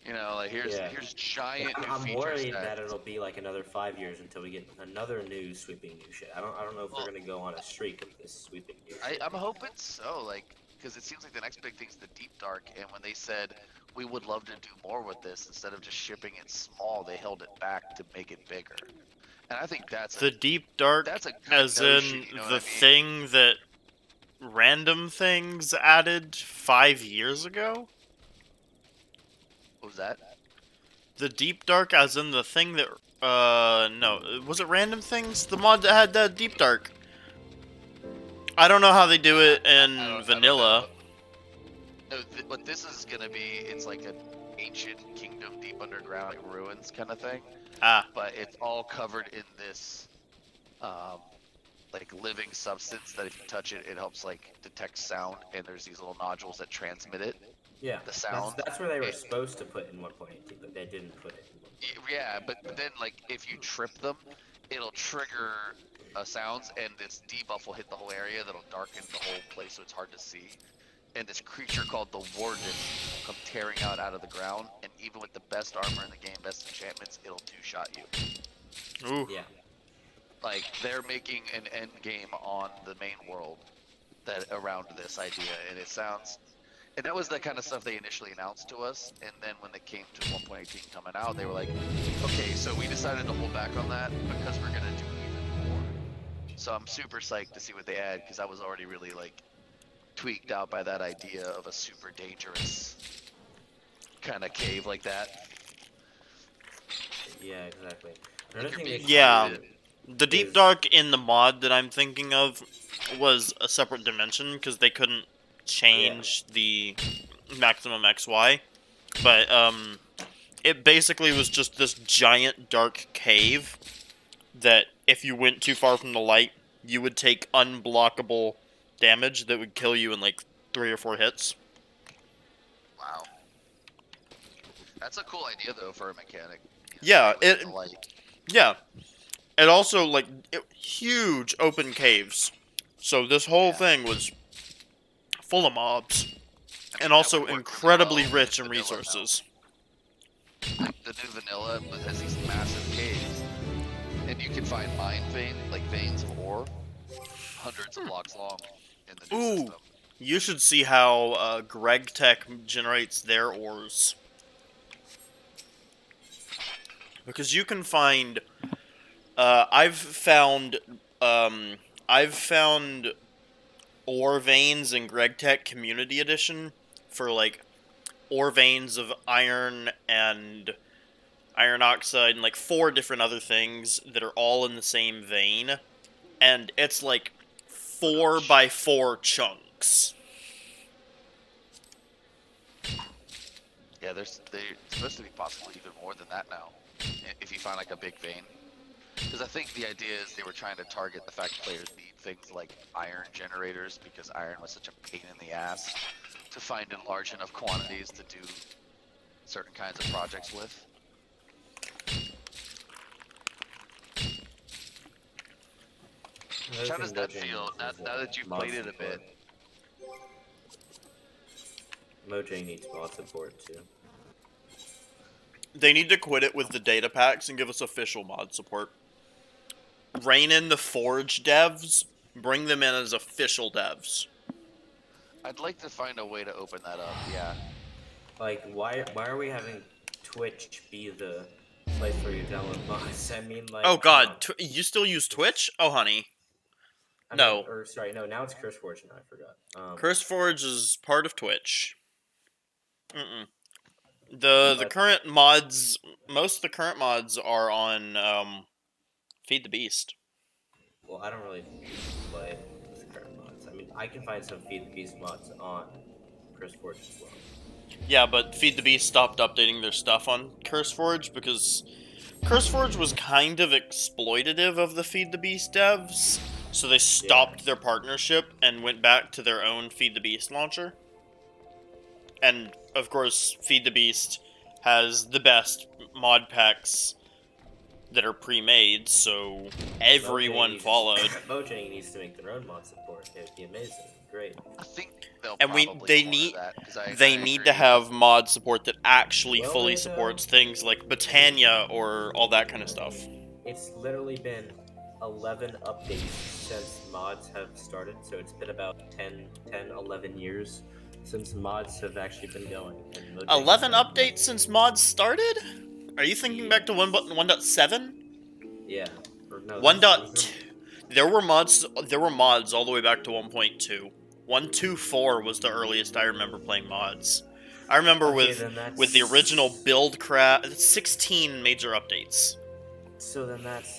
Here's giant new features.
I'm worried that it'll be like another 5 years until we get another new sweeping new shit. I don't know if we're gonna go on a streak of this sweeping new shit.
I'm hoping so, because it seems like the next big thing's the Deep Dark, and when they said we would love to do more with this, instead of just shipping it small, they held it back to make it bigger. And I think that's
The deep dark,
that's a good
as
notion,
in
you know
the
what I mean?
thing that random things added 5 years ago.
What was that?
The deep dark, as in the thing that no, was it random things? The mod that had that deep dark. I don't know how they do it in vanilla.
No, what this is gonna be, it's like an ancient kingdom deep underground, like ruins kind of thing.
Ah,
But it's all covered in this, like living substance that if you touch it, it helps like detect sound, and there's these little nodules that transmit it,
Yeah,
the sound.
that's where they were
It-
supposed to put in 1.18, but they didn't put it in 1.18.
yeah, but then like if you trip them, it'll trigger sounds, and this debuff will hit the whole area. That'll darken the whole place so it's hard to see. And this creature called the Warden will come tearing out of the ground, and even with the best armor in the game, best enchantments, it'll two-shot you.
ooh.
Yeah.
Like, they're making an end game on the main world that around this idea, and it sounds... And that was the kind of stuff they initially announced to us, and then when they came to 1.18 coming out, they were like, okay, so we decided to hold back on that because we're going to do even more. So I'm super psyched to see what they add, because I was already really, like, tweaked out by that idea of a super dangerous kind of cave like that.
Yeah, exactly.
Like
Another
you're
thing
being
they
Yeah.
hunted.
The deep
is-
dark in the mod that I'm thinking of was a separate dimension because they couldn't change the maximum XY. But it basically was just this giant dark cave that if you went too far from the light, you would take unblockable damage that would kill you in like 3 or 4 hits.
Wow. That's a cool idea though for a mechanic.
Yeah,
Stay within
it-
the light.
Yeah. It also, like, huge open caves. So this whole
Yeah.
thing was full of mobs.
I mean,
And
that
also
would work really
incredibly
well
rich
with
in
vanilla now.
resources.
Like the new vanilla has these massive caves, and you can find veins of ore, hundreds of blocks long in the new
Ooh.
system.
You should see how Greg Tech generates their ores. Because you can find... I've found ore veins in Greg Tech Community Edition for, like, ore veins of iron and iron oxide and, like, 4 different other things that are all in the same vein. And it's, like, 4 by 4 chunks.
Yeah, they're supposed to be possibly even more than that now, if you find like a big vein. Because I think the idea is they were trying to target the fact players need things like iron generators, because iron was such a pain in the ass to find in large enough quantities to do certain kinds of projects with.
Another
How does
thing
that
Mojang
feel
needs
now,
is,
now that you've
mod
played it a bit?
support. Mojang needs mod support too.
They need to quit it with the data packs and give us official mod support. Rein in the Forge devs, bring them in as official devs.
I'd like to find a way to open that up, yeah.
Like, why are we having Twitch be the place where you download mods? I mean, like.
Oh
come
god,
on.
you still use Twitch? Oh honey.
I
No.
mean, or sorry, no. Now it's CurseForge. Now I forgot.
CurseForge is part of Twitch. The
But-
current mods, most of the current mods are on Feed the Beast.
Well, I don't really play with the current mods. I mean, I can find some Feed the Beast mods on CurseForge as well.
Yeah, but Feed the Beast stopped updating their stuff on CurseForge because CurseForge was kind of exploitative of the Feed the Beast devs, so they stopped their partnership and went back to their own Feed the Beast launcher. And, of course, Feed the Beast has the best mod packs that are pre-made, so everyone followed.
Mojang needs to make their own mod support. It'd be amazing. Great.
I think they'll
And
probably
they
corner
need
that, 'cause I
they
agree.
need to have mod support that actually
Well,
fully
they,
supports things like Britannia or all that kind of stuff.
It's literally been 11 updates since mods have started, so it's been about 10, 11 years since mods have actually been going. And Mojang
11
has-
updates since mods started? Are you thinking back to 1.7?
Yeah. Or no,
One
there
dot
was
two. There were mods. There were mods all the way back to 1.2. 1.2.4 was the earliest I remember playing mods. I remember
Okay,
with
then that's
the original build craft. 16 major updates.
So then that's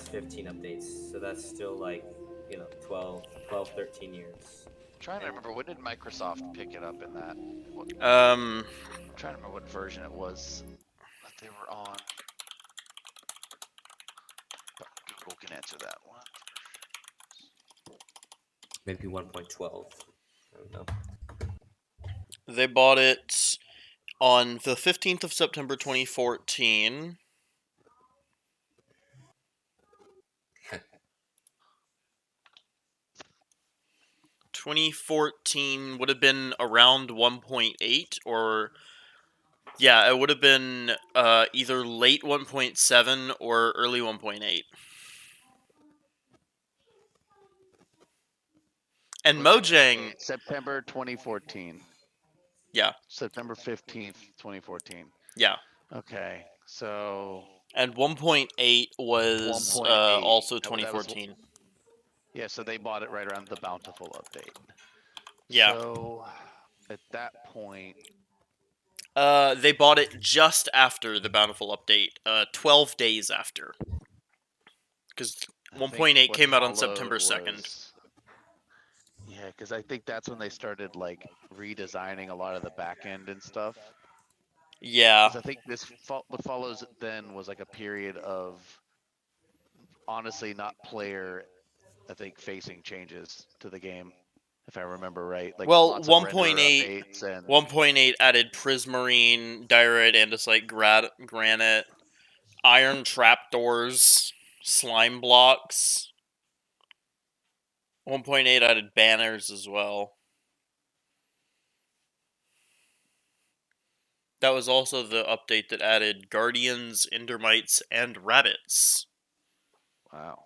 15 updates. So that's still like, 12, 13 years.
Trying to remember, when did Microsoft pick it up in that?
Um,
I'm trying to remember what version it was that they were on. But Google can answer that one.
Maybe 1.12. I don't know.
they bought it on the 15th of September 2014. 2014 would have been around 1.8 or yeah, it would have been either late 1.7 or early 1.8. And Mojang,
Okay, September 2014.
yeah,
September 15th, 2014.
yeah.
Okay, so
And 1.8 was
1.8.
also
That was
2014.
yeah. So they bought it right around the Bountiful update.
Yeah.
So at that point,
They bought it just after the Bountiful update, 12 days after. Because
I think
1.8
what
came out on
followed
September 2nd.
Yeah, because I think that's when they started like redesigning a lot of the back end and stuff.
Yeah.
Because I think what follows then was like a period of honestly not player, I think, facing changes to the game, if I remember right. Like
Well,
lots of renderer
1.8
updates and
1.8 added Prismarine, Diorite, Andesite, Granite, Iron Trapdoors, Slime Blocks. 1.8 added banners as well. That was also the update that added Guardians, Endermites, and Rabbits.
wow.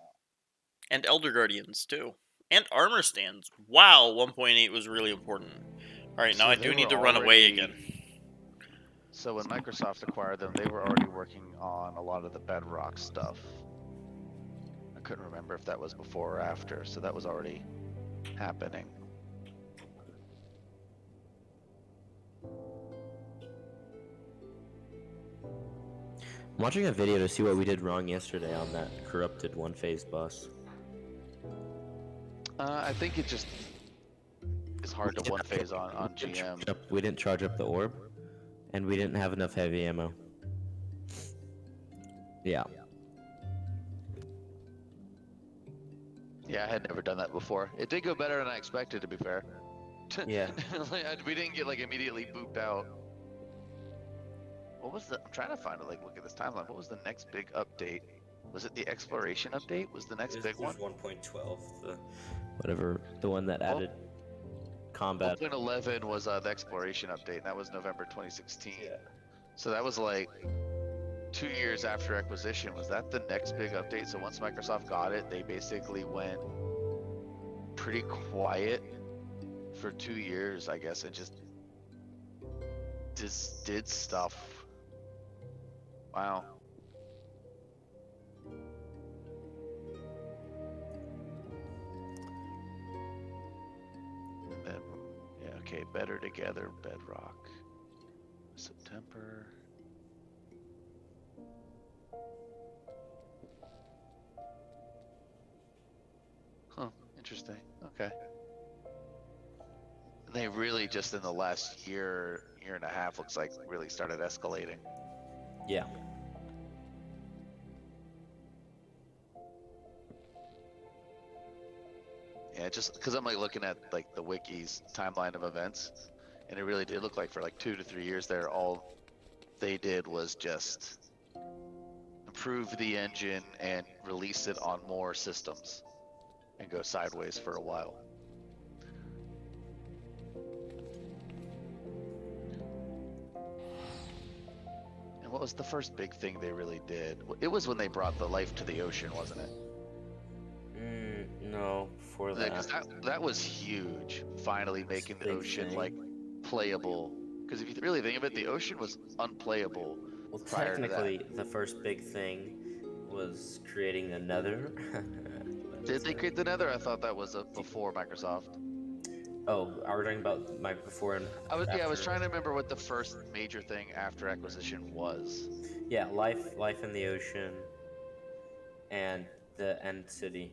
And Elder Guardians, too. And armor stands. Wow, 1.8 was really important. Alright, now
So
I
they
do need
were
to run away
already-
again.
So when Microsoft acquired them, they were already working on a lot of the Bedrock stuff. I couldn't remember if that was before or after, so that was already happening.
I'm watching a video to see what we did wrong yesterday on that corrupted one-phase bus.
I think it just is hard to one phase on GM.
We didn't charge up the orb, and we didn't have enough heavy ammo. Yeah.
Yeah, I had never done that before. It did go better than I expected, to be fair.
Yeah.
We didn't get like immediately booped out. What was the? I'm trying to find it. Like, look at this timeline. What was the next big update? Was it the exploration update? Was the next big one?
1.12, whatever, the one that added combat.
1.11 was the exploration update, and that was November 2016.
Yeah.
So that was like 2 years after acquisition. Was that the next big update? So once Microsoft got it, they basically went pretty quiet for 2 years, I guess, and just did stuff. Wow. And then, yeah, okay, Better Together, Bedrock. September. Huh, interesting. Okay. They really just in the last year and a half looks like really started escalating.
Yeah.
Yeah, just because I'm like looking at like the wiki's timeline of events, and it really did look like for like 2 to 3 years there, all they did was just improve the engine and release it on more systems and go sideways for a while. And what was the first big thing they really did? It was when they brought the life to the ocean, wasn't it?
No, before
Because
that.
that was huge. Finally making the
Big
ocean
thing.
like playable. Because if you really think of it, the ocean was unplayable
Well,
prior to that.
technically, the first big thing was creating the Nether.
Did they create the Nether? I thought that was before Microsoft.
Oh, are we talking about my before and
I was
after?
trying to remember what the first major thing after acquisition was.
Yeah, life in the ocean, and the end city.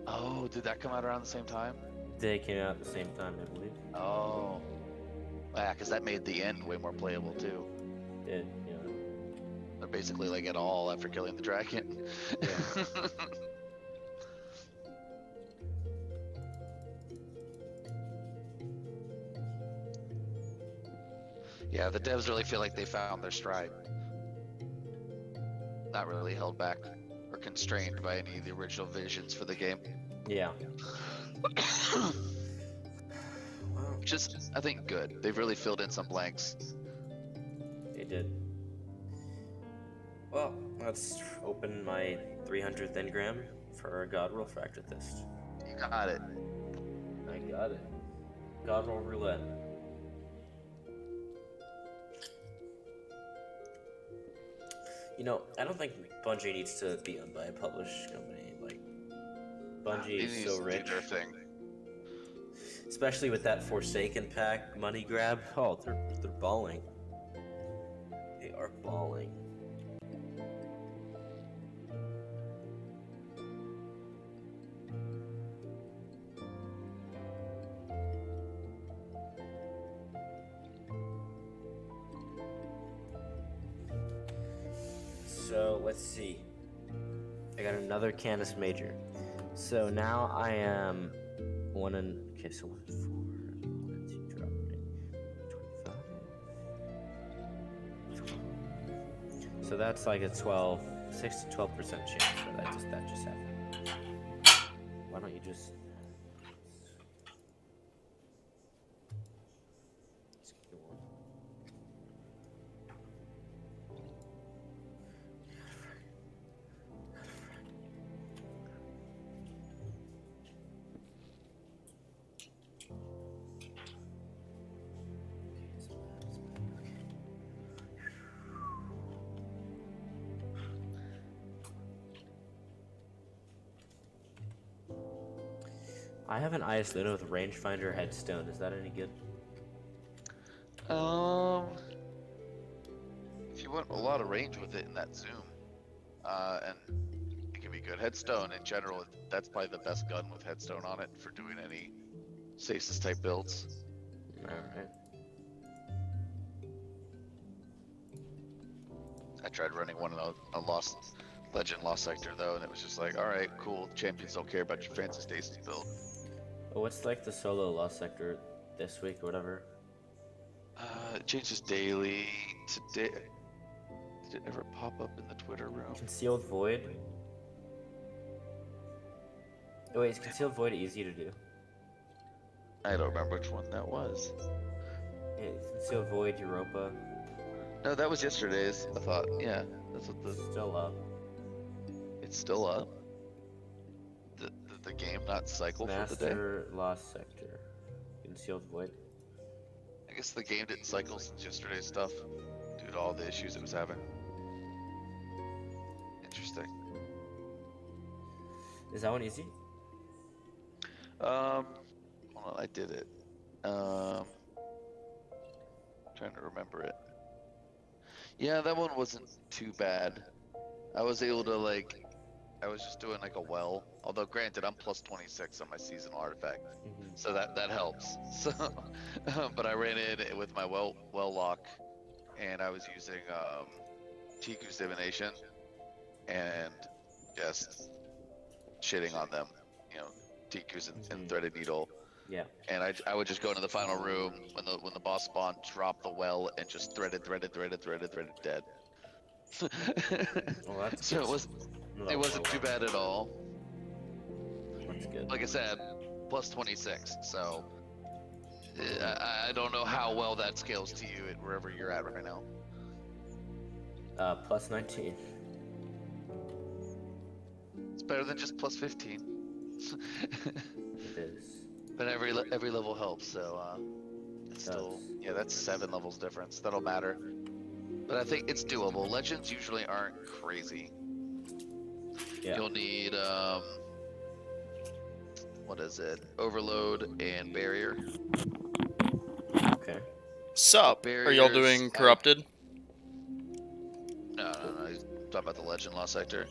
Oh, did that come out around the same time?
They came out at the same time, I believe.
Oh. Yeah, because that made the end way more playable too.
Did yeah.
They're basically like it all after killing the dragon.
Yeah.
Yeah, the devs really feel like they found their stride. Not really held back or constrained by any of the original visions for the game.
Yeah.
Which is, I think, good. They've really filled in some blanks.
They did. Well, let's open my 300th engram for a God Roll Fracture Test.
You got it.
I got it. God Roll Roulette. You know, I don't think Bungie needs to be owned by a published company. Like, Bungie is so rich.
Do their thing.
Especially with that Forsaken pack money grab. Oh, they're balling. They are balling. So let's see. I got another Canis Major. So now I am one in. Okay, so 1 in 4. 1 and 2 drop rate. 25. So that's like a 6 to 12% chance for that just happened. Why don't you just? I have an IS Luna with rangefinder headstone. Is that any good?
If you want a lot of range with it in that zoom, and it can be good. Headstone in general, that's probably the best gun with headstone on it for doing any stasis type builds.
Alright.
I tried running one in a Legend Lost Sector though, and it was just like, alright, cool, champions don't care about your fancy stasis build.
Oh, what's like the solo Lost Sector this week or whatever?
It changes daily. Today, did it ever pop up in the Twitter room?
Concealed Void? Oh wait, is Concealed Void easy to do?
I don't remember which one that was.
Yeah, Concealed Void, Europa.
No, that was yesterday's. I thought, yeah, that's what
Still up.
it's still up. The game not cycle for the day.
Master Lost Sector. Concealed Void.
I guess the game didn't cycle since yesterday's stuff due to all the issues it was having. Interesting.
Is that one easy?
Hold on, I did it. Trying to remember it. Yeah, that one wasn't too bad. I was able to I was just doing like a well. Although granted, I'm plus 26 on my seasonal artifact, so that helps. So, but I ran in with my well lock, and I was using Tiku's divination, and just shitting on them. You know, Tiku's and threaded needle.
Yeah.
And I would just go into the final room when the boss spawned, drop the well, and just threaded dead.
Well, that's
So
good.
it wasn't too bad at all.
That's good.
Like I said, plus 26. So I don't know how well that scales to you at wherever you're at right now.
Plus 19.
It's better than just plus 15.
It is.
But every level helps. So it's still, yeah, that's 7 levels difference. That'll matter. But I think it's doable. Legends usually aren't crazy.
Yeah.
You'll need what is it? Overload and barrier.
Okay.
Sup? Are y'all
Barriers,
doing corrupted?
No. He's talking about the legend lost sector.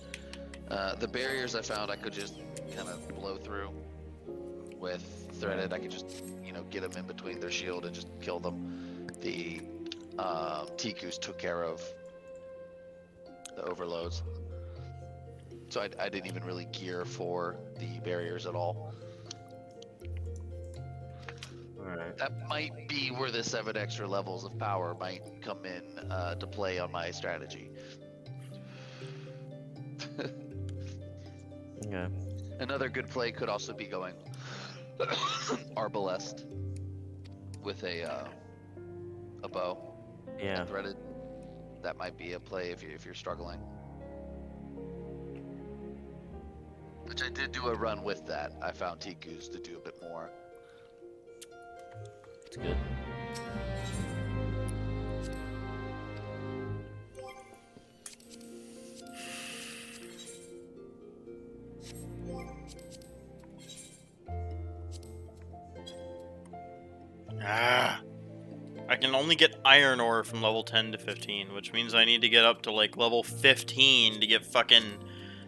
The barriers I found I could just kind of blow through with threaded. I could just, get them in between their shield and just kill them. The Tikus took care of the overloads. So I didn't even really gear for the barriers at all.
Alright.
That might be where the 7 extra levels of power might come in to play on my strategy.
Okay.
Another good play could also be going Arbalest with a bow
Yeah.
and threaded. That might be a play if you're struggling. Which I did do a run with that. I found Tikus to do a bit more.
It's good.
Ah. I can only get iron ore from level 10 to 15, which means I need to get up to like level 15 to get fucking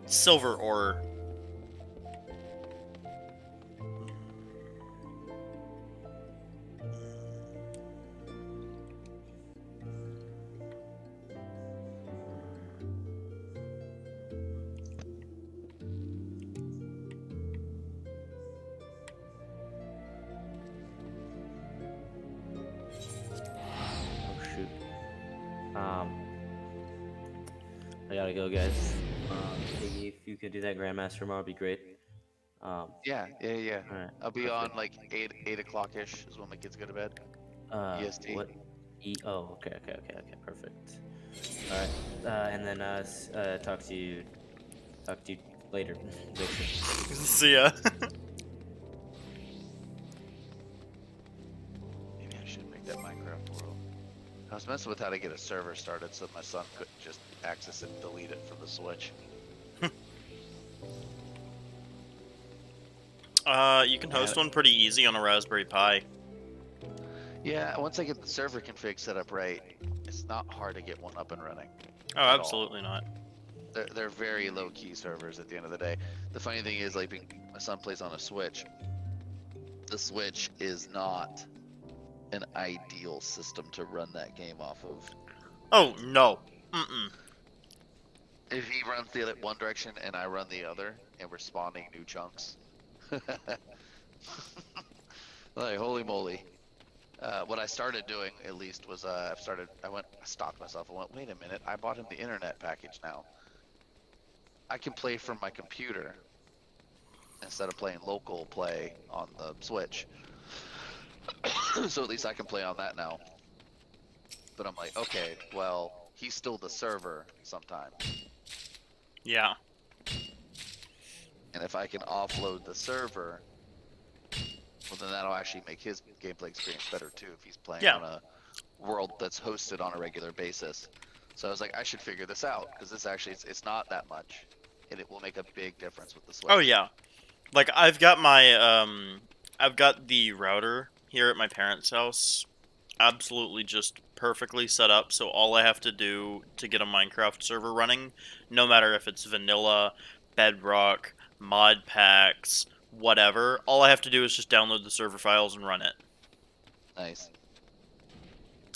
silver ore.
Oh shoot. I gotta go, guys. Iggy, if you could do that Grandmaster tomorrow, would be great.
Yeah.
Alright.
I'll be on like 8 o'clock-ish is when my kids go to bed. EST.
What? Oh, okay, perfect. Alright, and then talk to you later. Vixen.
See ya.
Maybe I should make that Minecraft world. I was messing with how to get a server started so my son couldn't just access it and delete it from the Switch.
You can host one pretty easy on a Raspberry Pi.
Yeah, once I get the server config set up right, it's not hard to get one up and running.
Oh,
At all.
absolutely not.
They're very low-key servers at the end of the day. The funny thing is, like, my son plays on a Switch. The Switch is not an ideal system to run that game off of.
Oh, no. Mm-mm.
If he runs the one direction and I run the other, and we're spawning new chunks. Like, holy moly. What I started doing, at least, was I stocked myself. I went, wait a minute, I bought him the internet package now. I can play from my computer instead of playing local play on the Switch. So at least I can play on that now. But I'm like, okay, well, he's still the server sometimes.
Yeah.
And if I can offload the server, well, then that'll actually make his gameplay experience better too if he's playing on a world that's hosted on a regular basis. So I was like, I should figure this out because this actually it's not that much, and it will make a big difference with the Switch.
Oh yeah, like I've got my I've got the router here at my parents' house, absolutely just perfectly set up. So all I have to do to get a Minecraft server running, no matter if it's vanilla, Bedrock, mod packs, whatever, all I have to do is just download the server files and run it.
Nice.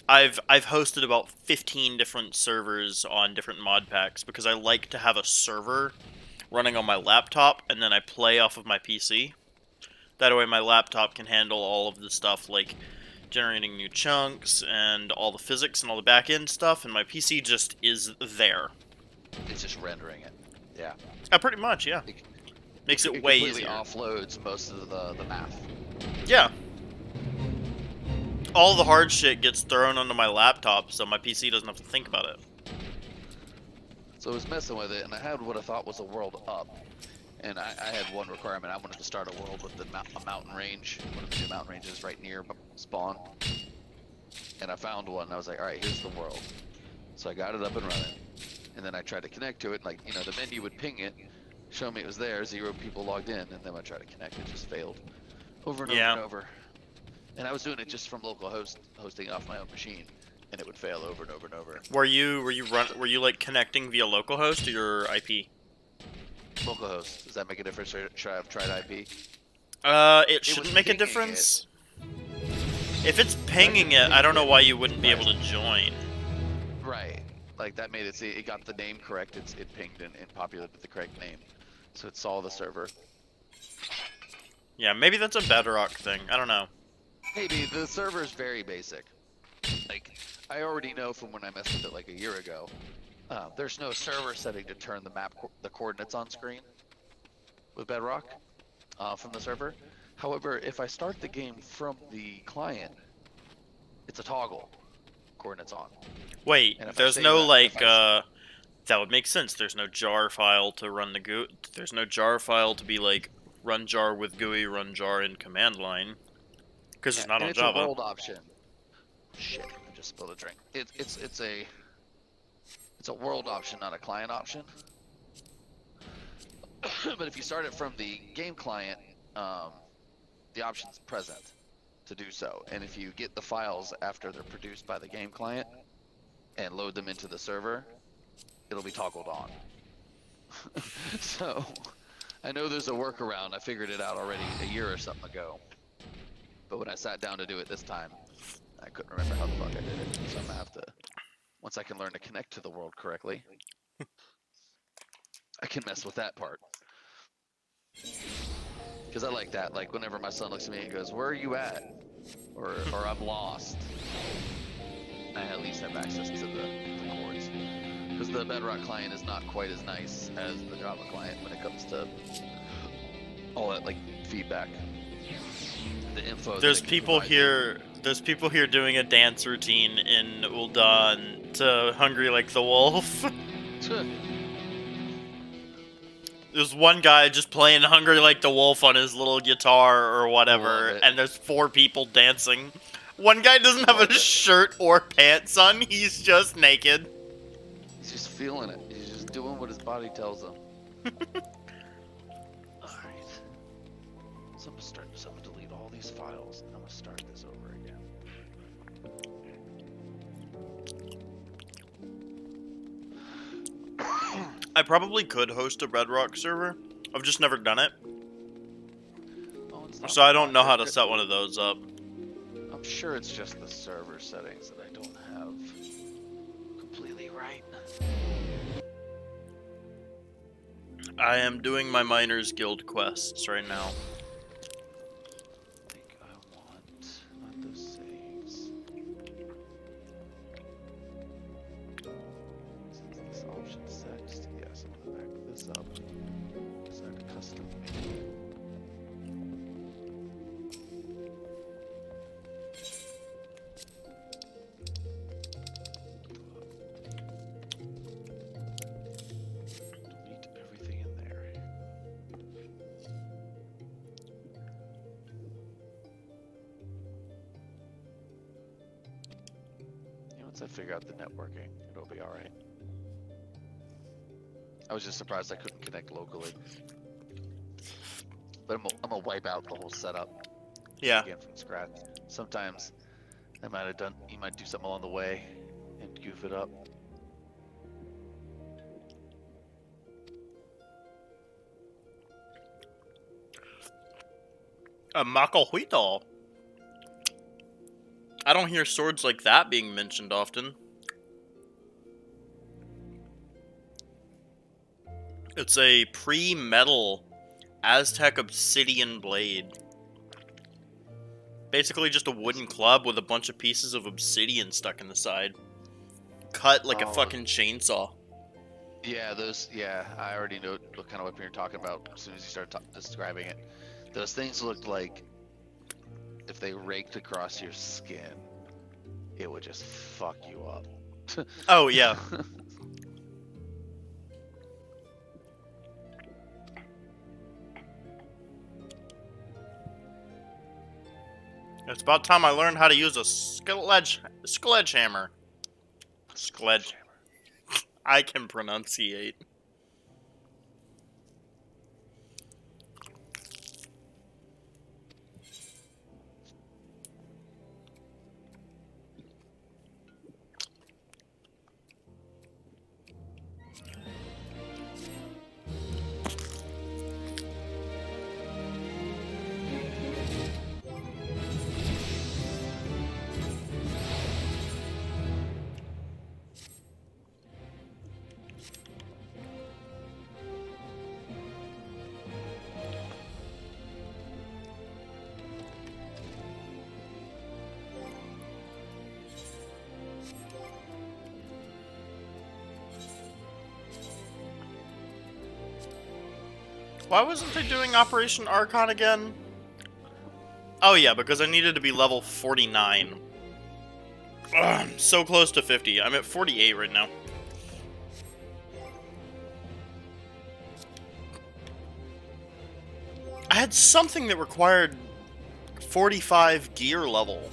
I've hosted about 15 different servers on different mod packs because I like to have a server running on my laptop and then I play off of my PC. That way my laptop can handle all of the stuff like generating new chunks and all the physics and all the back-end stuff, and my PC just is there.
It's just rendering it. Yeah.
Pretty much, yeah. Makes it way
completely
easier.
Offloads most of the math.
Yeah. All the hard shit gets thrown onto my laptop, so my PC doesn't have to think about it.
So I was messing with it, and I had what I thought was a world up. And I had one requirement. I wanted to start a world with a mountain range, one of the new mountain ranges right near spawn. And I found one, and I was like, alright, here's the world. So I got it up and running, and then I tried to connect to it. Like, you know, the menu would ping it, show me it was there, 0 people logged in, and then I tried to connect, it just failed over and over
Yeah.
and over. And I was doing it just from local hosting off my own machine, and it would fail over and over and over.
Were you like connecting via localhost or your IP?
Localhost, does that make a difference, or should I have tried IP?
It shouldn't
was
make a
pinging
difference. If it's pinging it, I don't know why you wouldn't be able to join.
Right, like that made it see, it got the name correct, it pinged and populated the correct name. So it saw the server.
Yeah, maybe that's a Bedrock thing. I don't know.
Maybe, the server is very basic. Like, I already know from when I messed with it like a year ago, there's no server setting to turn the coordinates on screen with Bedrock from the server. However, if I start the game from the client, it's a toggle. Coordinates on.
Wait,
And if I
there's
save
no
that-
like
if I
that would make sense. There's no jar file to run the GUI. There's no jar file to be like run jar with GUI, run jar in command line. Because it's not
and
on
it's
Java.
a world option. Shit, I just spilled a drink. It's a world option, not a client option. But if you start it from the game client, the option's present to do so. And if you get the files after they're produced by the game client and load them into the server, it'll be toggled on. So, I know there's a workaround. I figured it out already a year or something ago. But when I sat down to do it this time, I couldn't remember how the fuck I did it. So I'm gonna have to, once I can learn to connect to the world correctly, I can mess with that part. Because I like that. Like, whenever my son looks at me and goes, "Where are you at?" Or "I'm lost," I at least have access to the chords. Because the Bedrock client is not quite as nice as the Java client when it comes to all that, like, feedback. The info.
There's people here. There's people here doing a dance routine in Uldan to "Hungry Like the Wolf." There's one guy just playing "Hungry Like the Wolf" on his little guitar or whatever,
Love it.
and there's 4 people dancing. One guy doesn't have
Love
a
it.
shirt or pants on. He's just naked.
He's just feeling it. He's just doing what his body tells him. Alright. So I'm gonna delete all these files and I'm gonna start this over again.
I probably could host a Bedrock server. I've just never done it,
Oh, it's not
so I don't
that
know how to
hard.
set one of those up.
I'm sure it's just the server settings that I don't have completely right.
I am doing my Miners Guild quests right now.
I think I want not those saves. Since this option set, just yes, I'm gonna back this up. Set custom menu. Delete everything in there. Yeah, once I figure out the networking, it'll be alright. I was just surprised I couldn't connect locally. But I'm gonna wipe out the whole setup
Yeah.
again from scratch. Sometimes you might do something along the way and goof it up.
A Macahuito. I don't hear swords like that being mentioned often. It's a pre-metal Aztec obsidian blade. Basically just a wooden club with a bunch of pieces of obsidian stuck in the side. Cut like a
Oh.
fucking chainsaw.
Yeah, I already know what kind of weapon you're talking about as soon as you start describing it. Those things looked like if they raked across your skin, it would just fuck you up.
Oh, yeah. It's about time I learned how to use a sledgehammer. Sledge. I can pronunciate. Why wasn't I doing Operation Archon again? Oh yeah, because I needed to be level 49. Ugh, I'm so close to 50. I'm at 48 right now. I had something that required 45 gear level.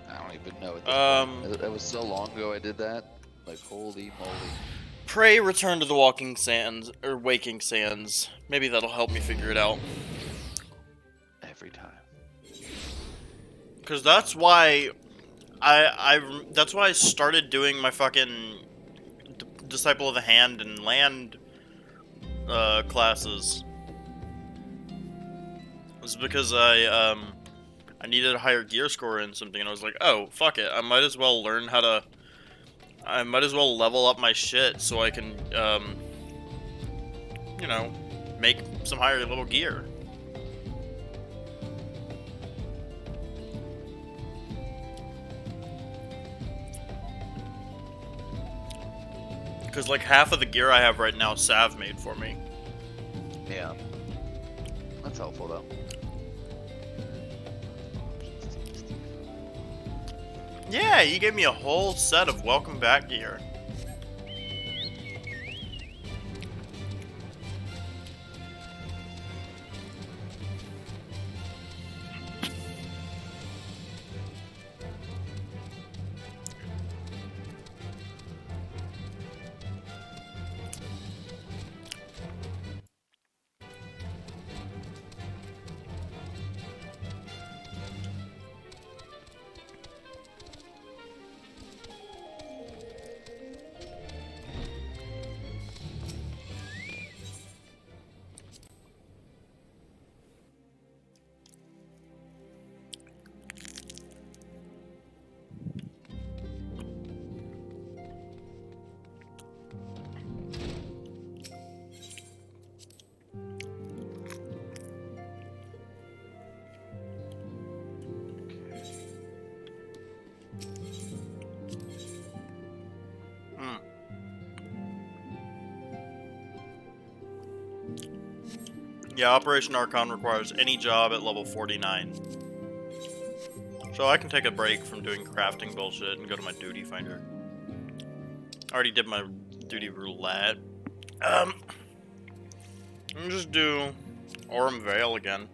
I don't even know at this point. It was so long ago I did that. Like, holy moly.
Pray return to the Walking Sands, or Waking Sands. Maybe that'll help me figure it out.
Every time.
Because that's why that's why I started doing my fucking Disciple of the Hand and Land classes. It was because I needed a higher gear score in something, and I was like, oh, fuck it, I might as well level up my shit so I can, you know, make some higher level gear. Because, like, half of the gear I have right now, Sav made for me.
Yeah. That's helpful, though.
Yeah, you gave me a whole set of welcome back gear. Yeah, Operation Archon requires any job at level 49. So I can take a break from doing crafting bullshit and go to my duty finder. I already did my duty roulette. Let me just do Orem Vale again.